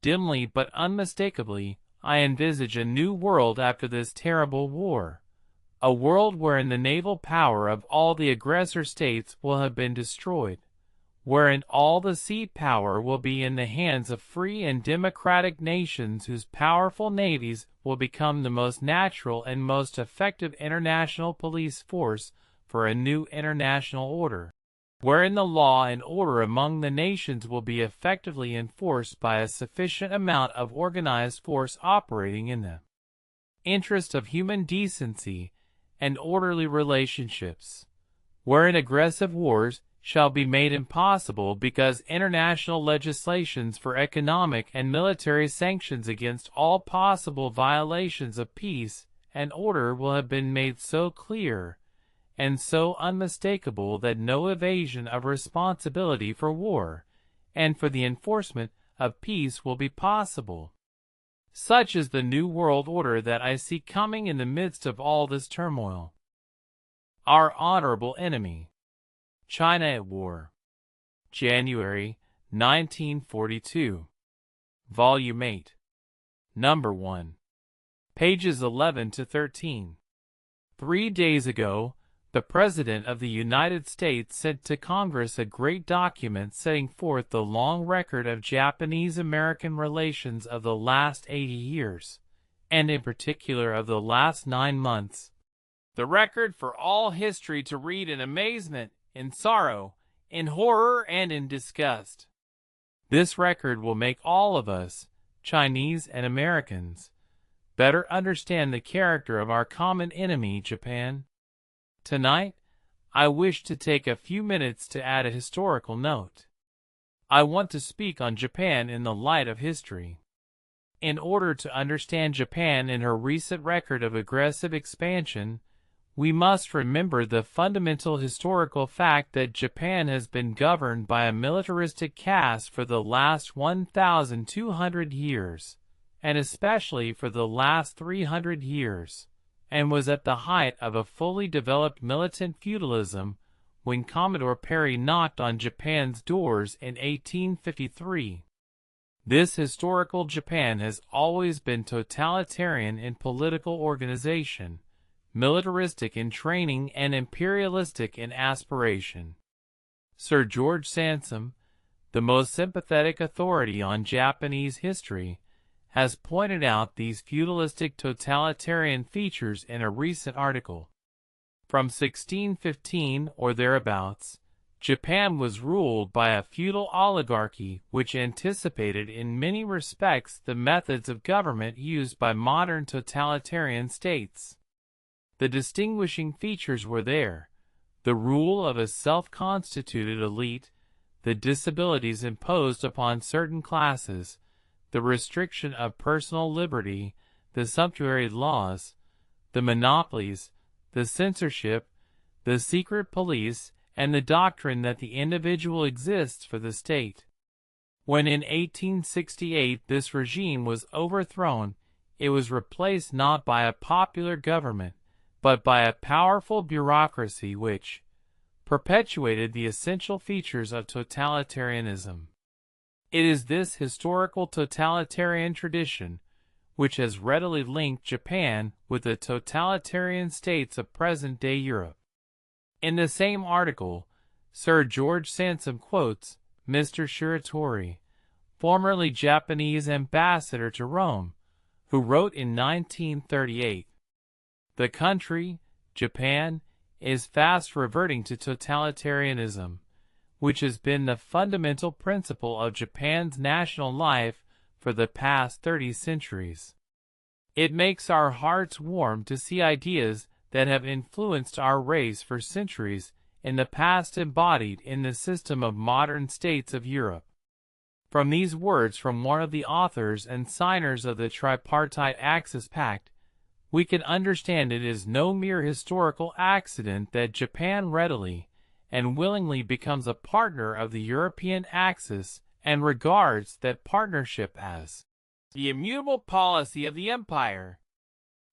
A: Dimly but unmistakably, I envisage a new world after this terrible war. A world wherein the naval power of all the aggressor states will have been destroyed, wherein all the sea power will be in the hands of free and democratic nations whose powerful navies will become the most natural and most effective international police force for a new international order, wherein the law and order among the nations will be effectively enforced by a sufficient amount of organized force operating in the interest of human decency and orderly relationships, wherein aggressive wars shall be made impossible because international legislations for economic and military sanctions against all possible violations of peace and order will have been made so clear and so unmistakable that no evasion of responsibility for war and for the enforcement of peace will be possible. Such is the new world order that I see coming in the midst of all this turmoil. Our honorable enemy. China at War. January 1942. Volume 8. Number 1. Pages 11 to 13. 3 days ago, the President of the United States sent to Congress a great document setting forth the long record of Japanese-American relations of the last 80 years, and in particular of the last 9 months. The record for all history to read in amazement, in sorrow, in horror, and in disgust. This record will make all of us, Chinese and Americans, better understand the character of our common enemy, Japan. Tonight, I wish to take a few minutes to add a historical note. I want to speak on Japan in the light of history. In order to understand Japan in her recent record of aggressive expansion, we must remember the fundamental historical fact that Japan has been governed by a militaristic caste for the last 1,200 years, and especially for the last 300 years. And was at the height of a fully developed militant feudalism when Commodore Perry knocked on Japan's doors in 1853. This historical Japan has always been totalitarian in political organization, militaristic in training, and imperialistic in aspiration. Sir George Sansom, the most sympathetic authority on Japanese history, has pointed out these feudalistic totalitarian features in a recent article. From 1615 or thereabouts, Japan was ruled by a feudal oligarchy which anticipated in many respects the methods of government used by modern totalitarian states. The distinguishing features were there: the rule of a self-constituted elite, the disabilities imposed upon certain classes, the restriction of personal liberty, the sumptuary laws, the monopolies, the censorship, the secret police, and the doctrine that the individual exists for the state. When in 1868 this regime was overthrown, it was replaced not by a popular government, but by a powerful bureaucracy which perpetuated the essential features of totalitarianism. It is this historical totalitarian tradition which has readily linked Japan with the totalitarian states of present-day Europe. In the same article, Sir George Sansom quotes Mr. Shiratori, formerly Japanese ambassador to Rome, who wrote in 1938, "The country, Japan, is fast reverting to totalitarianism, which has been the fundamental principle of Japan's national life for the past 30 centuries. It makes our hearts warm to see ideas that have influenced our race for centuries in the past embodied in the system of modern states of Europe." From these words from one of the authors and signers of the Tripartite Axis Pact, we can understand it is no mere historical accident that Japan readily and willingly becomes a partner of the European Axis and regards that partnership as the immutable policy of the empire.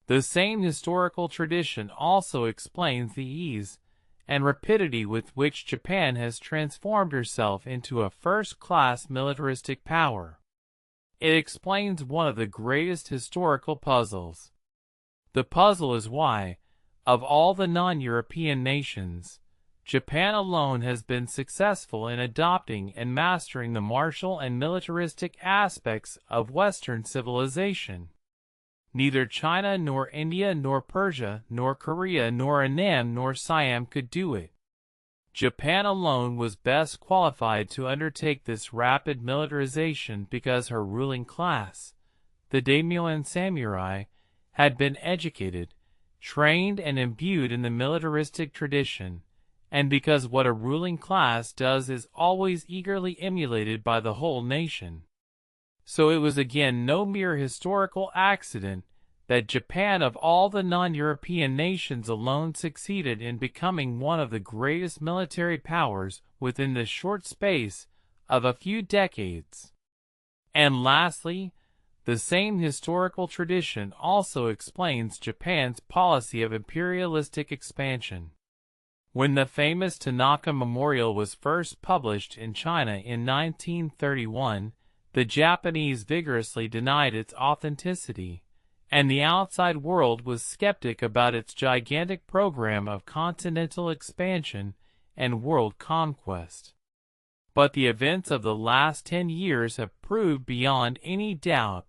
A: The same historical tradition also explains the ease and rapidity with which Japan has transformed herself into a first-class militaristic power. It explains one of the greatest historical puzzles. The puzzle is why, of all the non-European nations, Japan alone has been successful in adopting and mastering the martial and militaristic aspects of Western civilization. Neither China nor India nor Persia nor Korea nor Annam nor Siam could do it. Japan alone was best qualified to undertake this rapid militarization because her ruling class, the daimyo and samurai, had been educated, trained and imbued in the militaristic tradition, and because what a ruling class does is always eagerly emulated by the whole nation. So it was again no mere historical accident that Japan of all the non-European nations alone succeeded in becoming one of the greatest military powers within the short space of a few decades. And lastly, the same historical tradition also explains Japan's policy of imperialistic expansion. When the famous Tanaka Memorial was first published in China in 1931, the Japanese vigorously denied its authenticity, and the outside world was skeptic about its gigantic program of continental expansion and world conquest. But the events of the last 10 years have proved beyond any doubt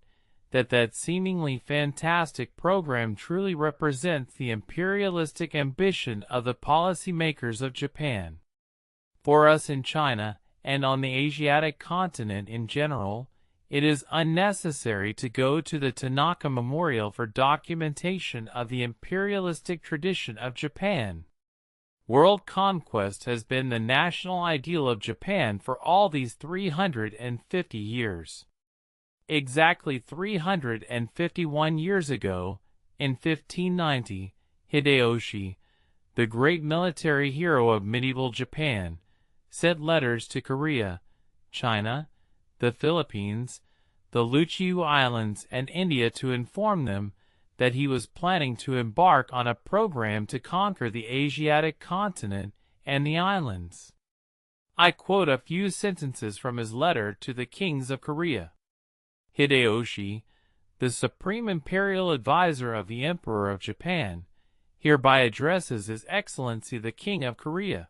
A: that seemingly fantastic program truly represents the imperialistic ambition of the policymakers of Japan. For us in China, and on the Asiatic continent in general, it is unnecessary to go to the Tanaka Memorial for documentation of the imperialistic tradition of Japan. World conquest has been the national ideal of Japan for all these 350 years. Exactly 351 years ago, in 1590, Hideyoshi, the great military hero of medieval Japan, sent letters to Korea, China, the Philippines, the Luchiu Islands, and India to inform them that he was planning to embark on a program to conquer the Asiatic continent and the islands. I quote a few sentences from his letter to the kings of Korea. Hideyoshi, the supreme imperial advisor of the Emperor of Japan, hereby addresses His Excellency the King of Korea.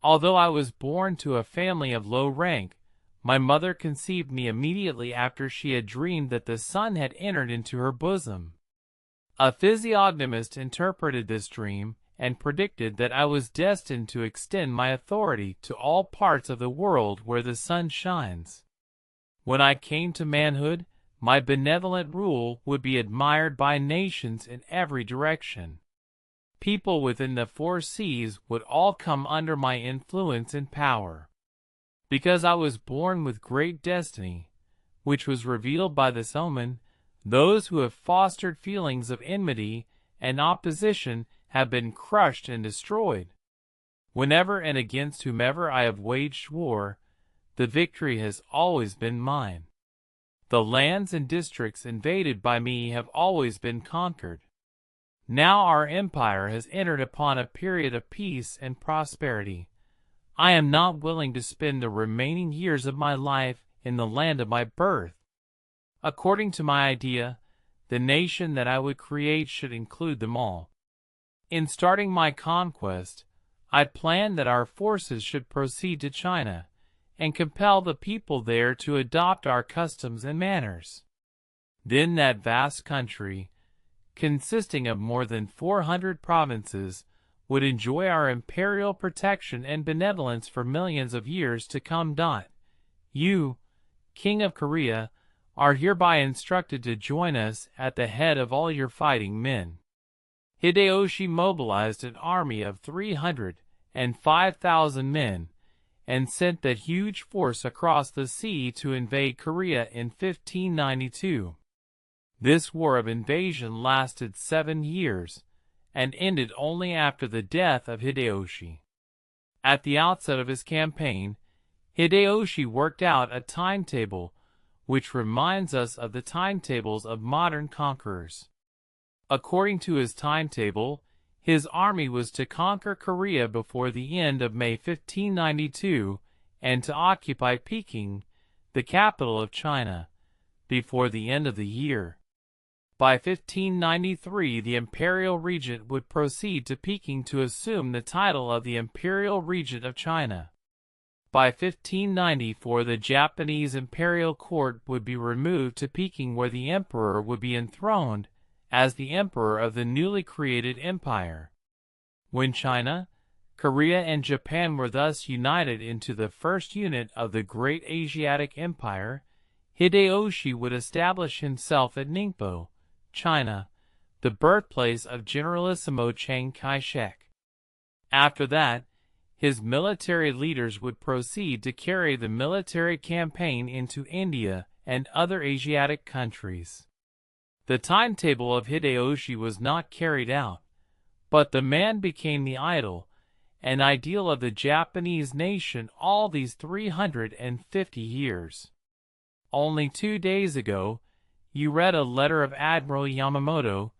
A: Although I was born to a family of low rank, my mother conceived me immediately after she had dreamed that the sun had entered into her bosom. A physiognomist interpreted this dream and predicted that I was destined to extend my authority to all parts of the world where the sun shines. When I came to manhood, my benevolent rule would be admired by nations in every direction. People within the 4 seas would all come under my influence and power. Because I was born with great destiny, which was revealed by this omen, those who have fostered feelings of enmity and opposition have been crushed and destroyed. Whenever and against whomever I have waged war, the victory has always been mine. The lands and districts invaded by me have always been conquered. Now our empire has entered upon a period of peace and prosperity. I am not willing to spend the remaining years of my life in the land of my birth. According to my idea, the nation that I would create should include them all. In starting my conquest, I planned that our forces should proceed to China and compel the people there to adopt our customs and manners. Then that vast country, consisting of more than 400 provinces, would enjoy our imperial protection and benevolence for millions of years to come. You, King of Korea, are hereby instructed to join us at the head of all your fighting men. Hideyoshi mobilized an army of 305,000 men and sent that huge force across the sea to invade Korea in 1592. This war of invasion lasted 7 years and ended only after the death of Hideyoshi. At the outset of his campaign, Hideyoshi worked out a timetable which reminds us of the timetables of modern conquerors. According to his timetable, his army was to conquer Korea before the end of May 1592 and to occupy Peking, the capital of China, before the end of the year. By 1593, the imperial regent would proceed to Peking to assume the title of the imperial regent of China. By 1594, the Japanese imperial court would be removed to Peking, where the emperor would be enthroned as the emperor of the newly created empire. When China, Korea, and Japan were thus united into the first unit of the great Asiatic empire, Hideyoshi would establish himself at Ningpo, China, the birthplace of Generalissimo Chiang Kai-shek. After that, his military leaders would proceed to carry the military campaign into India and other Asiatic countries. The timetable of Hideyoshi was not carried out, but the man became the idol and ideal of the Japanese nation all these 350 years. Only 2 days ago, you read a letter of Admiral Yamamoto,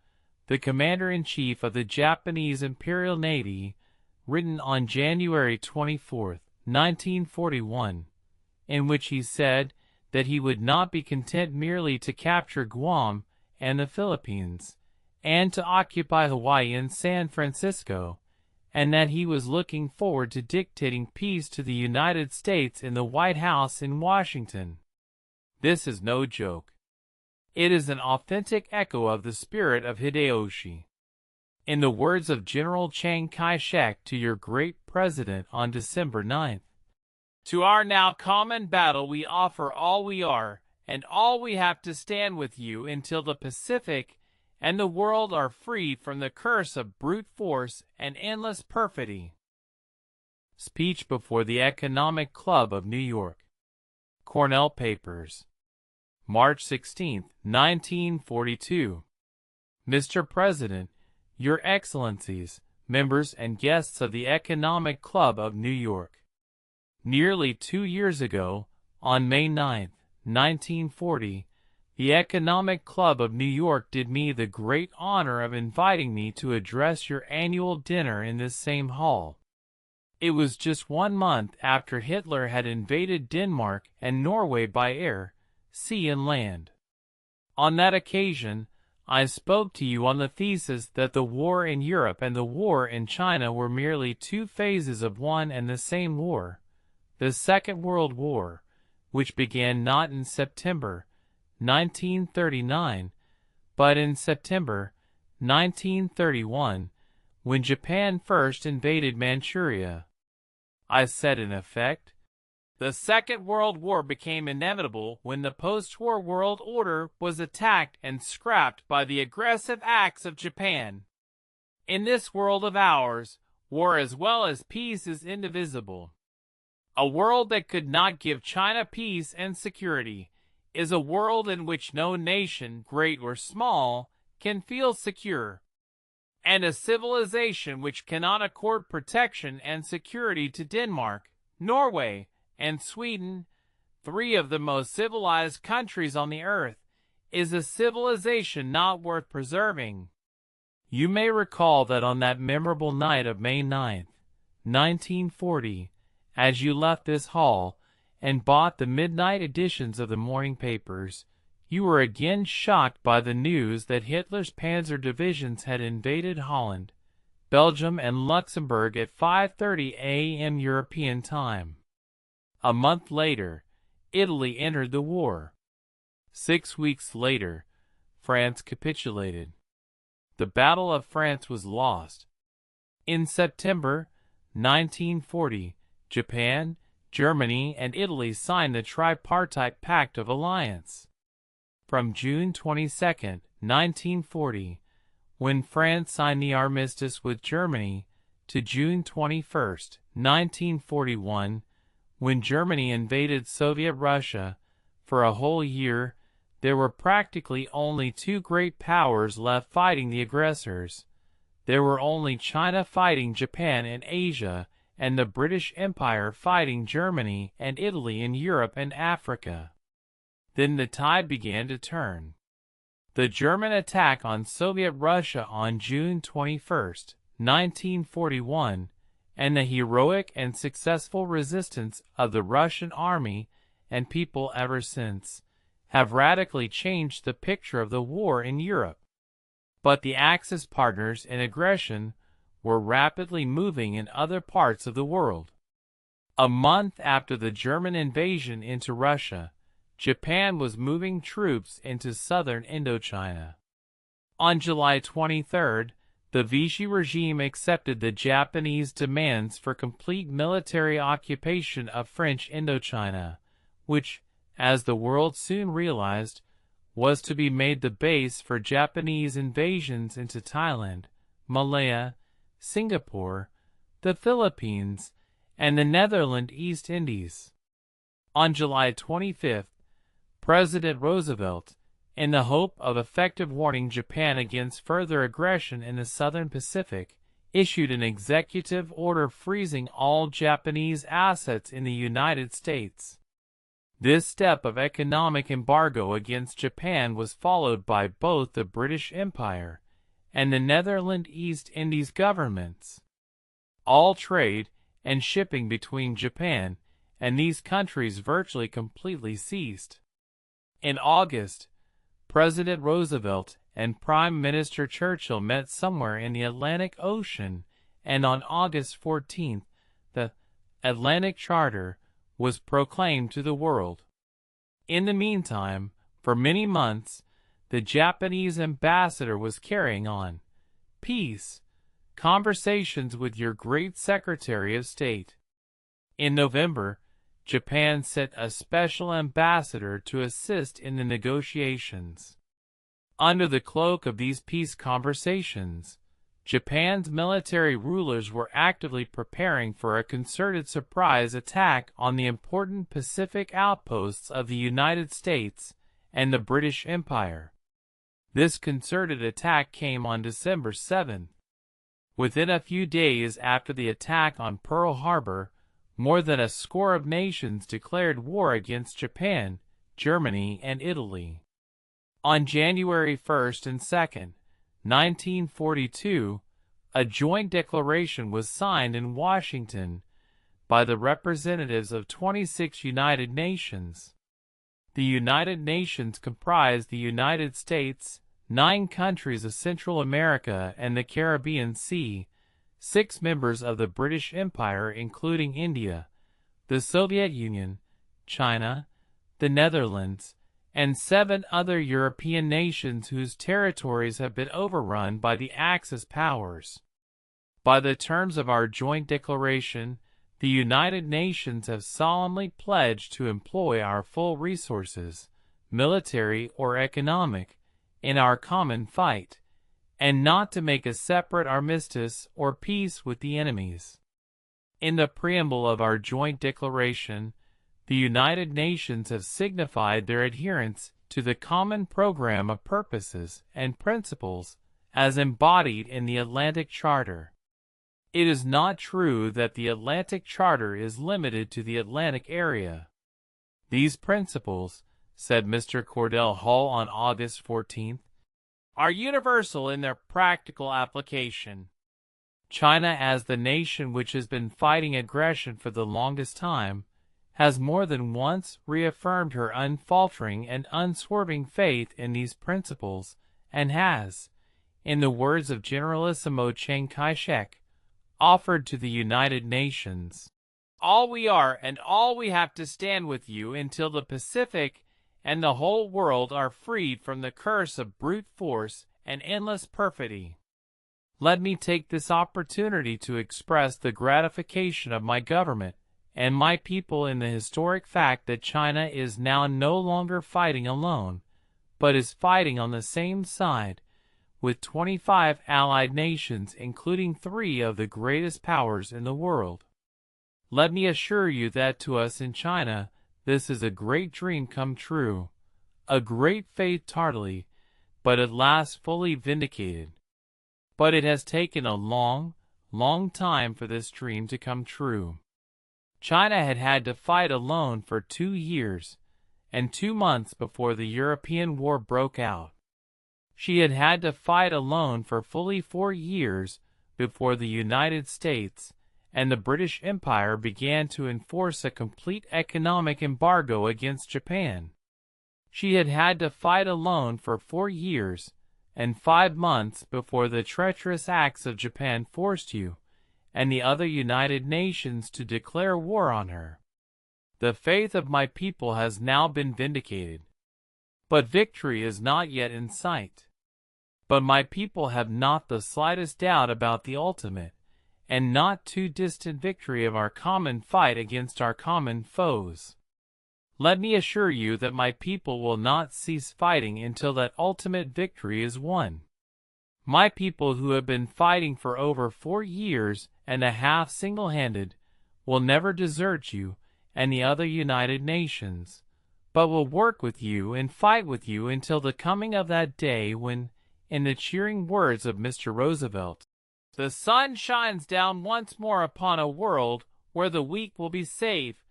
A: the Commander-in-Chief of the Japanese Imperial Navy, written on January 24, 1941, in which he said that he would not be content merely to capture Guam and the Philippines, and to occupy Hawaii and San Francisco, and that he was looking forward to dictating peace to the United States in the White House in Washington. This is no joke. It is an authentic echo of the spirit of Hideyoshi. In the words of General Chiang Kai-shek to your great president on December 9th, "To our now common battle we offer all we are, and all we have to stand with you until the Pacific and the world are free from the curse of brute force and endless perfidy." Speech before the Economic Club of New York. Cornell Papers. March 16, 1942. Mr. President, Your Excellencies, members and guests of the Economic Club of New York. Nearly 2 years ago, on May 9, 1940, the Economic Club of New York did me the great honor of inviting me to address your annual dinner in this same hall. It was just 1 month after Hitler had invaded Denmark and Norway by air, sea, and land. On that occasion, I spoke to you on the thesis that the war in Europe and the war in China were merely 2 phases of one and the same war, the Second World War, which began not in September 1939, but in September 1931, when Japan first invaded Manchuria. I said in effect, the Second World War became inevitable when the post-war world order was attacked and scrapped by the aggressive acts of Japan. In this world of ours, war as well as peace is indivisible. A world that could not give China peace and security, is a world in which no nation, great or small, can feel secure, and a civilization which cannot accord protection and security to Denmark, Norway, and Sweden, three of the most civilized countries on the earth, is a civilization not worth preserving. You may recall that on that memorable night of May 9th, 1940, as you left this hall and bought the midnight editions of the morning papers, you were again shocked by the news that Hitler's panzer divisions had invaded Holland, Belgium, and Luxembourg at 5:30 a.m. European time. A month later, Italy entered the war. 6 weeks later, France capitulated. The Battle of France was lost. In September 1940, Japan, Germany, and Italy signed the Tripartite Pact of Alliance. From June 22, 1940, when France signed the armistice with Germany, to June 21, 1941, when Germany invaded Soviet Russia, for a whole year, there were practically only two great powers left fighting the aggressors. There were only China fighting Japan in Asia, and the British Empire fighting Germany and Italy in Europe and Africa. Then the tide began to turn. The German attack on Soviet Russia on June 21, 1941, and the heroic and successful resistance of the Russian army and people ever since, have radically changed the picture of the war in Europe. But the Axis partners in aggression were rapidly moving in other parts of the world. A month after the German invasion into Russia, Japan was moving troops into southern Indochina. On July 23, the Vichy regime accepted the Japanese demands for complete military occupation of French Indochina, which, as the world soon realized, was to be made the base for Japanese invasions into Thailand, Malaya, Singapore, the Philippines, and the Netherlands East Indies. On July 25, President Roosevelt, in the hope of effective warning Japan against further aggression in the Southern Pacific, issued an executive order freezing all Japanese assets in the United States. This step of economic embargo against Japan was followed by both the British Empire and the Netherlands East Indies governments. All trade and shipping between Japan and these countries virtually completely ceased. In August, President Roosevelt and Prime Minister Churchill met somewhere in the Atlantic Ocean, and on August 14, the Atlantic Charter was proclaimed to the world. In the meantime, for many months, the Japanese ambassador was carrying on peace conversations with your great Secretary of State. In November, Japan sent a special ambassador to assist in the negotiations. Under the cloak of these peace conversations, Japan's military rulers were actively preparing for a concerted surprise attack on the important Pacific outposts of the United States and the British Empire. This concerted attack came on December 7. Within a few days after the attack on Pearl Harbor, more than a score of nations declared war against Japan, Germany, and Italy. On January 1 and 2, 1942, a joint declaration was signed in Washington by the representatives of 26 United Nations. The United Nations comprised the United States, 9 countries of Central America and the Caribbean Sea, 6 members of the British Empire including India, the Soviet Union, China, the Netherlands, and 7 other European nations whose territories have been overrun by the Axis powers. By the terms of our joint declaration, the United Nations have solemnly pledged to employ our full resources, military or economic, in our common fight, and not to make a separate armistice or peace with the enemies. In the preamble of our joint declaration, the United Nations have signified their adherence to the common program of purposes and principles as embodied in the Atlantic Charter. It is not true that the Atlantic Charter is limited to the Atlantic area. These principles, said Mr. Cordell Hull on August 14th, are universal in their practical application. China, as the nation which has been fighting aggression for the longest time, has more than once reaffirmed her unfaltering and unswerving faith in these principles, and has, in the words of Generalissimo Chiang Kai-shek, offered to the United Nations, "All we are and all we have to stand with you until the Pacific and the whole world are freed from the curse of brute force and endless perfidy." Let me take this opportunity to express the gratification of my government and my people in the historic fact that China is now no longer fighting alone, but is fighting on the same side with 25 allied nations, including 3 of the greatest powers in the world. Let me assure you that to us in China, this is a great dream come true, a great faith tardily, but at last fully vindicated. But it has taken a long, long time for this dream to come true. China had had to fight alone for 2 years and 2 months before the European war broke out. She had had to fight alone for fully 4 years before the United States and the British Empire began to enforce a complete economic embargo against Japan. She had had to fight alone for 4 years and 5 months before the treacherous acts of Japan forced you and the other United Nations to declare war on her. The faith of my people has now been vindicated, but victory is not yet in sight. But my people have not the slightest doubt about the ultimate and not too distant victory of our common fight against our common foes. Let me assure you that my people will not cease fighting until that ultimate victory is won. My people, who have been fighting for over 4 years and a half single-handed, will never desert you and the other United Nations, but will work with you and fight with you until the coming of that day when, in the cheering words of Mr. Roosevelt, "The sun shines down once more upon a world where the weak will be safe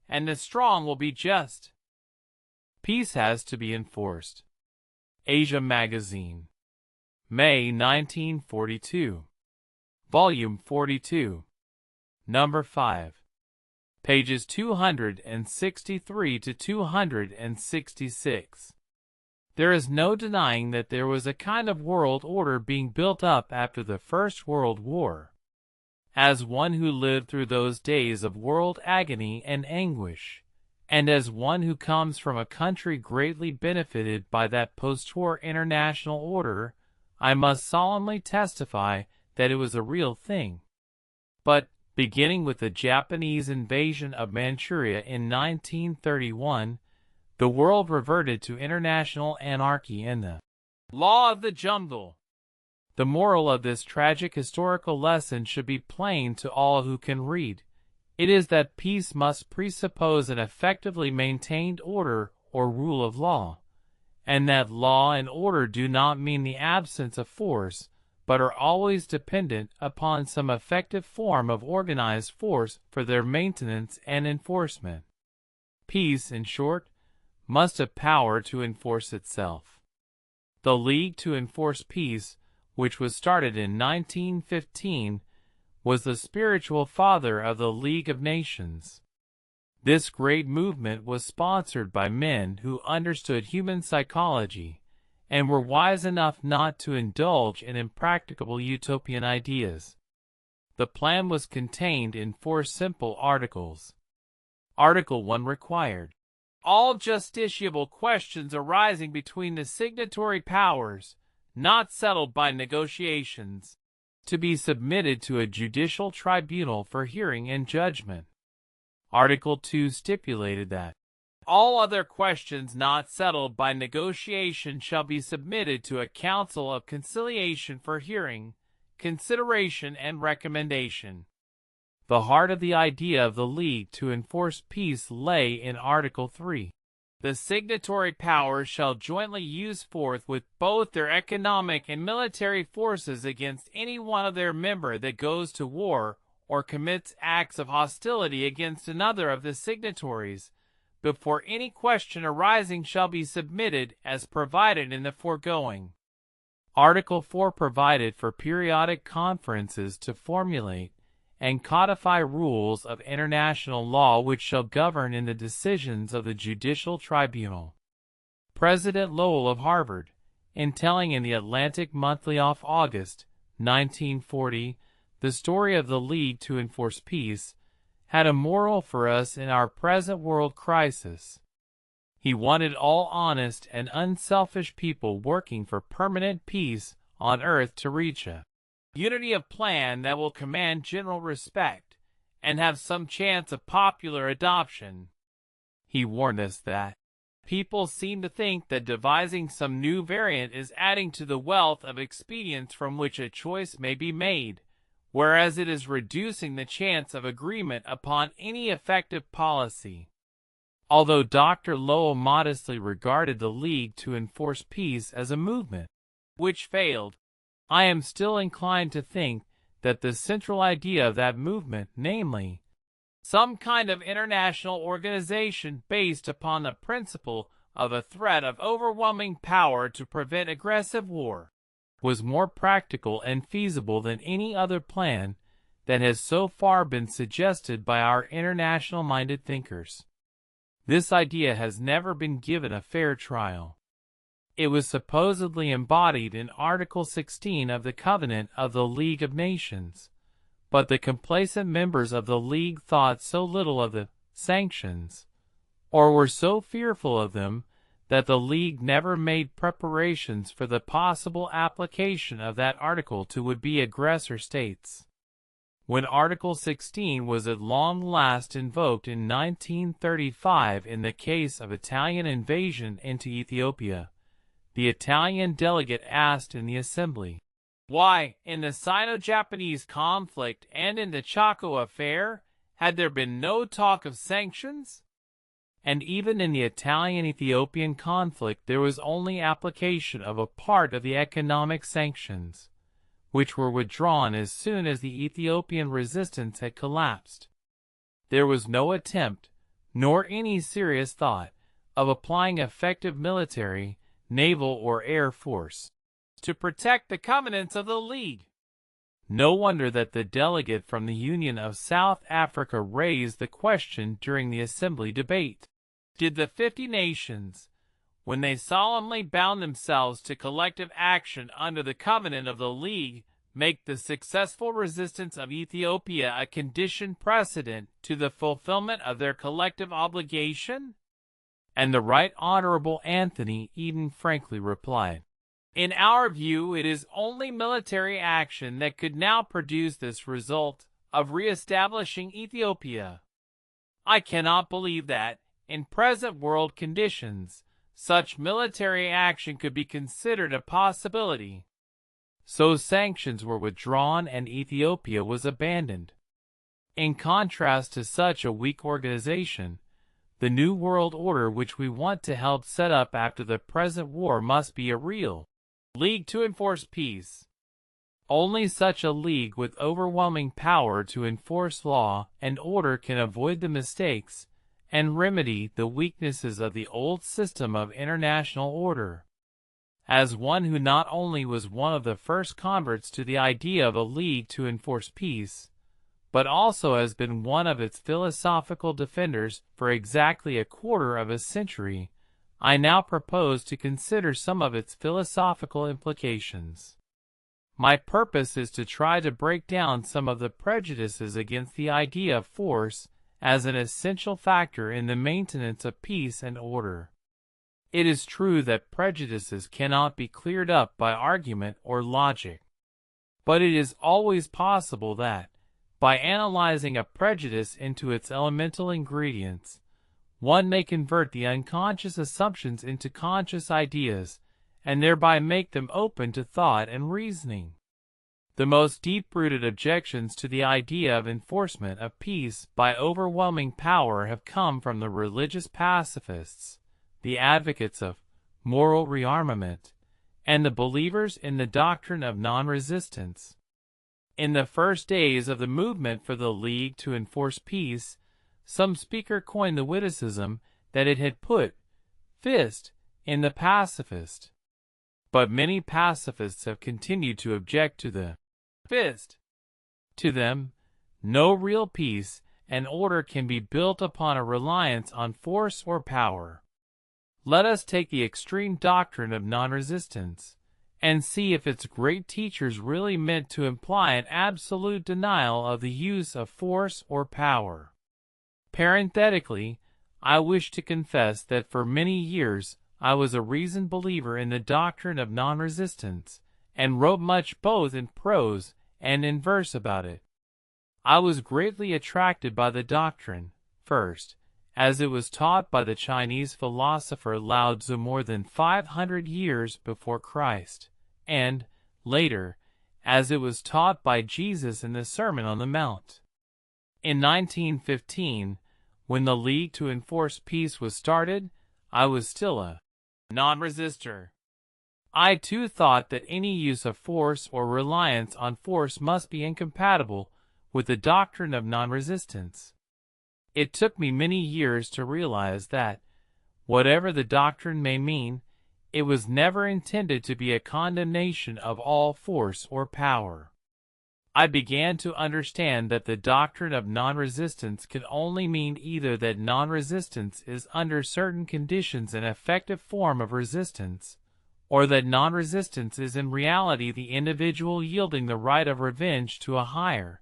A: and the strong will be just." Peace has to be enforced. Asia Magazine, May 1942, Volume 42, Number 5, pages 263 to 266. There is no denying that there was a kind of world order being built up after the First World War. As one who lived through those days of world agony and anguish, and as one who comes from a country greatly benefited by that post-war international order, I must solemnly testify that it was a real thing. But, beginning with the Japanese invasion of Manchuria in 1931, the world reverted to international anarchy and the law of the jungle. The moral of this tragic historical lesson should be plain to all who can read. It is that peace must presuppose an effectively maintained order or rule of law, and that law and order do not mean the absence of force, but are always dependent upon some effective form of organized force for their maintenance and enforcement. Peace, in short, must have power to enforce itself. The League to Enforce Peace, which was started in 1915, was the spiritual father of the League of Nations. This great movement was sponsored by men who understood human psychology and were wise enough not to indulge in impracticable utopian ideas. The plan was contained in 4 simple articles. Article 1 required all justiciable questions arising between the signatory powers, not settled by negotiations, to be submitted to a judicial tribunal for hearing and judgment. Article 2 stipulated that all other questions not settled by negotiation shall be submitted to a council of conciliation for hearing, consideration, and recommendation. The heart of the idea of the League to enforce peace lay in Article 3. The signatory powers shall jointly use force with both their economic and military forces against any one of their members that goes to war or commits acts of hostility against another of the signatories, before any question arising shall be submitted as provided in the foregoing. Article 4 provided for periodic conferences to formulate and codify rules of international law which shall govern in the decisions of the Judicial Tribunal. President Lowell of Harvard, in telling in the Atlantic Monthly of August 1940 the story of the League to Enforce Peace, had a moral for us in our present world crisis. He wanted all honest and unselfish people working for permanent peace on earth to reach a unity of plan that will command general respect and have some chance of popular adoption. He warned us that people seem to think that devising some new variant is adding to the wealth of expedients from which a choice may be made, whereas it is reducing the chance of agreement upon any effective policy. Although Dr. Lowell modestly regarded the League to Enforce Peace as a movement which failed, I am still inclined to think that the central idea of that movement, namely, some kind of international organization based upon the principle of a threat of overwhelming power to prevent aggressive war, was more practical and feasible than any other plan that has so far been suggested by our international-minded thinkers. This idea has never been given a fair trial. It was supposedly embodied in Article 16 of the Covenant of the League of Nations, but the complacent members of the League thought so little of the sanctions, or were so fearful of them, that the League never made preparations for the possible application of that article to would-be aggressor states. When Article 16 was at long last invoked in 1935 in the case of Italian invasion into Ethiopia, the Italian delegate asked in the Assembly, why, in the Sino-Japanese conflict and in the Chaco affair, had there been no talk of sanctions? And even in the Italian-Ethiopian conflict there was only application of a part of the economic sanctions, which were withdrawn as soon as the Ethiopian resistance had collapsed. There was no attempt, nor any serious thought, of applying effective military, naval, or air force to protect the covenants of the League. No wonder that the delegate from the Union of South Africa raised the question during the Assembly debate. Did the 50 nations, when they solemnly bound themselves to collective action under the covenant of the League, make the successful resistance of Ethiopia a condition precedent to the fulfillment of their collective obligation? And the Right Honorable Anthony Eden frankly replied, in our view, it is only military action that could now produce this result of re-establishing Ethiopia. I cannot believe that, in present world conditions, such military action could be considered a possibility. So sanctions were withdrawn and Ethiopia was abandoned. In contrast to such a weak organization, the new world order which we want to help set up after the present war must be a real League to enforce peace. Only such a league with overwhelming power to enforce law and order can avoid the mistakes and remedy the weaknesses of the old system of international order. As one who not only was one of the first converts to the idea of a league to enforce peace, but also has been one of its philosophical defenders for exactly a quarter of a century, I now propose to consider some of its philosophical implications. My purpose is to try to break down some of the prejudices against the idea of force as an essential factor in the maintenance of peace and order. It is true that prejudices cannot be cleared up by argument or logic, but it is always possible that, by analyzing a prejudice into its elemental ingredients, one may convert the unconscious assumptions into conscious ideas, and thereby make them open to thought and reasoning. The most deep-rooted objections to the idea of enforcement of peace by overwhelming power have come from the religious pacifists, the advocates of moral rearmament, and the believers in the doctrine of non-resistance. In the first days of the movement for the League to Enforce Peace, some speaker coined the witticism that it had put fist in the pacifist. But many pacifists have continued to object to the fist. To them, no real peace and order can be built upon a reliance on force or power. Let us take the extreme doctrine of non-resistance, and see if its great teachers really meant to imply an absolute denial of the use of force or power. Parenthetically, I wish to confess that for many years I was a reasoned believer in the doctrine of non-resistance, and wrote much both in prose and in verse about it. I was greatly attracted by the doctrine, first, as it was taught by the Chinese philosopher Lao Tzu more than 500 years before Christ, and, later, as it was taught by Jesus in the Sermon on the Mount. In 1915, when the League to Enforce Peace was started, I was still a non-resistor. I too thought that any use of force or reliance on force must be incompatible with the doctrine of non-resistance. It took me many years to realize that, whatever the doctrine may mean, it was never intended to be a condemnation of all force or power. I began to understand that the doctrine of non-resistance can only mean either that non-resistance is under certain conditions an effective form of resistance, or that non-resistance is in reality the individual yielding the right of revenge to a higher,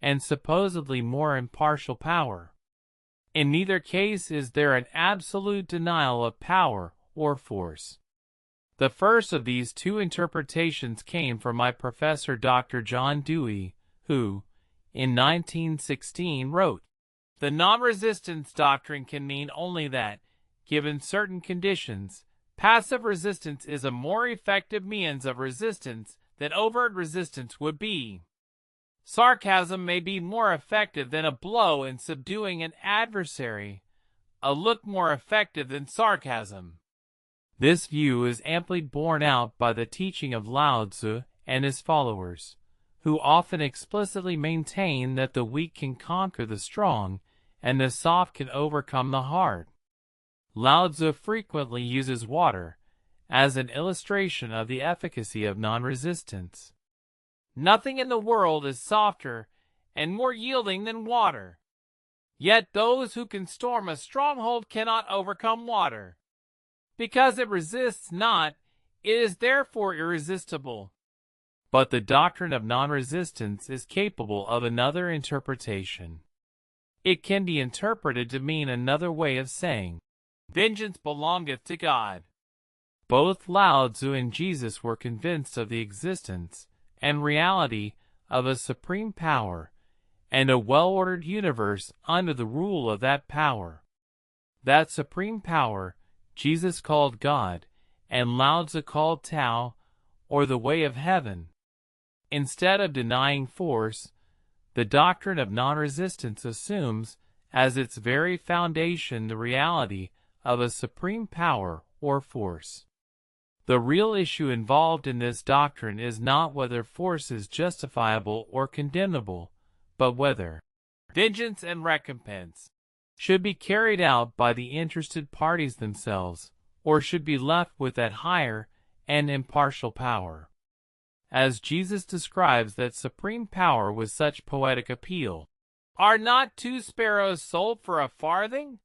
A: and supposedly more impartial power. In neither case is there an absolute denial of power or force. The first of these two interpretations came from my professor Dr. John Dewey, who, in 1916, wrote, "The non-resistance doctrine can mean only that, given certain conditions, passive resistance is a more effective means of resistance than overt resistance would be. Sarcasm may be more effective than a blow in subduing an adversary, a look more effective than sarcasm." This view is amply borne out by the teaching of Lao Tzu and his followers, who often explicitly maintain that the weak can conquer the strong, and the soft can overcome the hard. Lao Tzu frequently uses water as an illustration of the efficacy of non-resistance. "Nothing in the world is softer and more yielding than water. Yet those who can storm a stronghold cannot overcome water. Because it resists not, it is therefore irresistible." But the doctrine of non-resistance is capable of another interpretation. It can be interpreted to mean another way of saying, "Vengeance belongeth to God." Both Lao Tzu and Jesus were convinced of the existence and reality of a supreme power and a well-ordered universe under the rule of that power. That supreme power Jesus called God, and Lao Tzu called Tao, or the way of heaven. Instead of denying force, the doctrine of non-resistance assumes as its very foundation the reality of a supreme power or force. The real issue involved in this doctrine is not whether force is justifiable or condemnable, but whether vengeance and recompense should be carried out by the interested parties themselves, or should be left with that higher and impartial power. As Jesus describes that supreme power with such poetic appeal, "Are not 2 sparrows sold for a farthing?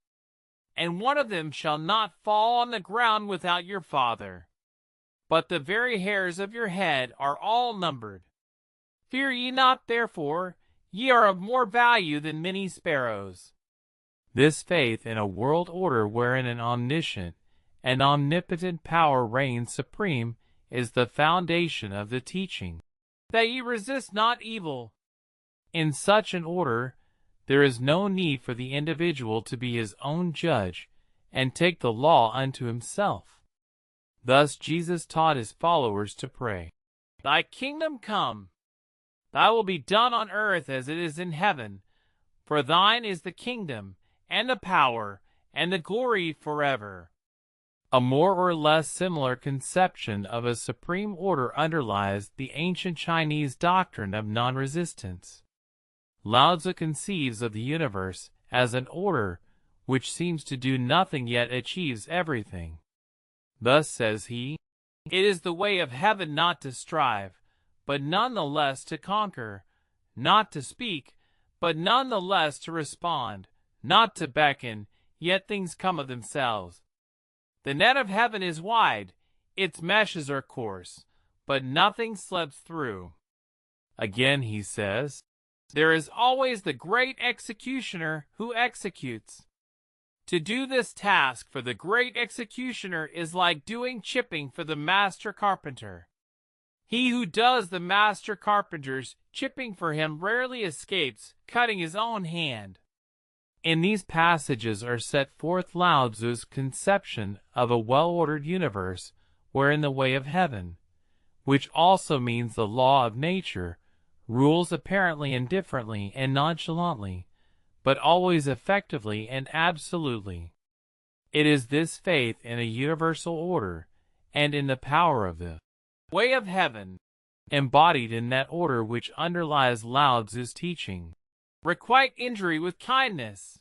A: And one of them shall not fall on the ground without your Father. But the very hairs of your head are all numbered. Fear ye not therefore, ye are of more value than many sparrows." This faith in a world order wherein an omniscient and omnipotent power reigns supreme is the foundation of the teaching, that ye resist not evil. In such an order, there is no need for the individual to be his own judge and take the law unto himself. Thus Jesus taught his followers to pray, "Thy kingdom come, Thy will be done on earth as it is in heaven. For thine is the kingdom, and the power, and the glory forever. A more or less similar conception of a supreme order underlies the ancient Chinese doctrine of non-resistance. Lao Tzu conceives of the universe as an order which seems to do nothing yet achieves everything. Thus says he, "It is the way of heaven not to strive, but none the less to conquer, not to speak, but none the less to respond, not to beckon, yet things come of themselves. The net of heaven is wide, its meshes are coarse, but nothing slips through." Again he says, "There is always the great executioner who executes. To do this task for the great executioner is like doing chipping for the master carpenter. He who does the master carpenter's chipping for him rarely escapes cutting his own hand." In these passages are set forth Lao Tzu's conception of a well-ordered universe wherein the way of heaven, which also means the law of nature, rules apparently indifferently and nonchalantly, but always effectively and absolutely. It is this faith in a universal order, and in the power of the way of heaven, embodied in that order which underlies Lao Tzu's teaching. Requite injury with kindness.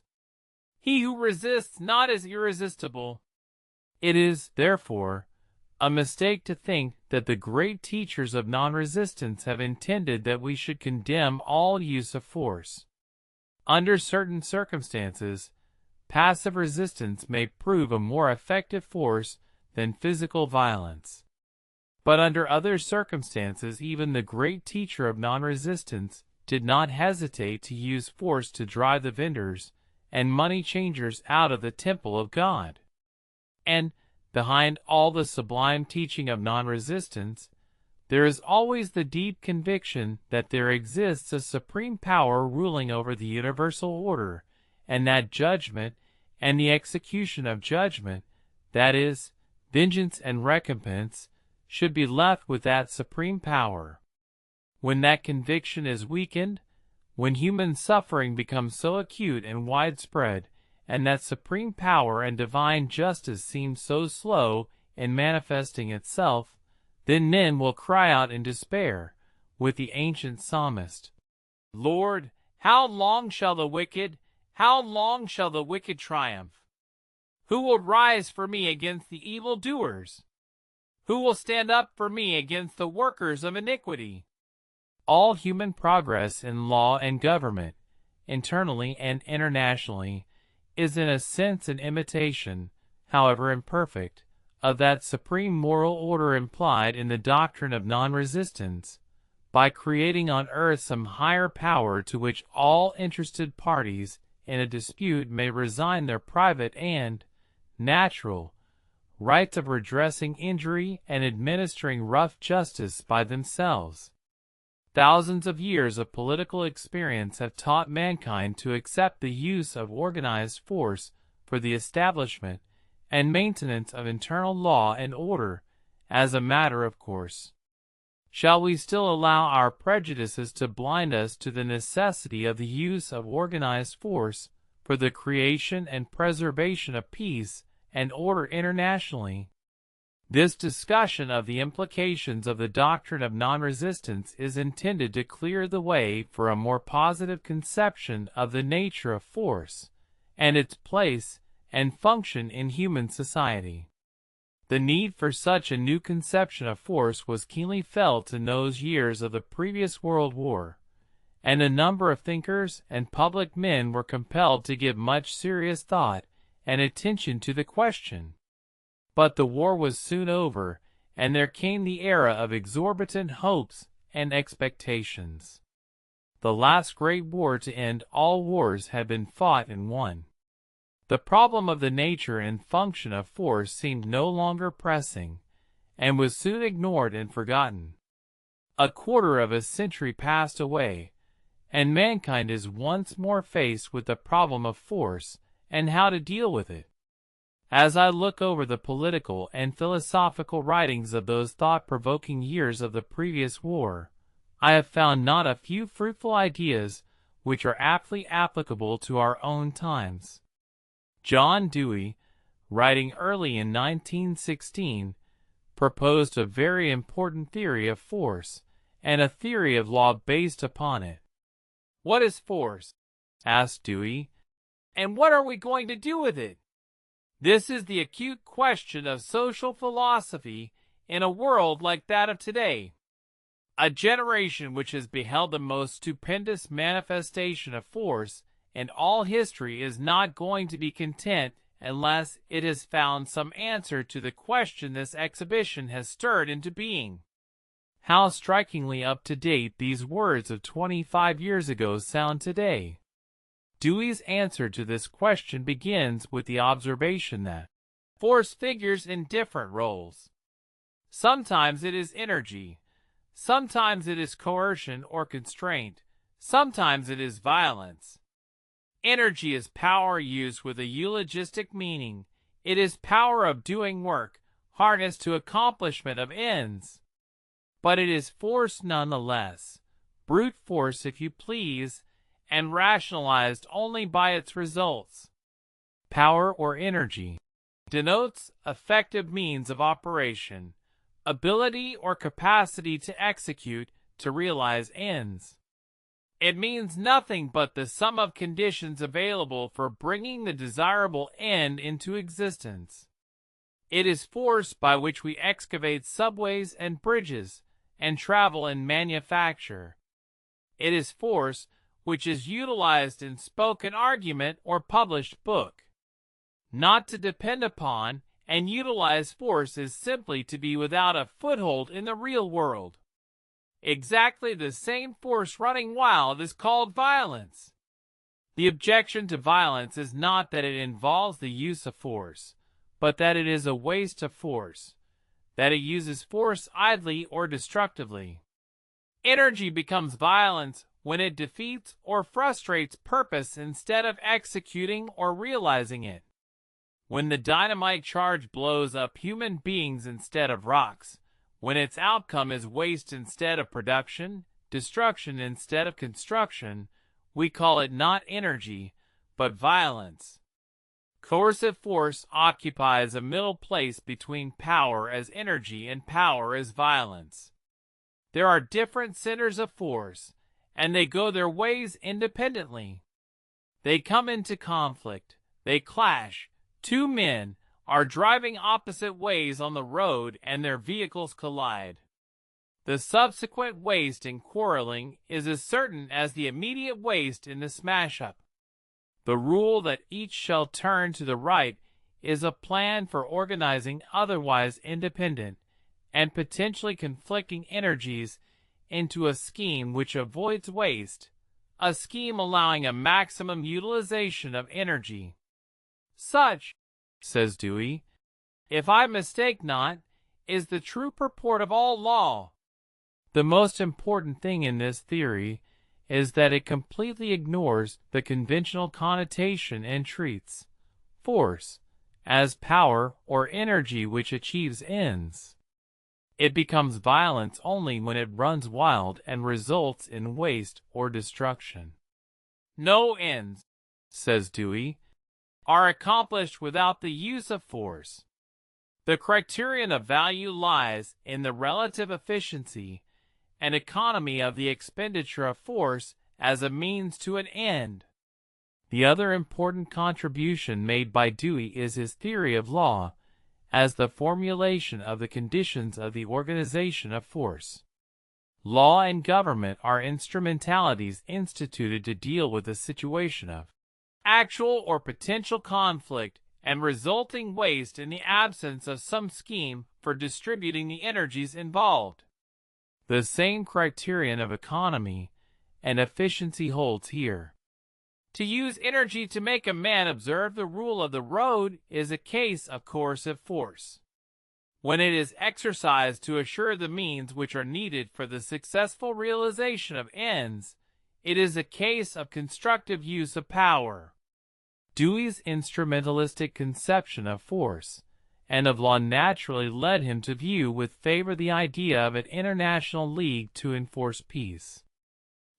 A: He who resists not is irresistible. It is, therefore, a mistake to think that the great teachers of non-resistance have intended that we should condemn all use of force. Under certain circumstances, passive resistance may prove a more effective force than physical violence. But under other circumstances, even the great teacher of non-resistance did not hesitate to use force to drive the vendors and money changers out of the temple of God. And, behind all the sublime teaching of non-resistance, there is always the deep conviction that there exists a supreme power ruling over the universal order, and that judgment and the execution of judgment, that is, vengeance and recompense, should be left with that supreme power. When that conviction is weakened, when human suffering becomes so acute and widespread, and that supreme power and divine justice seems so slow in manifesting itself, then men will cry out in despair, with the ancient psalmist, "Lord, how long shall the wicked triumph? Who will rise for me against the evildoers? Who will stand up for me against the workers of iniquity?" All human progress in law and government, internally and internationally, is in a sense an imitation, however imperfect, of that supreme moral order implied in the doctrine of non-resistance, by creating on earth some higher power to which all interested parties in a dispute may resign their private and natural rights of redressing injury and administering rough justice by themselves. Thousands of years of political experience have taught mankind to accept the use of organized force for the establishment and maintenance of internal law and order as a matter of course. Shall we still allow our prejudices to blind us to the necessity of the use of organized force for the creation and preservation of peace and order internationally? This discussion of the implications of the doctrine of non-resistance is intended to clear the way for a more positive conception of the nature of force and its place and function in human society. The need for such a new conception of force was keenly felt in those years of the previous World War, and a number of thinkers and public men were compelled to give much serious thought and attention to the question. But the war was soon over, and there came the era of exorbitant hopes and expectations. The last great war to end all wars had been fought and won. The problem of the nature and function of force seemed no longer pressing, and was soon ignored and forgotten. A quarter of a century passed away, and mankind is once more faced with the problem of force and how to deal with it. As I look over the political and philosophical writings of those thought-provoking years of the previous war, I have found not a few fruitful ideas which are aptly applicable to our own times. John Dewey, writing early in 1916, proposed a very important theory of force and a theory of law based upon it. "What is force?" asked Dewey, "and what are we going to do with it?" This is the acute question of social philosophy in a world like that of today. A generation which has beheld the most stupendous manifestation of force in all history is not going to be content unless it has found some answer to the question this exhibition has stirred into being. How strikingly up to date these words of 25 years ago sound today. Dewey's answer to this question begins with the observation that force figures in different roles. Sometimes it is energy, sometimes it is coercion or constraint, sometimes it is violence. Energy is power used with a eulogistic meaning. It is power of doing work, harnessed to accomplishment of ends. But it is force nonetheless, brute force if you please, and rationalized only by its results. Power or energy denotes effective means of operation, ability or capacity to execute, to realize ends. It means nothing but the sum of conditions available for bringing the desirable end into existence. It is force by which we excavate subways and bridges, and travel and manufacture. It is force which is utilized in spoken argument or published book. Not to depend upon and utilize force is simply to be without a foothold in the real world. Exactly the same force running wild is called violence. The objection to violence is not that it involves the use of force, but that it is a waste of force, that it uses force idly or destructively. Energy becomes violence when it defeats or frustrates purpose instead of executing or realizing it. When the dynamite charge blows up human beings instead of rocks, when its outcome is waste instead of production, destruction instead of construction, we call it not energy, but violence. Coercive force occupies a middle place between power as energy and power as violence. There are different centers of force, and they go their ways independently. They come into conflict, they clash. Two men are driving opposite ways on the road and their vehicles collide. The subsequent waste in quarreling is as certain as the immediate waste in the smash-up. The rule that each shall turn to the right is a plan for organizing otherwise independent and potentially conflicting energies into a scheme which avoids waste, a scheme allowing a maximum utilization of energy. Such, says Dewey, if I mistake not, is the true purport of all law. The most important thing in this theory is that it completely ignores the conventional connotation and treats force as power or energy which achieves ends. It becomes violence only when it runs wild and results in waste or destruction. No ends, says Dewey, are accomplished without the use of force. The criterion of value lies in the relative efficiency and economy of the expenditure of force as a means to an end. The other important contribution made by Dewey is his theory of law as the formulation of the conditions of the organization of force. Law and government are instrumentalities instituted to deal with the situation of actual or potential conflict and resulting waste in the absence of some scheme for distributing the energies involved. The same criterion of economy and efficiency holds here. To use energy to make a man observe the rule of the road is a case of coercive force. When it is exercised to assure the means which are needed for the successful realization of ends, it is a case of constructive use of power. Dewey's instrumentalistic conception of force and of law naturally led him to view with favor the idea of an international league to enforce peace.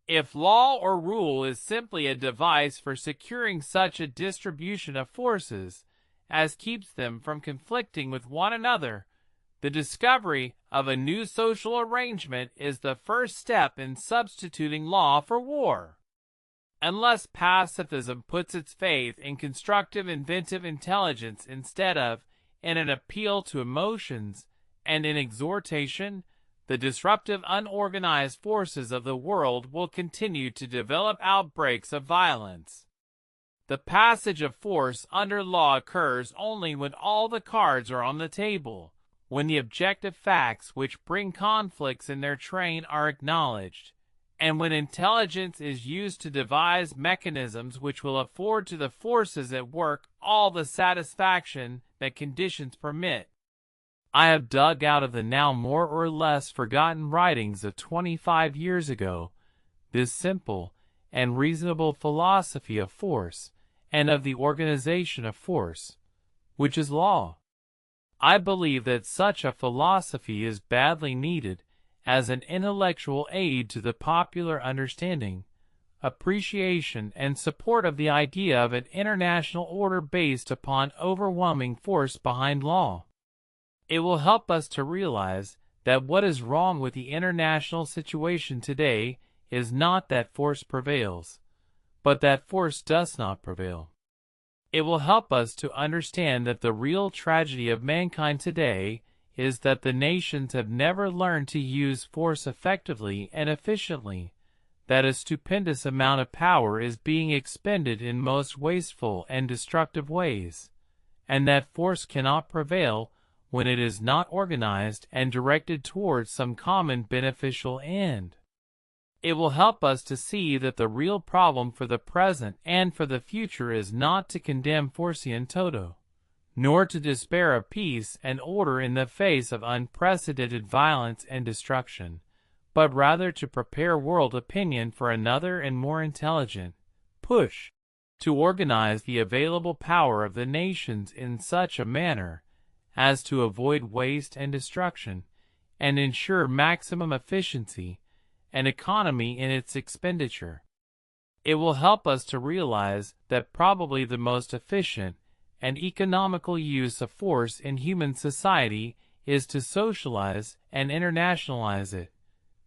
A: If law or rule is simply a device for securing such a distribution of forces as keeps them from conflicting with one another, the discovery of a new social arrangement is the first step in substituting law for war. Unless pacifism puts its faith in constructive inventive intelligence instead of in an appeal to emotions and in exhortation, the disruptive unorganized forces of the world will continue to develop outbreaks of violence. The passage of force under law occurs only when all the cards are on the table, when the objective facts which bring conflicts in their train are acknowledged, and when intelligence is used to devise mechanisms which will afford to the forces at work all the satisfaction that conditions permit. I have dug out of the now more or less forgotten writings of 25 years ago this simple and reasonable philosophy of force and of the organization of force, which is law. I believe that such a philosophy is badly needed as an intellectual aid to the popular understanding, appreciation, and support of the idea of an international order based upon overwhelming force behind law. It will help us to realize that what is wrong with the international situation today is not that force prevails, but that force does not prevail. It will help us to understand that the real tragedy of mankind today is that the nations have never learned to use force effectively and efficiently, that a stupendous amount of power is being expended in most wasteful and destructive ways, and that force cannot prevail when it is not organized and directed towards some common beneficial end. It will help us to see that the real problem for the present and for the future is not to condemn force in toto, nor to despair of peace and order in the face of unprecedented violence and destruction, but rather to prepare world opinion for another and more intelligent push, to organize the available power of the nations in such a manner as to avoid waste and destruction, and ensure maximum efficiency and economy in its expenditure. It will help us to realize that probably the most efficient and economical use of force in human society is to socialize and internationalize it,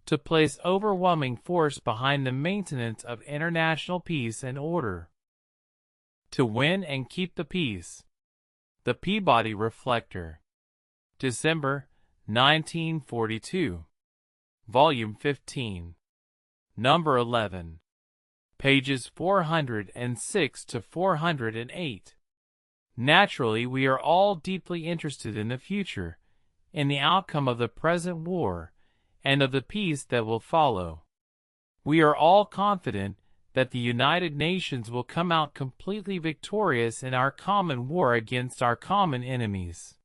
A: to place overwhelming force behind the maintenance of international peace and order. To win and keep the peace. The Peabody Reflector. December 1942. Volume 15. Number 11. Pages 406 to 408. Naturally, we are all deeply interested in the future, in the outcome of the present war, and of the peace that will follow. We are all confident that the United Nations will come out completely victorious in our common war against our common enemies.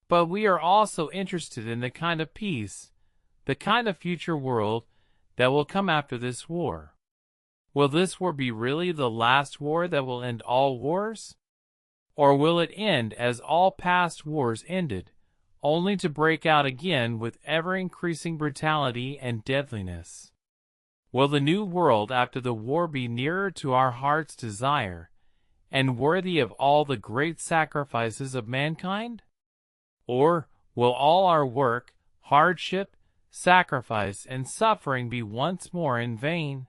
A: But we are also interested in the kind of peace, the kind of future world that will come after this war. Will this war be really the last war that will end all wars? Or will it end as all past wars ended, only to break out again with ever-increasing brutality and deadliness? Will the new world after the war be nearer to our heart's desire, and worthy of all the great sacrifices of mankind? Or will all our work, hardship, sacrifice, and suffering be once more in vain?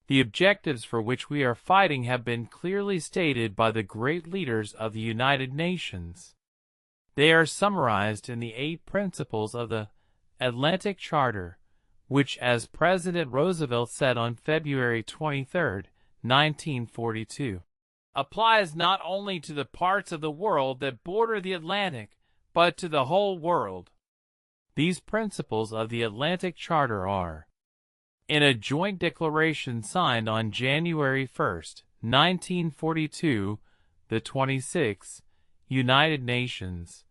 A: The objectives for which we are fighting have been clearly stated by the great leaders of the United Nations. They are summarized in the 8 principles of the Atlantic Charter, which, as President Roosevelt said on February 23, 1942, applies not only to the parts of the world that border the Atlantic, but to the whole world. These principles of the Atlantic Charter are: in a joint declaration signed on January 1, 1942, the 26 United Nations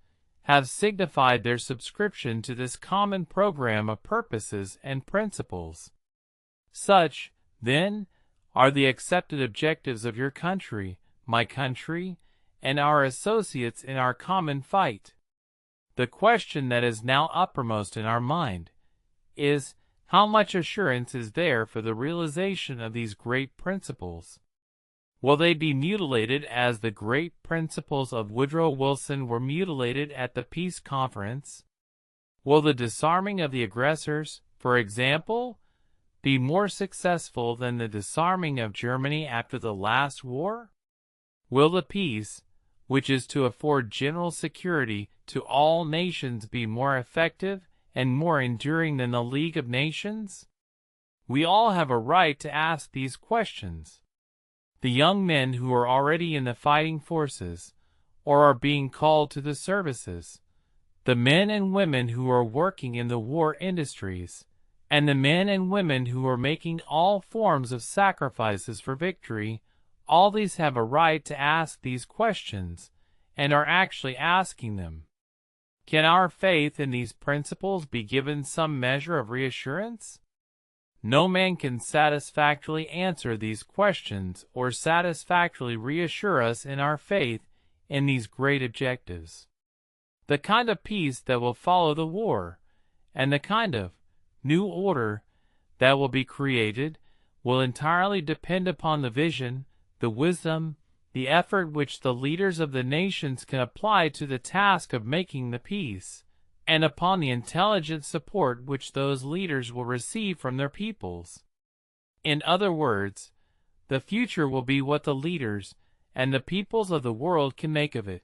A: have signified their subscription to this common program of purposes and principles. Such, then, are the accepted objectives of your country, my country, and our associates in our common fight. The question that is now uppermost in our mind is, how much assurance is there for the realization of these great principles? Will they be mutilated as the great principles of Woodrow Wilson were mutilated at the peace conference? Will the disarming of the aggressors, for example, be more successful than the disarming of Germany after the last war? Will the peace, which is to afford general security to all nations, be more effective and more enduring than the League of Nations? We all have a right to ask these questions. The young men who are already in the fighting forces, or are being called to the services, the men and women who are working in the war industries, and the men and women who are making all forms of sacrifices for victory, all these have a right to ask these questions, and are actually asking them. Can our faith in these principles be given some measure of reassurance? No man can satisfactorily answer these questions or satisfactorily reassure us in our faith in these great objectives. The kind of peace that will follow the war, and the kind of new order that will be created, will entirely depend upon the vision, the wisdom, the effort which the leaders of the nations can apply to the task of making the peace, and upon the intelligent support which those leaders will receive from their peoples. In other words, the future will be what the leaders and the peoples of the world can make of it.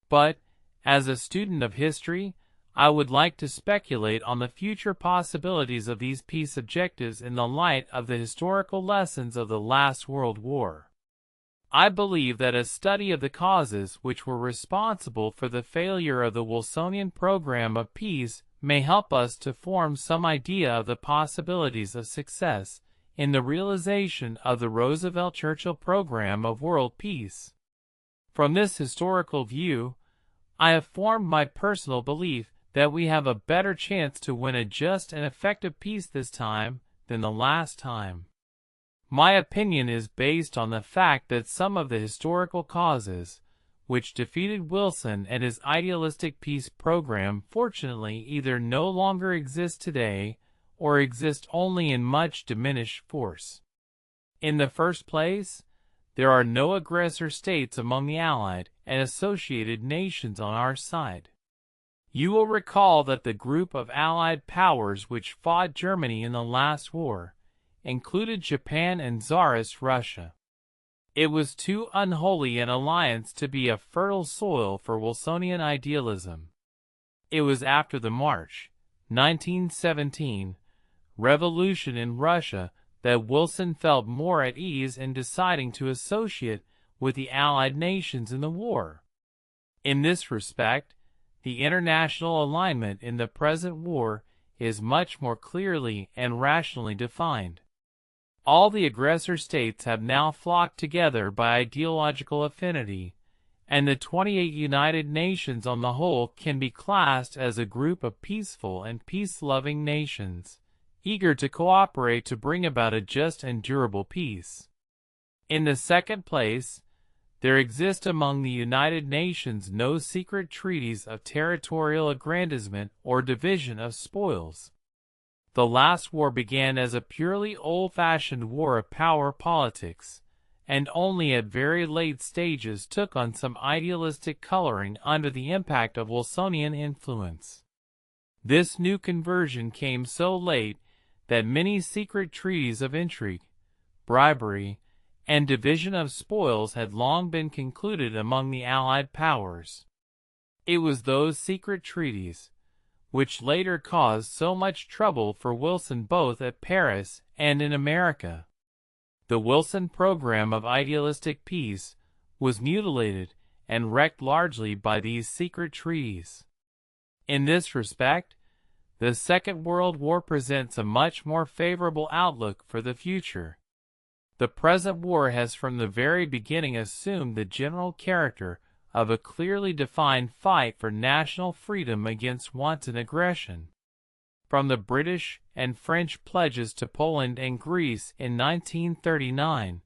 A: But, as a student of history, I would like to speculate on the future possibilities of these peace objectives in the light of the historical lessons of the last World War. I believe that a study of the causes which were responsible for the failure of the Wilsonian program of peace may help us to form some idea of the possibilities of success in the realization of the Roosevelt-Churchill program of world peace. From this historical view, I have formed my personal belief that we have a better chance to win a just and effective peace this time than the last time. My opinion is based on the fact that some of the historical causes which defeated Wilson and his idealistic peace program fortunately either no longer exist today or exist only in much diminished force. In the first place, there are no aggressor states among the Allied and associated nations on our side. You will recall that the group of Allied powers which fought Germany in the last war included Japan and Tsarist Russia. It was too unholy an alliance to be a fertile soil for Wilsonian idealism. It was after the March 1917 revolution in Russia that Wilson felt more at ease in deciding to associate with the Allied nations in the war. In this respect, the international alignment in the present war is much more clearly and rationally defined. All the aggressor states have now flocked together by ideological affinity, and the 28 United Nations on the whole can be classed as a group of peaceful and peace-loving nations, eager to cooperate to bring about a just and durable peace. In the second place, there exist among the United Nations no secret treaties of territorial aggrandizement or division of spoils. The last war began as a purely old-fashioned war of power politics, and only at very late stages took on some idealistic coloring under the impact of Wilsonian influence. This new conversion came so late that many secret treaties of intrigue, bribery, and division of spoils had long been concluded among the Allied powers. It was those secret treaties which later caused so much trouble for Wilson both at Paris and in America. The Wilson program of idealistic peace was mutilated and wrecked largely by these secret treaties. In this respect, the Second World War presents a much more favorable outlook for the future. The present war has from the very beginning assumed the general character of a clearly defined fight for national freedom against wanton aggression. From the British and French pledges to Poland and Greece in 1939,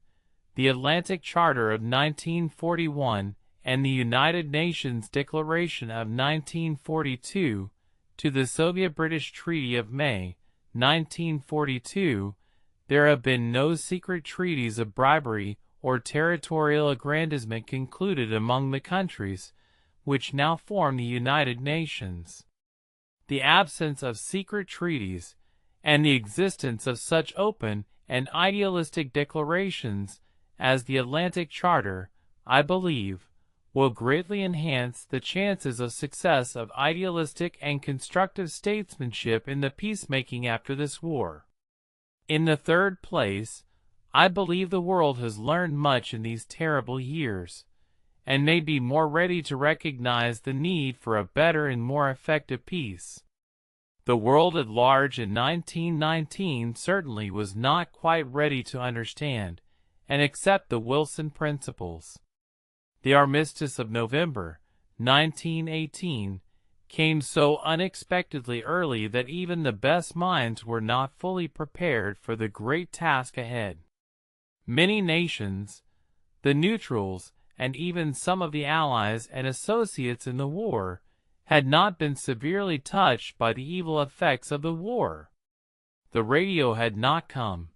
A: the Atlantic Charter of 1941, and the United Nations Declaration of 1942 to the Soviet-British Treaty of May 1942, there have been no secret treaties of bribery or territorial aggrandizement concluded among the countries which now form the United Nations. The absence of secret treaties and the existence of such open and idealistic declarations as the Atlantic Charter, I believe, will greatly enhance the chances of success of idealistic and constructive statesmanship in the peacemaking after this war. In the third place, I believe the world has learned much in these terrible years, and may be more ready to recognize the need for a better and more effective peace. The world at large in 1919 certainly was not quite ready to understand and accept the Wilson principles. The armistice of November 1918 came so unexpectedly early that even the best minds were not fully prepared for the great task ahead. Many nations, the neutrals, and even some of the allies and associates in the war, had not been severely touched by the evil effects of the war. The radio had not come.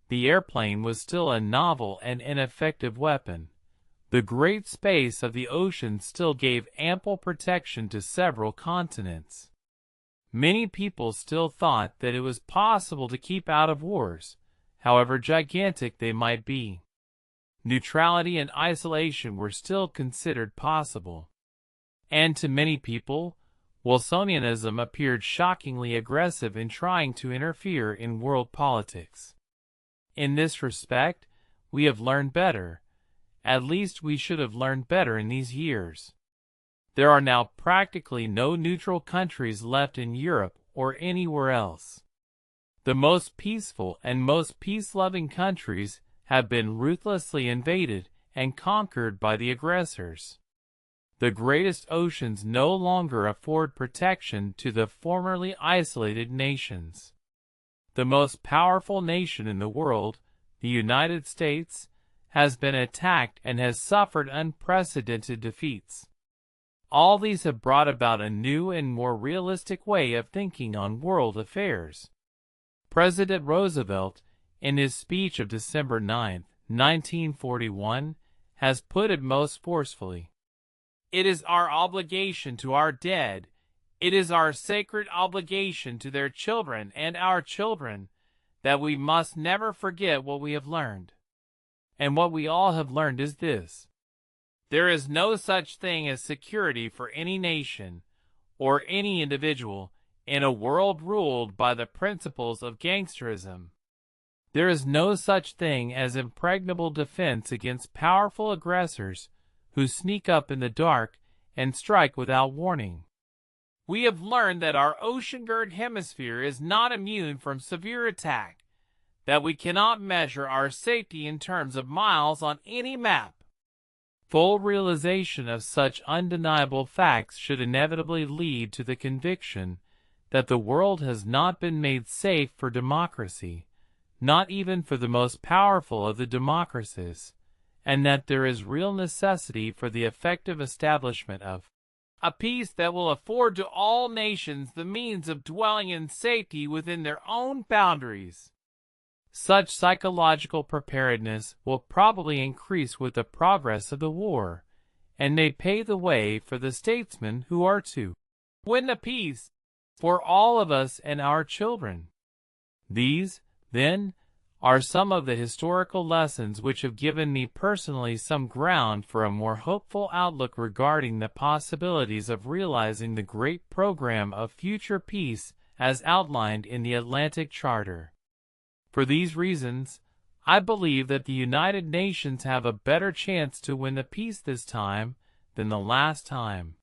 A: The airplane was still a novel and ineffective weapon. The great space of the ocean still gave ample protection to several continents. Many people still thought that it was possible to keep out of wars, however gigantic they might be. Neutrality and isolation were still considered possible. And to many people, Wilsonianism appeared shockingly aggressive in trying to interfere in world politics. In this respect, we have learned better. At least we should have learned better in these years. There are now practically no neutral countries left in Europe or anywhere else. The most peaceful and most peace-loving countries have been ruthlessly invaded and conquered by the aggressors. The greatest oceans no longer afford protection to the formerly isolated nations. The most powerful nation in the world, the United States, has been attacked and has suffered unprecedented defeats. All these have brought about a new and more realistic way of thinking on world affairs. President Roosevelt, in his speech of December 9, 1941, has put it most forcefully. It is our obligation to our dead, it is our sacred obligation to their children and our children, that we must never forget what we have learned. And what we all have learned is this: there is no such thing as security for any nation or any individual in a world ruled by the principles of gangsterism. There is no such thing as impregnable defense against powerful aggressors who sneak up in the dark and strike without warning. We have learned that our ocean-girt hemisphere is not immune from severe attack, that we cannot measure our safety in terms of miles on any map. Full realization of such undeniable facts should inevitably lead to the conviction that the world has not been made safe for democracy, not even for the most powerful of the democracies, and that there is real necessity for the effective establishment of a peace that will afford to all nations the means of dwelling in safety within their own boundaries. Such psychological preparedness will probably increase with the progress of the war, and may pave the way for the statesmen who are to win the peace for all of us and our children. These, then, are some of the historical lessons which have given me personally some ground for a more hopeful outlook regarding the possibilities of realizing the great program of future peace as outlined in the Atlantic Charter. For these reasons, I believe that the United Nations have a better chance to win the peace this time than the last time.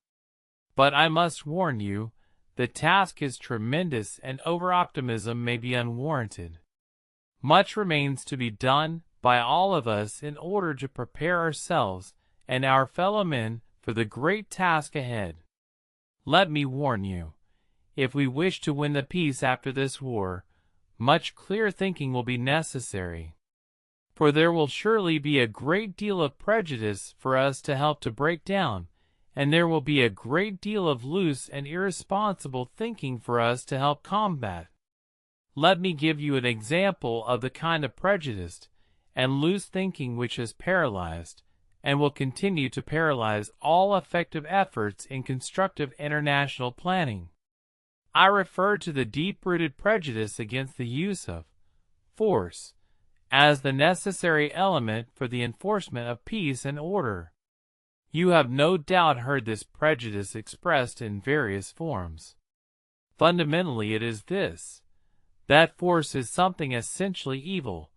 A: But I must warn you, the task is tremendous and over-optimism may be unwarranted. Much remains to be done by all of us in order to prepare ourselves and our fellow men for the great task ahead. Let me warn you, if we wish to win the peace after this war, much clear thinking will be necessary. For there will surely be a great deal of prejudice for us to help to break down, and there will be a great deal of loose and irresponsible thinking for us to help combat. Let me give you an example of the kind of prejudice and loose thinking which has paralyzed, and will continue to paralyze all effective efforts in constructive international planning. I refer to the deep-rooted prejudice against the use of force as the necessary element for the enforcement of peace and order. You have no doubt heard this prejudice expressed in various forms. Fundamentally, it is this: that force is something essentially evil,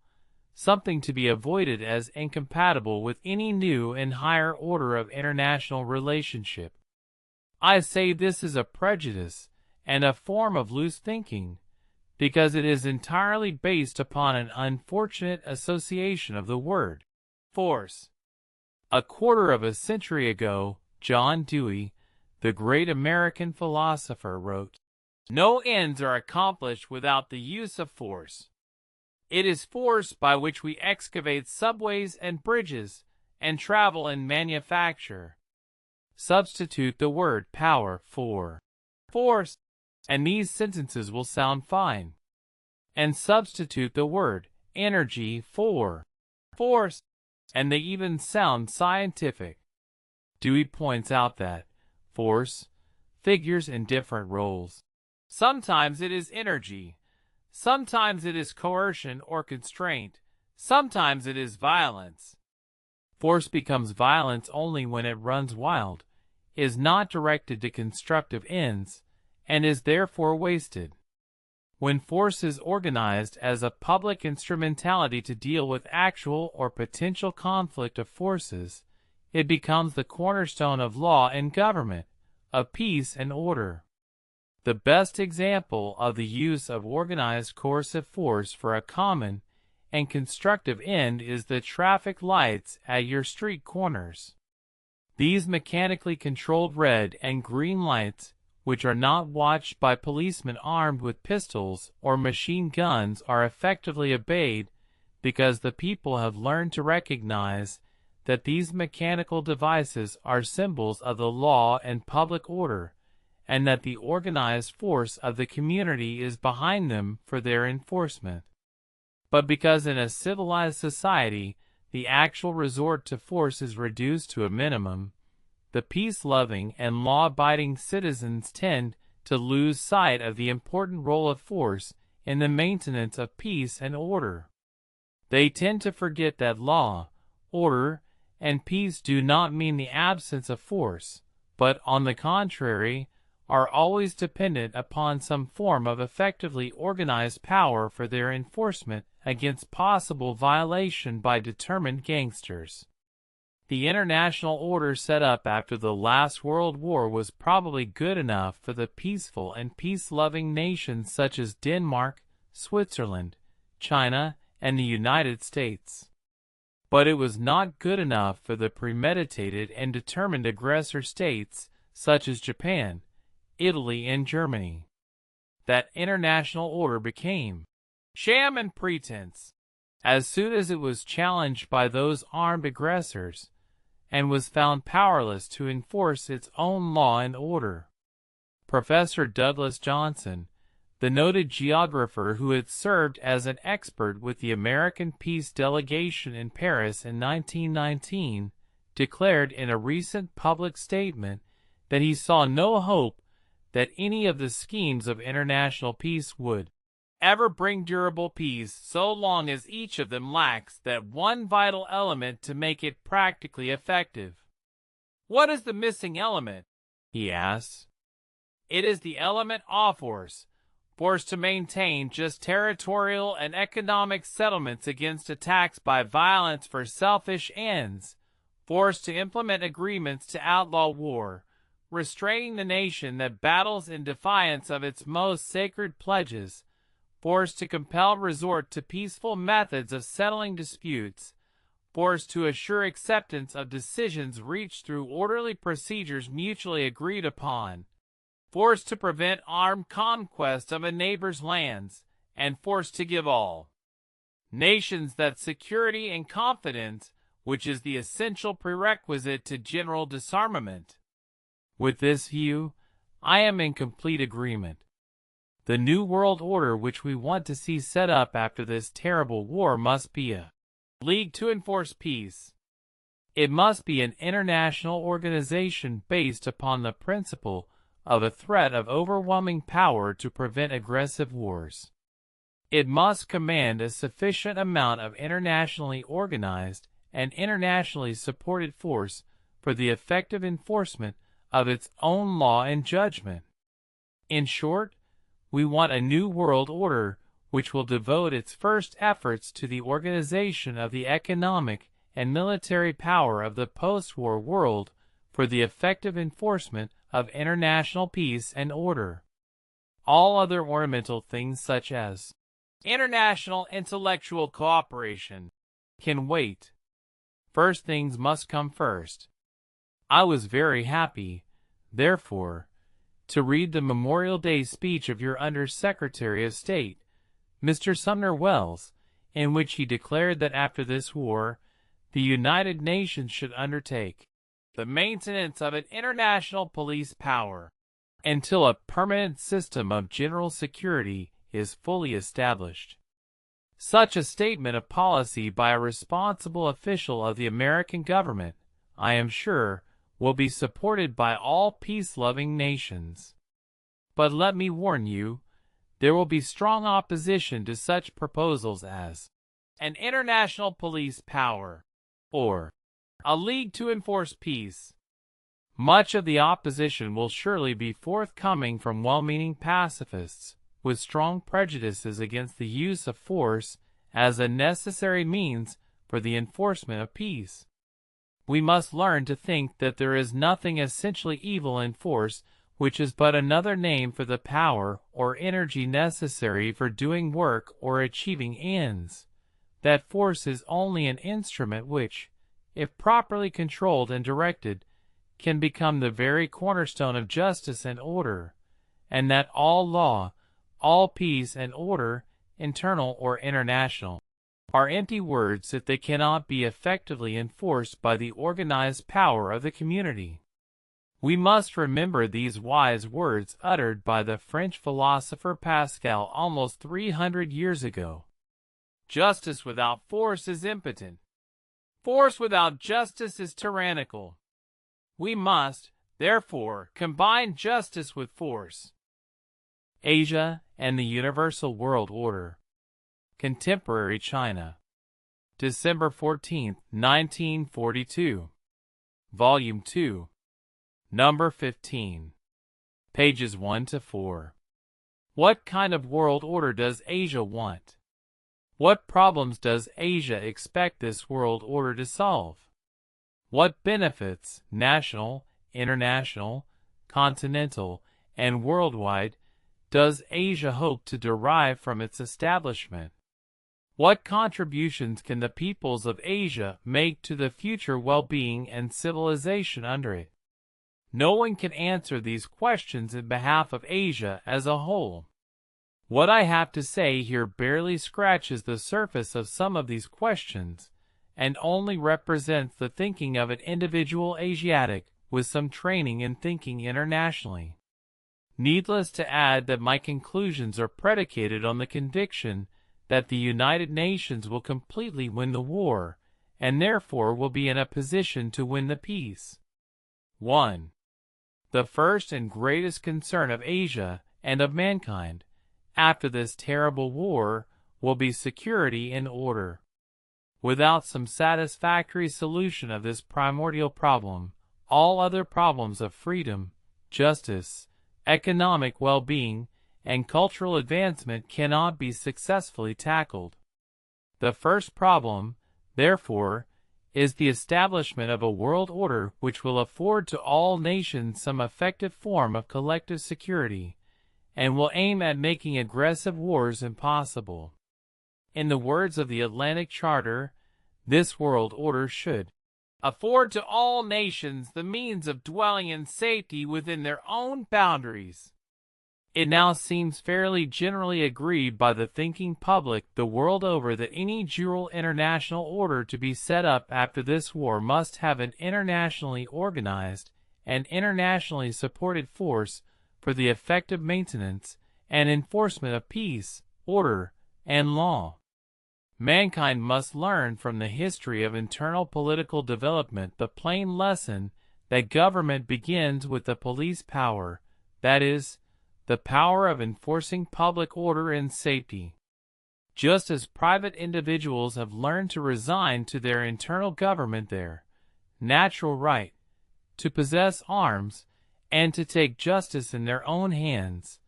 A: something to be avoided as incompatible with any new and higher order of international relationship. I say this is a prejudice and a form of loose thinking, because it is entirely based upon an unfortunate association of the word force. A quarter of a century ago, John Dewey, the great American philosopher, wrote, "No ends are accomplished without the use of force. It is force by which we excavate subways and bridges, and travel and manufacture." Substitute the word power for force, and these sentences will sound fine. And substitute the word energy for force, and they even sound scientific. Dewey points out that force figures in different roles. Sometimes it is energy, sometimes it is coercion or constraint, sometimes it is violence. Force becomes violence only when it runs wild, is not directed to constructive ends, and is therefore wasted. When force is organized as a public instrumentality to deal with actual or potential conflict of forces, it becomes the cornerstone of law and government, of peace and order. The best example of the use of organized coercive force for a common and constructive end is the traffic lights at your street corners. These mechanically controlled red and green lights, which are not watched by policemen armed with pistols or machine guns, are effectively obeyed because the people have learned to recognize that these mechanical devices are symbols of the law and public order, and that the organized force of the community is behind them for their enforcement. But because in a civilized society the actual resort to force is reduced to a minimum, the peace-loving and law-abiding citizens tend to lose sight of the important role of force in the maintenance of peace and order. They tend to forget that law, order, and peace do not mean the absence of force, but, on the contrary, are always dependent upon some form of effectively organized power for their enforcement against possible violation by determined gangsters. The international order set up after the last World War was probably good enough for the peaceful and peace-loving nations such as Denmark, Switzerland, China, and the United States. But it was not good enough for the premeditated and determined aggressor states such as Japan, Italy, and Germany. That international order became sham and pretense as soon as it was challenged by those armed aggressors, and was found powerless to enforce its own law and order. Professor Douglas Johnson, the noted geographer who had served as an expert with the American peace delegation in Paris in 1919, declared in a recent public statement that he saw no hope that any of the schemes of international peace would ever bring durable peace so long as each of them lacks that one vital element to make it practically effective. "What is the missing element?" he asks. "It is the element of force. Force to maintain just territorial and economic settlements against attacks by violence for selfish ends. Force to implement agreements to outlaw war, restraining the nation that battles in defiance of its most sacred pledges. Force to compel resort to peaceful methods of settling disputes. Force to assure acceptance of decisions reached through orderly procedures mutually agreed upon. Force to prevent armed conquest of a neighbor's lands, and force to give all nations that security and confidence, which is the essential prerequisite to general disarmament. With this view, I am in complete agreement. The new world order which we want to see set up after this terrible war must be a league to enforce peace. It must be an international organization based upon the principle of a threat of overwhelming power to prevent aggressive wars. It must command a sufficient amount of internationally organized and internationally supported force for the effective enforcement of its own law and judgment. In short, we want a new world order which will devote its first efforts to the organization of the economic and military power of the post-war world for the effective enforcement of international peace and order. All other ornamental things such as international intellectual cooperation can wait. First things must come first. I was very happy, therefore, to read the Memorial Day speech of your Under-Secretary of State, Mr. Sumner Welles, in which he declared that after this war, the United Nations should undertake the maintenance of an international police power until a permanent system of general security is fully established. Such a statement of policy by a responsible official of the American government, I am sure, will be supported by all peace-loving nations. But let me warn you, there will be strong opposition to such proposals as an international police power or a league to enforce peace. Much of the opposition will surely be forthcoming from well-meaning pacifists with strong prejudices against the use of force as a necessary means for the enforcement of peace. We must learn to think that there is nothing essentially evil in force, which is but another name for the power or energy necessary for doing work or achieving ends. That force is only an instrument which, if properly controlled and directed, can become the very cornerstone of justice and order, and that all law, all peace and order, internal or international, are empty words if they cannot be effectively enforced by the organized power of the community. We must remember these wise words uttered by the French philosopher Pascal almost 300 years ago. Justice without force is impotent. Force without justice is tyrannical. We must, therefore, combine justice with force. Asia and the Universal World Order. Contemporary China. December 14, 1942. Volume 2. Number 15. Pages 1 to 4. What kind of world order does Asia want? What problems does Asia expect this world order to solve? What benefits, national, international, continental, and worldwide, does Asia hope to derive from its establishment? What contributions can the peoples of Asia make to the future well-being and civilization under it? No one can answer these questions in behalf of Asia as a whole. What I have to say here barely scratches the surface of some of these questions, and only represents the thinking of an individual Asiatic with some training in thinking internationally. Needless to add that my conclusions are predicated on the conviction that the United Nations will completely win the war, and therefore will be in a position to win the peace. 1. The first and greatest concern of Asia and of mankind, after this terrible war, will be security and order. Without some satisfactory solution of this primordial problem, all other problems of freedom, justice, economic well-being, and cultural advancement cannot be successfully tackled. The first problem, therefore, is the establishment of a world order which will afford to all nations some effective form of collective security, and will aim at making aggressive wars impossible. In the words of the Atlantic Charter, this world order should afford to all nations the means of dwelling in safety within their own boundaries. It now seems fairly generally agreed by the thinking public the world over that any dual international order to be set up after this war must have an internationally organized and internationally supported force for the effective maintenance and enforcement of peace, order, and law. Mankind must learn from the history of internal political development the plain lesson that government begins with the police power, that is, the power of enforcing public order and safety. Just as private individuals have learned to resign to their internal government their natural right to possess arms and to take justice in their own hands,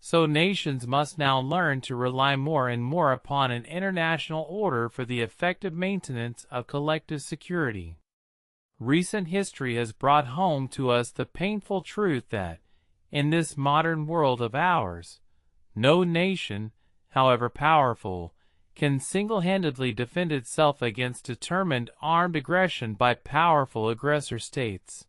A: so nations must now learn to rely more and more upon an international order for the effective maintenance of collective security. Recent history has brought home to us the painful truth that, in this modern world of ours, no nation, however powerful, can single-handedly defend itself against determined armed aggression by powerful aggressor states.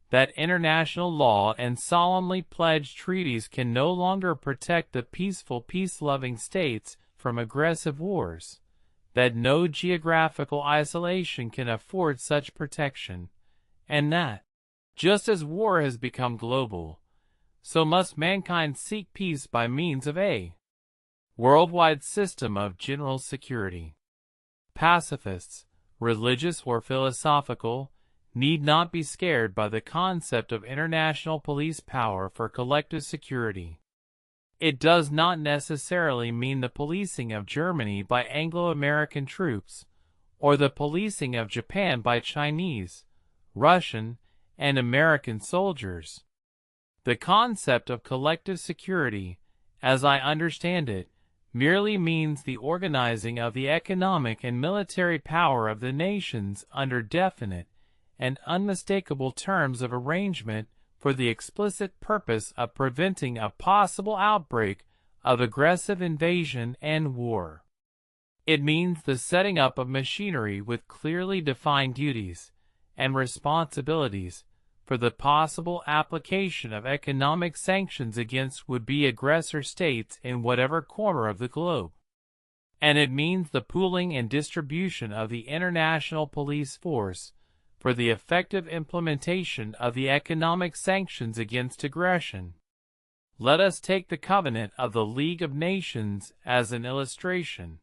A: That international law and solemnly pledged treaties can no longer protect the peaceful, peace-loving states from aggressive wars. That no geographical isolation can afford such protection. And that, just as war has become global, so must mankind seek peace by means of a worldwide system of general security. Pacifists, religious or philosophical, need not be scared by the concept of international police power for collective security. It does not necessarily mean the policing of Germany by Anglo-American troops, or the policing of Japan by Chinese, Russian, and American soldiers. The concept of collective security, as I understand it, merely means the organizing of the economic and military power of the nations under definite and unmistakable terms of arrangement for the explicit purpose of preventing a possible outbreak of aggressive invasion and war. It means the setting up of machinery with clearly defined duties and responsibilities for the possible application of economic sanctions against would-be aggressor states in whatever corner of the globe. And it means the pooling and distribution of the international police force for the effective implementation of the economic sanctions against aggression. Let us take the Covenant of the League of Nations as an illustration.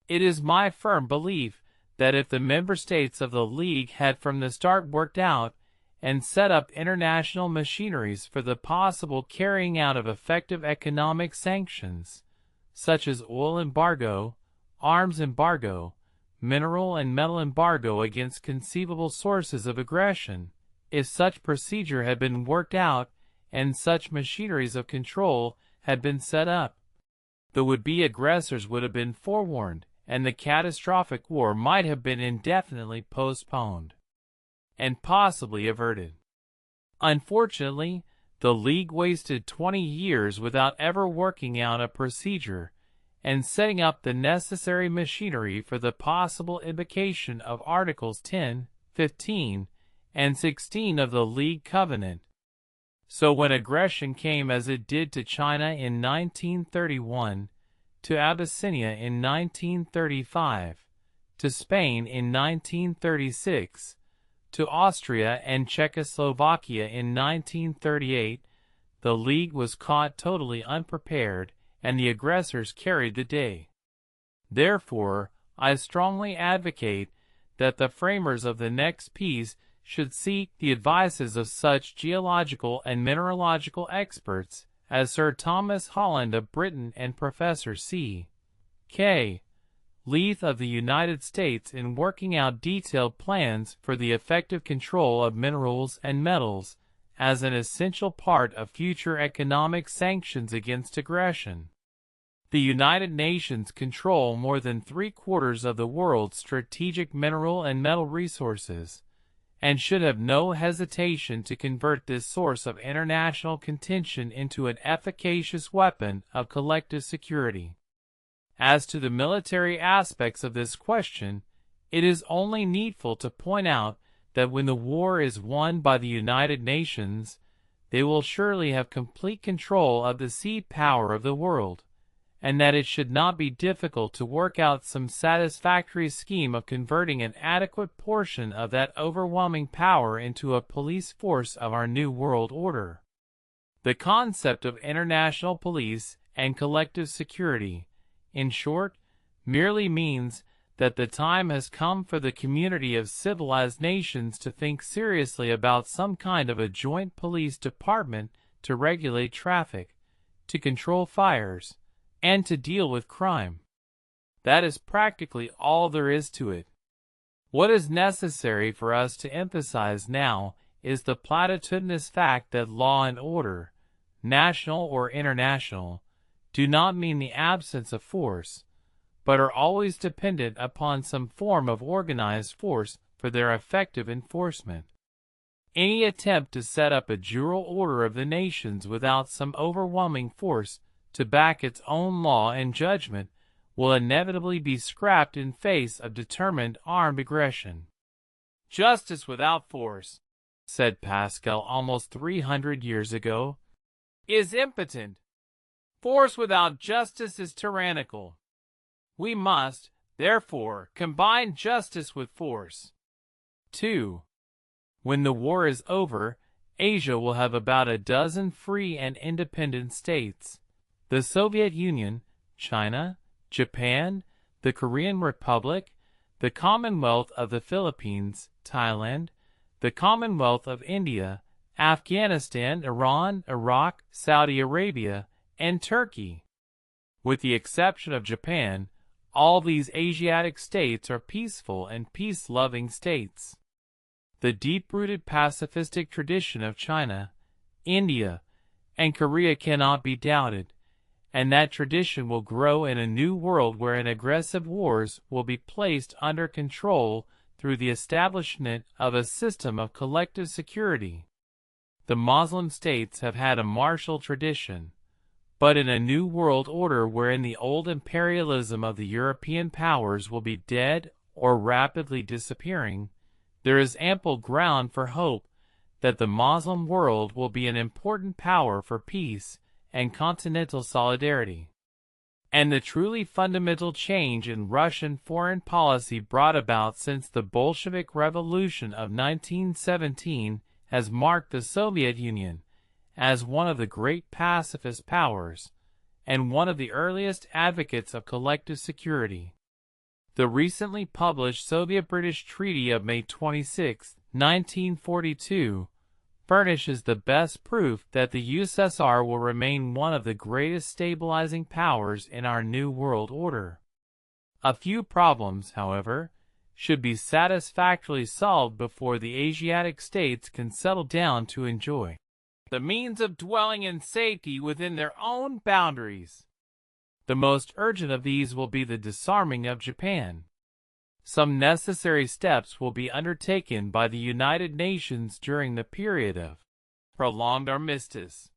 A: It is my firm belief that if the member states of the League had from the start worked out and set up international machineries for the possible carrying out of effective economic sanctions, such as oil embargo, arms embargo, mineral and metal embargo against conceivable sources of aggression, if such procedure had been worked out and such machineries of control had been set up, the would-be aggressors would have been forewarned, and the catastrophic war might have been indefinitely postponed and possibly averted. Unfortunately, the League wasted 20 years without ever working out a procedure and setting up the necessary machinery for the possible invocation of Articles 10, 15, and 16 of the League Covenant. So when aggression came as it did to China in 1931, to Abyssinia in 1935, to Spain in 1936, to Austria and Czechoslovakia in 1938, the League was caught totally unprepared, and the aggressors carried the day. Therefore, I strongly advocate that the framers of the next peace should seek the advices of such geological and mineralogical experts as Sir Thomas Holland of Britain and Professor C.K. Leith of the United States in working out detailed plans for the effective control of minerals and metals as an essential part of future economic sanctions against aggression. The United Nations control more than 3/4 of the world's strategic mineral and metal resources, and should have no hesitation to convert this source of international contention into an efficacious weapon of collective security. As to the military aspects of this question, it is only needful to point out that when the war is won by the United Nations, they will surely have complete control of the sea power of the world, and that it should not be difficult to work out some satisfactory scheme of converting an adequate portion of that overwhelming power into a police force of our new world order. The concept of international police and collective security, in short, merely means that the time has come for the community of civilized nations to think seriously about some kind of a joint police department to regulate traffic, to control fires, and to deal with crime. That is practically all there is to it. What is necessary for us to emphasize now is the platitudinous fact that law and order, national or international, do not mean the absence of force, but are always dependent upon some form of organized force for their effective enforcement. Any attempt to set up a general order of the nations without some overwhelming force to back its own law and judgment will inevitably be scrapped in face of determined armed aggression. Justice without force, said Pascal almost 300 years ago, is impotent. Force without justice is tyrannical. We must, therefore, combine justice with force. 2. When the war is over, Asia will have about a dozen free and independent states. The Soviet Union, China, Japan, the Korean Republic, the Commonwealth of the Philippines, Thailand, the Commonwealth of India, Afghanistan, Iran, Iraq, Saudi Arabia, and Turkey. With the exception of Japan, all these Asiatic states are peaceful and peace-loving states. The deep-rooted pacifistic tradition of China, India, and Korea cannot be doubted, and that tradition will grow in a new world wherein aggressive wars will be placed under control through the establishment of a system of collective security. The Muslim states have had a martial tradition, but in a new world order wherein the old imperialism of the European powers will be dead or rapidly disappearing, there is ample ground for hope that the Muslim world will be an important power for peace and continental solidarity. And the truly fundamental change in Russian foreign policy brought about since the Bolshevik Revolution of 1917 has marked the Soviet Union as one of the great pacifist powers, and one of the earliest advocates of collective security. The recently published Soviet-British Treaty of May 26, 1942, furnishes the best proof that the USSR will remain one of the greatest stabilizing powers in our new world order. A few problems, however, should be satisfactorily solved before the Asiatic states can settle down to enjoy the means of dwelling in safety within their own boundaries. The most urgent of these will be the disarming of Japan. Some necessary steps will be undertaken by the United Nations during the period of prolonged armistice.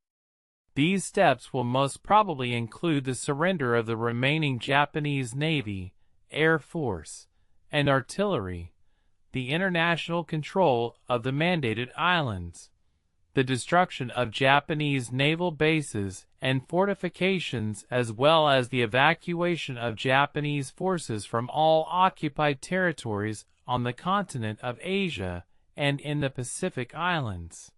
A: These steps will most probably include the surrender of the remaining Japanese Navy, Air Force, and artillery, the international control of the mandated islands, the destruction of Japanese naval bases and fortifications, as well as the evacuation of Japanese forces from all occupied territories on the continent of Asia and in the Pacific Islands.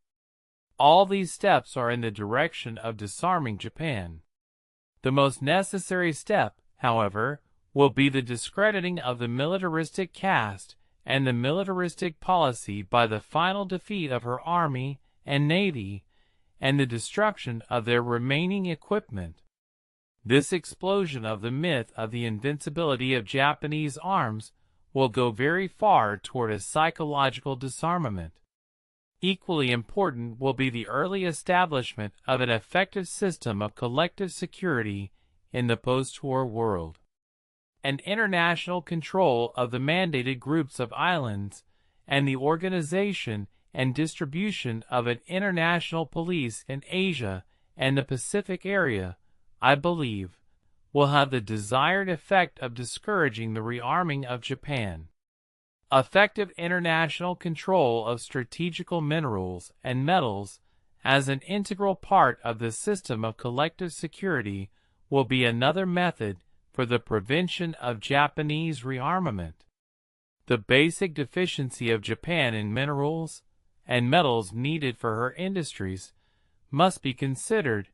A: All these steps are in the direction of disarming Japan. The most necessary step, however, will be the discrediting of the militaristic caste and the militaristic policy by the final defeat of her army and navy, and the destruction of their remaining equipment. This explosion of the myth of the invincibility of Japanese arms will go very far toward a psychological disarmament. Equally important will be the early establishment of an effective system of collective security in the post-war world. An international control of the mandated groups of islands, and the organization and distribution of an international police in Asia and the Pacific area, I believe, will have the desired effect of discouraging the rearming of Japan. Effective international control of strategical minerals and metals, as an integral part of the system of collective security will be another method for the prevention of Japanese rearmament. The basic deficiency of Japan in minerals and metals needed for her industries must be considered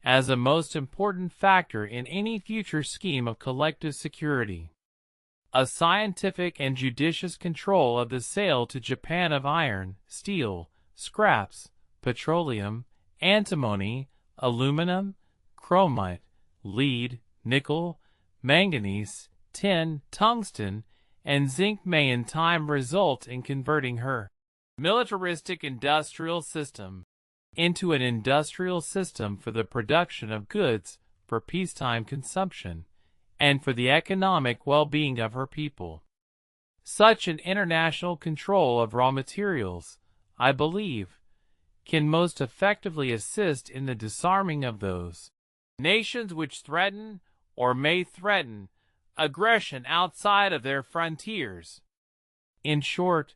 A: as a most important factor in any future scheme of collective security. A scientific and judicious control of the sale to Japan of iron, steel, scraps, petroleum, antimony, aluminum, chromite, lead, nickel, manganese, tin, tungsten, and zinc may in time result in converting her militaristic industrial system into an industrial system for the production of goods for peacetime consumption and for the economic well-being of her people. Such an international control of raw materials, I believe, can most effectively assist in the disarming of those nations which threaten or may threaten aggression outside of their frontiers. In short,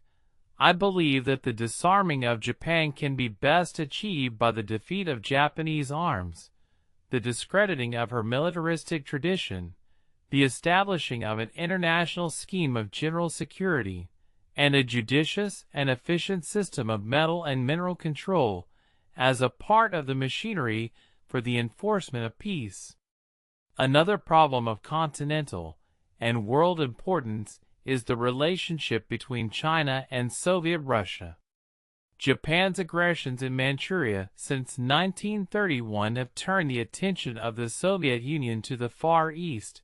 A: I believe that the disarming of Japan can be best achieved by the defeat of Japanese arms, the discrediting of her militaristic tradition, the establishing of an international scheme of general security, and a judicious and efficient system of metal and mineral control as a part of the machinery for the enforcement of peace. Another problem of continental and world importance is the relationship between China and Soviet Russia. Japan's aggressions in Manchuria since 1931 have turned the attention of the Soviet Union to the Far East,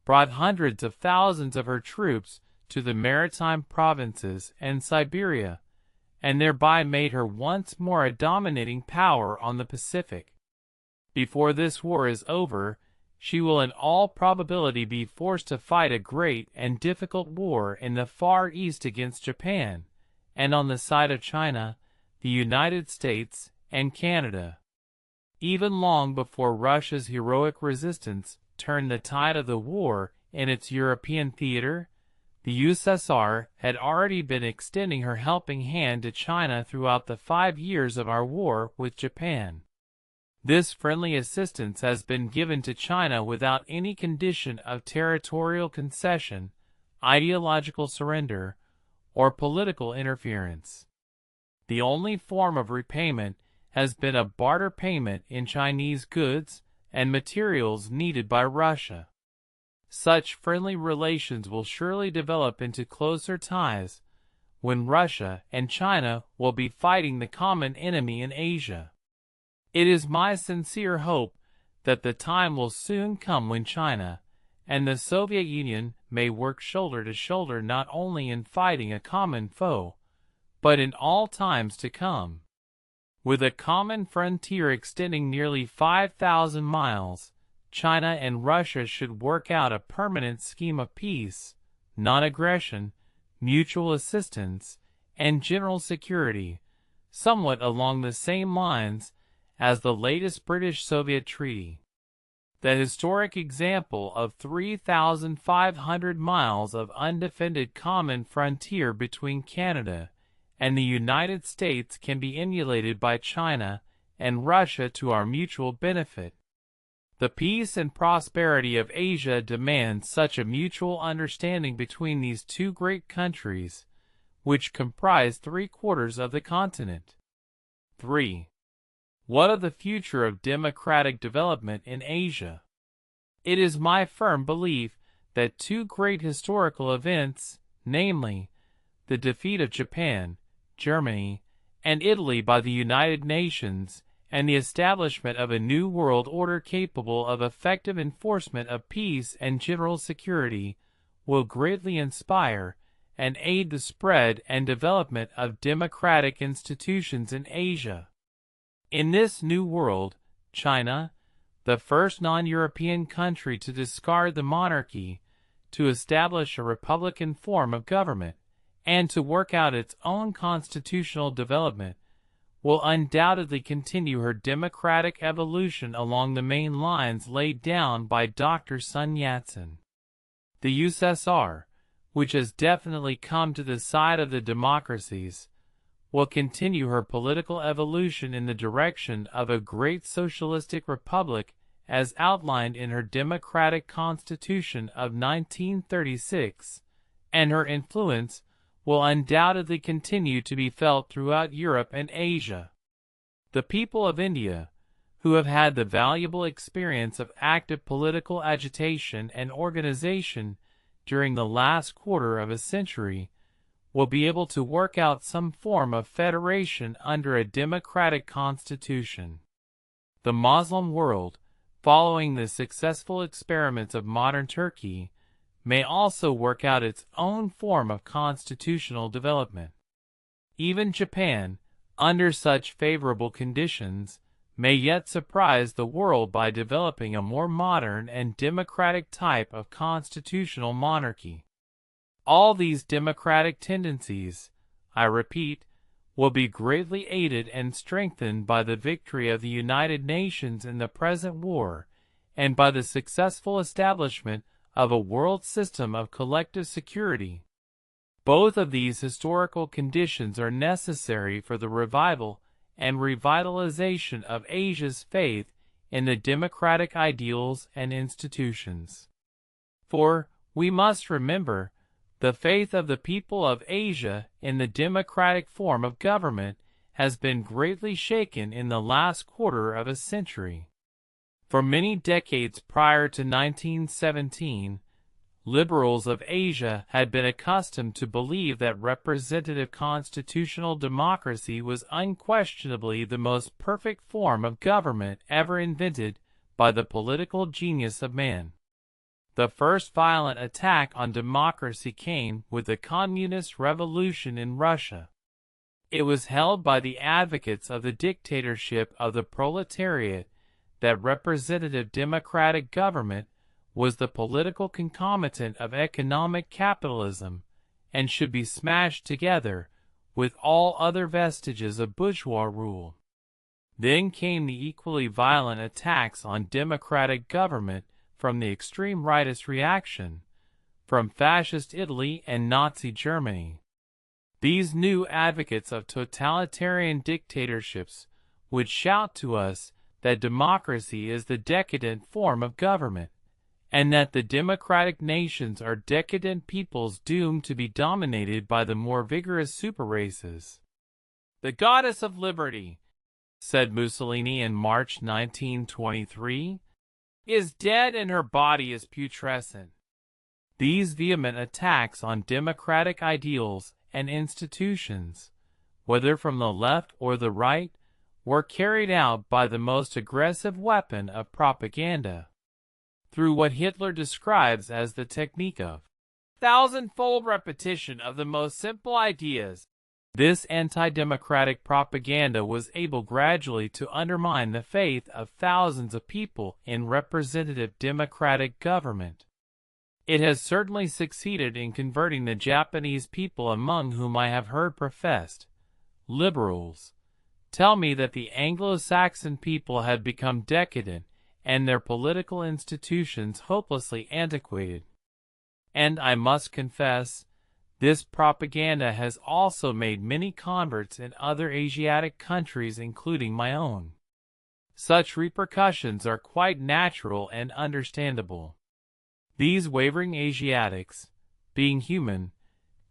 A: brought hundreds of thousands of her troops to the maritime provinces and Siberia, and thereby made her once more a dominating power on the Pacific. Before this war is over, she will in all probability be forced to fight a great and difficult war in the Far East against Japan, and on the side of China, the United States, and Canada. Even long before Russia's heroic resistance turned the tide of the war in its European theater, the USSR had already been extending her helping hand to China throughout the 5 years of our war with Japan. This friendly assistance has been given to China without any condition of territorial concession, ideological surrender, or political interference. The only form of repayment has been a barter payment in Chinese goods and materials needed by Russia. Such friendly relations will surely develop into closer ties when Russia and China will be fighting the common enemy in Asia. It is my sincere hope that the time will soon come when China and the Soviet Union may work shoulder to shoulder not only in fighting a common foe, but in all times to come. With a common frontier extending nearly 5,000 miles, China and Russia should work out a permanent scheme of peace, non-aggression, mutual assistance, and general security, somewhat along the same lines as the latest British-Soviet treaty. The historic example of 3,500 miles of undefended common frontier between Canada and the United States can be emulated by China and Russia to our mutual benefit. The peace and prosperity of Asia demand such a mutual understanding between these two great countries, which comprise 3/4 of the continent. 3. What of the future of democratic development in Asia? It is my firm belief that two great historical events, namely, the defeat of Japan, Germany, and Italy by the United Nations, and the establishment of a new world order capable of effective enforcement of peace and general security, will greatly inspire and aid the spread and development of democratic institutions in Asia. In this new world, China, the first non-European country to discard the monarchy, to establish a republican form of government, and to work out its own constitutional development, will undoubtedly continue her democratic evolution along the main lines laid down by Dr. Sun Yat-sen. The USSR, which has definitely come to the side of the democracies, will continue her political evolution in the direction of a great socialistic republic as outlined in her democratic constitution of 1936, and her influence will undoubtedly continue to be felt throughout Europe and Asia. The people of India, who have had the valuable experience of active political agitation and organization during the last quarter of a century, will be able to work out some form of federation under a democratic constitution. The Muslim world, following the successful experiments of modern Turkey, may also work out its own form of constitutional development. Even Japan, under such favorable conditions, may yet surprise the world by developing a more modern and democratic type of constitutional monarchy. All these democratic tendencies, I repeat, will be greatly aided and strengthened by the victory of the United Nations in the present war, and by the successful establishment of a world system of collective security. Both of these historical conditions are necessary for the revival and revitalization of Asia's faith in the democratic ideals and institutions. For, we must remember, the faith of the people of Asia in the democratic form of government has been greatly shaken in the last quarter of a century. For many decades prior to 1917, liberals of Asia had been accustomed to believe that representative constitutional democracy was unquestionably the most perfect form of government ever invented by the political genius of man. The first violent attack on democracy came with the Communist Revolution in Russia. It was held by the advocates of the dictatorship of the proletariat that representative democratic government was the political concomitant of economic capitalism and should be smashed together with all other vestiges of bourgeois rule. Then came the equally violent attacks on democratic government from the extreme rightist reaction, from fascist Italy and Nazi Germany. These new advocates of totalitarian dictatorships would shout to us that democracy is the decadent form of government, and that the democratic nations are decadent peoples doomed to be dominated by the more vigorous super-races. "The goddess of liberty," said Mussolini in March 1923, "is dead and her body is putrescent." These vehement attacks on democratic ideals and institutions, whether from the left or the right, were carried out by the most aggressive weapon of propaganda, through what Hitler describes as the technique of thousand-fold repetition of the most simple ideas. This anti-democratic propaganda was able gradually to undermine the faith of thousands of people in representative democratic government. It has certainly succeeded in converting the Japanese people, among whom I have heard professed liberals tell me that the Anglo-Saxon people had become decadent and their political institutions hopelessly antiquated. And I must confess, this propaganda has also made many converts in other Asiatic countries, including my own. Such repercussions are quite natural and understandable. These wavering Asiatics, being human,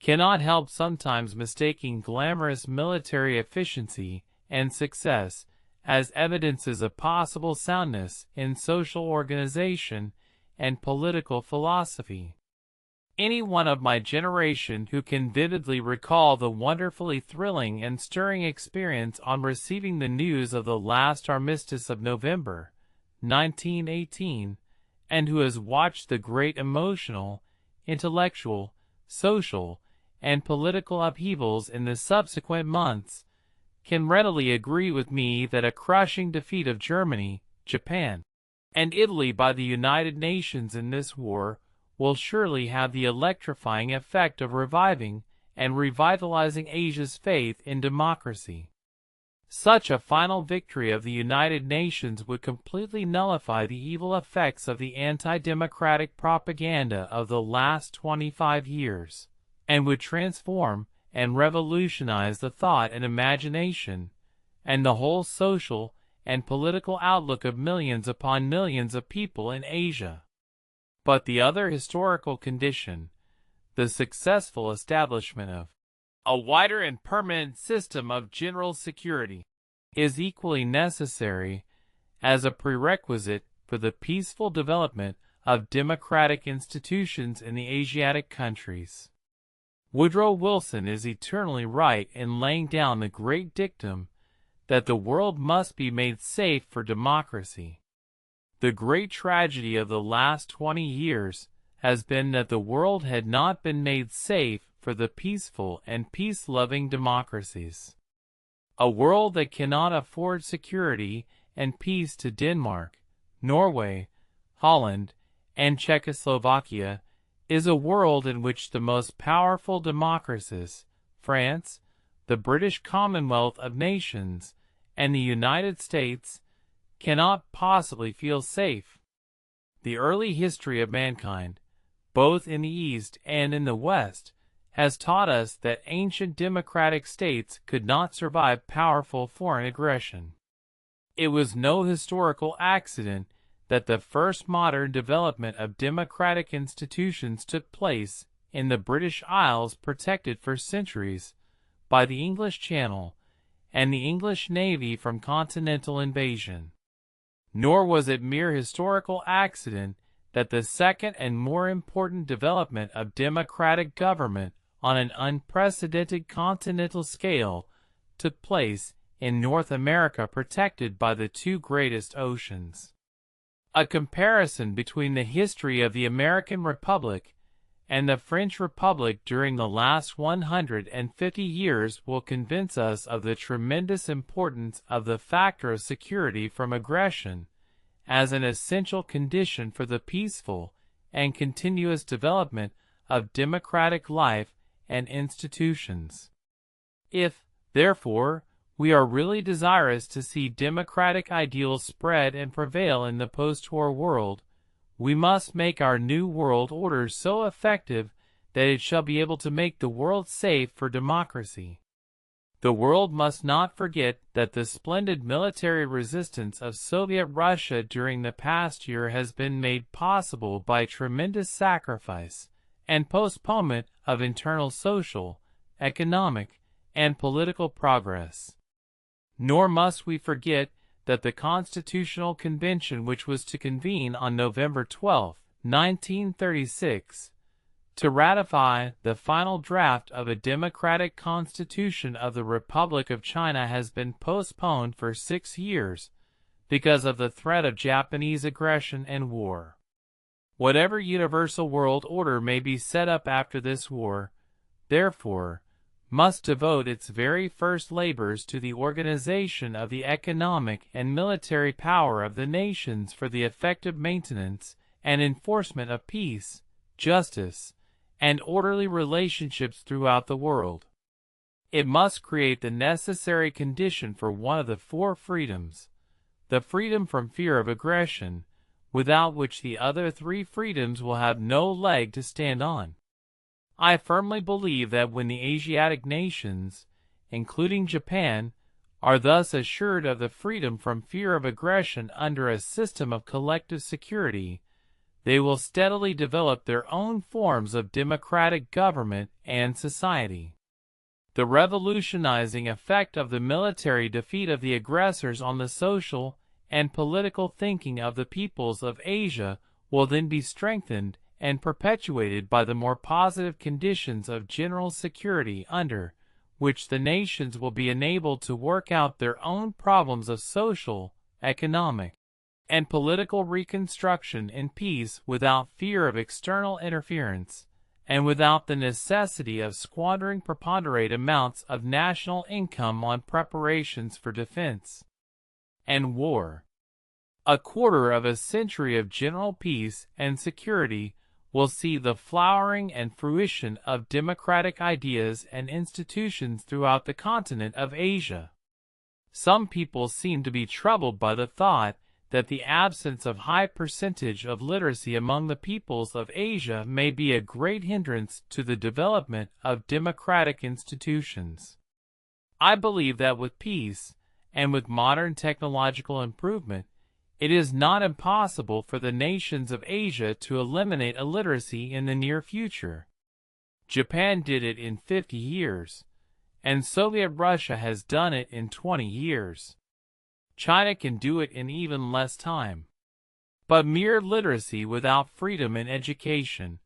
A: cannot help sometimes mistaking glamorous military efficiency and success as evidences of possible soundness in social organization and political philosophy. Any one of my generation who can vividly recall the wonderfully thrilling and stirring experience on receiving the news of the last armistice of November 1918, and who has watched the great emotional, intellectual, social, and political upheavals in the subsequent months, can readily agree with me that a crushing defeat of Germany, Japan, and Italy by the United Nations in this war will surely have the electrifying effect of reviving and revitalizing Asia's faith in democracy. Such a final victory of the United Nations would completely nullify the evil effects of the anti-democratic propaganda of the last 25 years, and would transform and revolutionize the thought and imagination, and the whole social and political outlook of millions upon millions of people in Asia. But the other historical condition, the successful establishment of a wider and permanent system of general security, is equally necessary as a prerequisite for the peaceful development of democratic institutions in the Asiatic countries. Woodrow Wilson is eternally right in laying down the great dictum that the world must be made safe for democracy. The great tragedy of the last 20 years has been that the world had not been made safe for the peaceful and peace-loving democracies. A world that cannot afford security and peace to Denmark, Norway, Holland, and Czechoslovakia is a world in which the most powerful democracies, France, the British Commonwealth of Nations, and the United States, cannot possibly feel safe. The early history of mankind, both in the East and in the West, has taught us that ancient democratic states could not survive powerful foreign aggression. It was no historical accident that the first modern development of democratic institutions took place in the British Isles, protected for centuries by the English Channel and the English Navy from continental invasion. Nor was it mere historical accident that the second and more important development of democratic government on an unprecedented continental scale took place in North America, protected by the two greatest oceans. A comparison between the history of the American Republic and the French Republic during the last 150 years will convince us of the tremendous importance of the factor of security from aggression as an essential condition for the peaceful and continuous development of democratic life and institutions. If, therefore, we are really desirous to see democratic ideals spread and prevail in the post-war world, we must make our new world order so effective that it shall be able to make the world safe for democracy. The world must not forget that the splendid military resistance of Soviet Russia during the past year has been made possible by tremendous sacrifice and postponement of internal social, economic, and political progress. Nor must we forget that the Constitutional Convention, which was to convene on November 12, 1936, to ratify the final draft of a democratic constitution of the Republic of China, has been postponed for 6 years because of the threat of Japanese aggression and war. Whatever universal world order may be set up after this war, therefore, must devote its very first labors to the organization of the economic and military power of the nations for the effective maintenance and enforcement of peace, justice, and orderly relationships throughout the world. It must create the necessary condition for one of the four freedoms, the freedom from fear of aggression, without which the other three freedoms will have no leg to stand on. I firmly believe that when the Asiatic nations, including Japan, are thus assured of the freedom from fear of aggression under a system of collective security, they will steadily develop their own forms of democratic government and society. The revolutionizing effect of the military defeat of the aggressors on the social and political thinking of the peoples of Asia will then be strengthened and perpetuated by the more positive conditions of general security under which the nations will be enabled to work out their own problems of social, economic, and political reconstruction in peace without fear of external interference, and without the necessity of squandering preponderant amounts of national income on preparations for defense and war. A quarter of a century of general peace and security will see the flowering and fruition of democratic ideas and institutions throughout the continent of Asia. Some people seem to be troubled by the thought that the absence of high percentage of literacy among the peoples of Asia may be a great hindrance to the development of democratic institutions. I believe that with peace, and with modern technological improvement, it is not impossible for the nations of Asia to eliminate illiteracy in the near future. Japan did it in 50 years, and Soviet Russia has done it in 20 years. China can do it in even less time. But mere literacy without freedom in education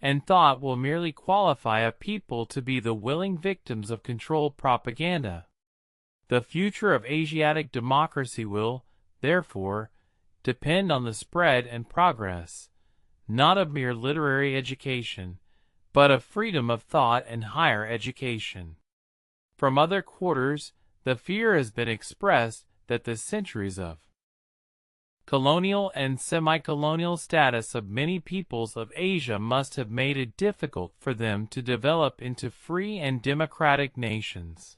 A: and thought will merely qualify a people to be the willing victims of controlled propaganda. The future of Asiatic democracy will, therefore, depend on the spread and progress, not of mere literary education, but of freedom of thought and higher education. From other quarters, the fear has been expressed that the centuries of colonial and semi-colonial status of many peoples of Asia must have made it difficult for them to develop into free and democratic nations.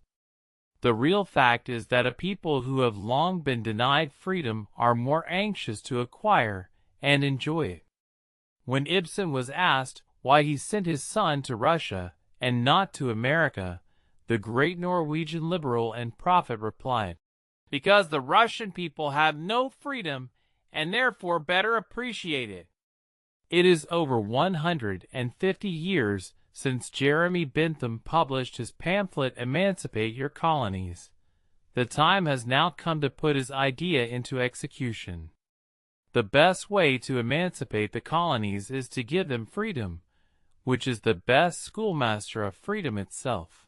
A: The real fact is that a people who have long been denied freedom are more anxious to acquire and enjoy it. When Ibsen was asked why he sent his son to Russia and not to America, the great Norwegian liberal and prophet replied, "Because the Russian people have no freedom and therefore better appreciate it." It is over 150 years since Jeremy Bentham published his pamphlet Emancipate Your Colonies. The time has now come to put his idea into execution. The best way to emancipate the colonies is to give them freedom, which is the best schoolmaster of freedom itself.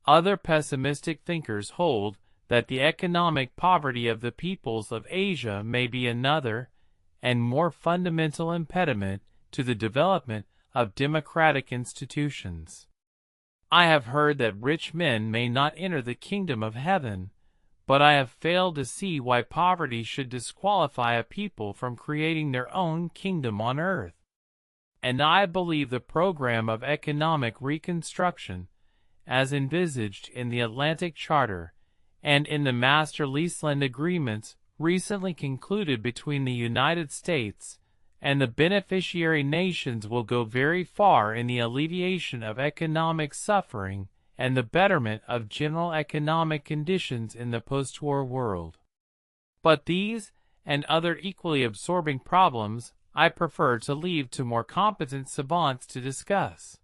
A: Other pessimistic thinkers hold that the economic poverty of the peoples of Asia may be another and more fundamental impediment to the development of democratic institutions. I have heard that rich men may not enter the kingdom of heaven, but I have failed to see why poverty should disqualify a people from creating their own kingdom on earth. And I believe the program of economic reconstruction, as envisaged in the Atlantic Charter and in the Master Leaseland Agreements recently concluded between the United States and the beneficiary nations, will go very far in the alleviation of economic suffering and the betterment of general economic conditions in the post-war world. But these and other equally absorbing problems I prefer to leave to more competent savants to discuss.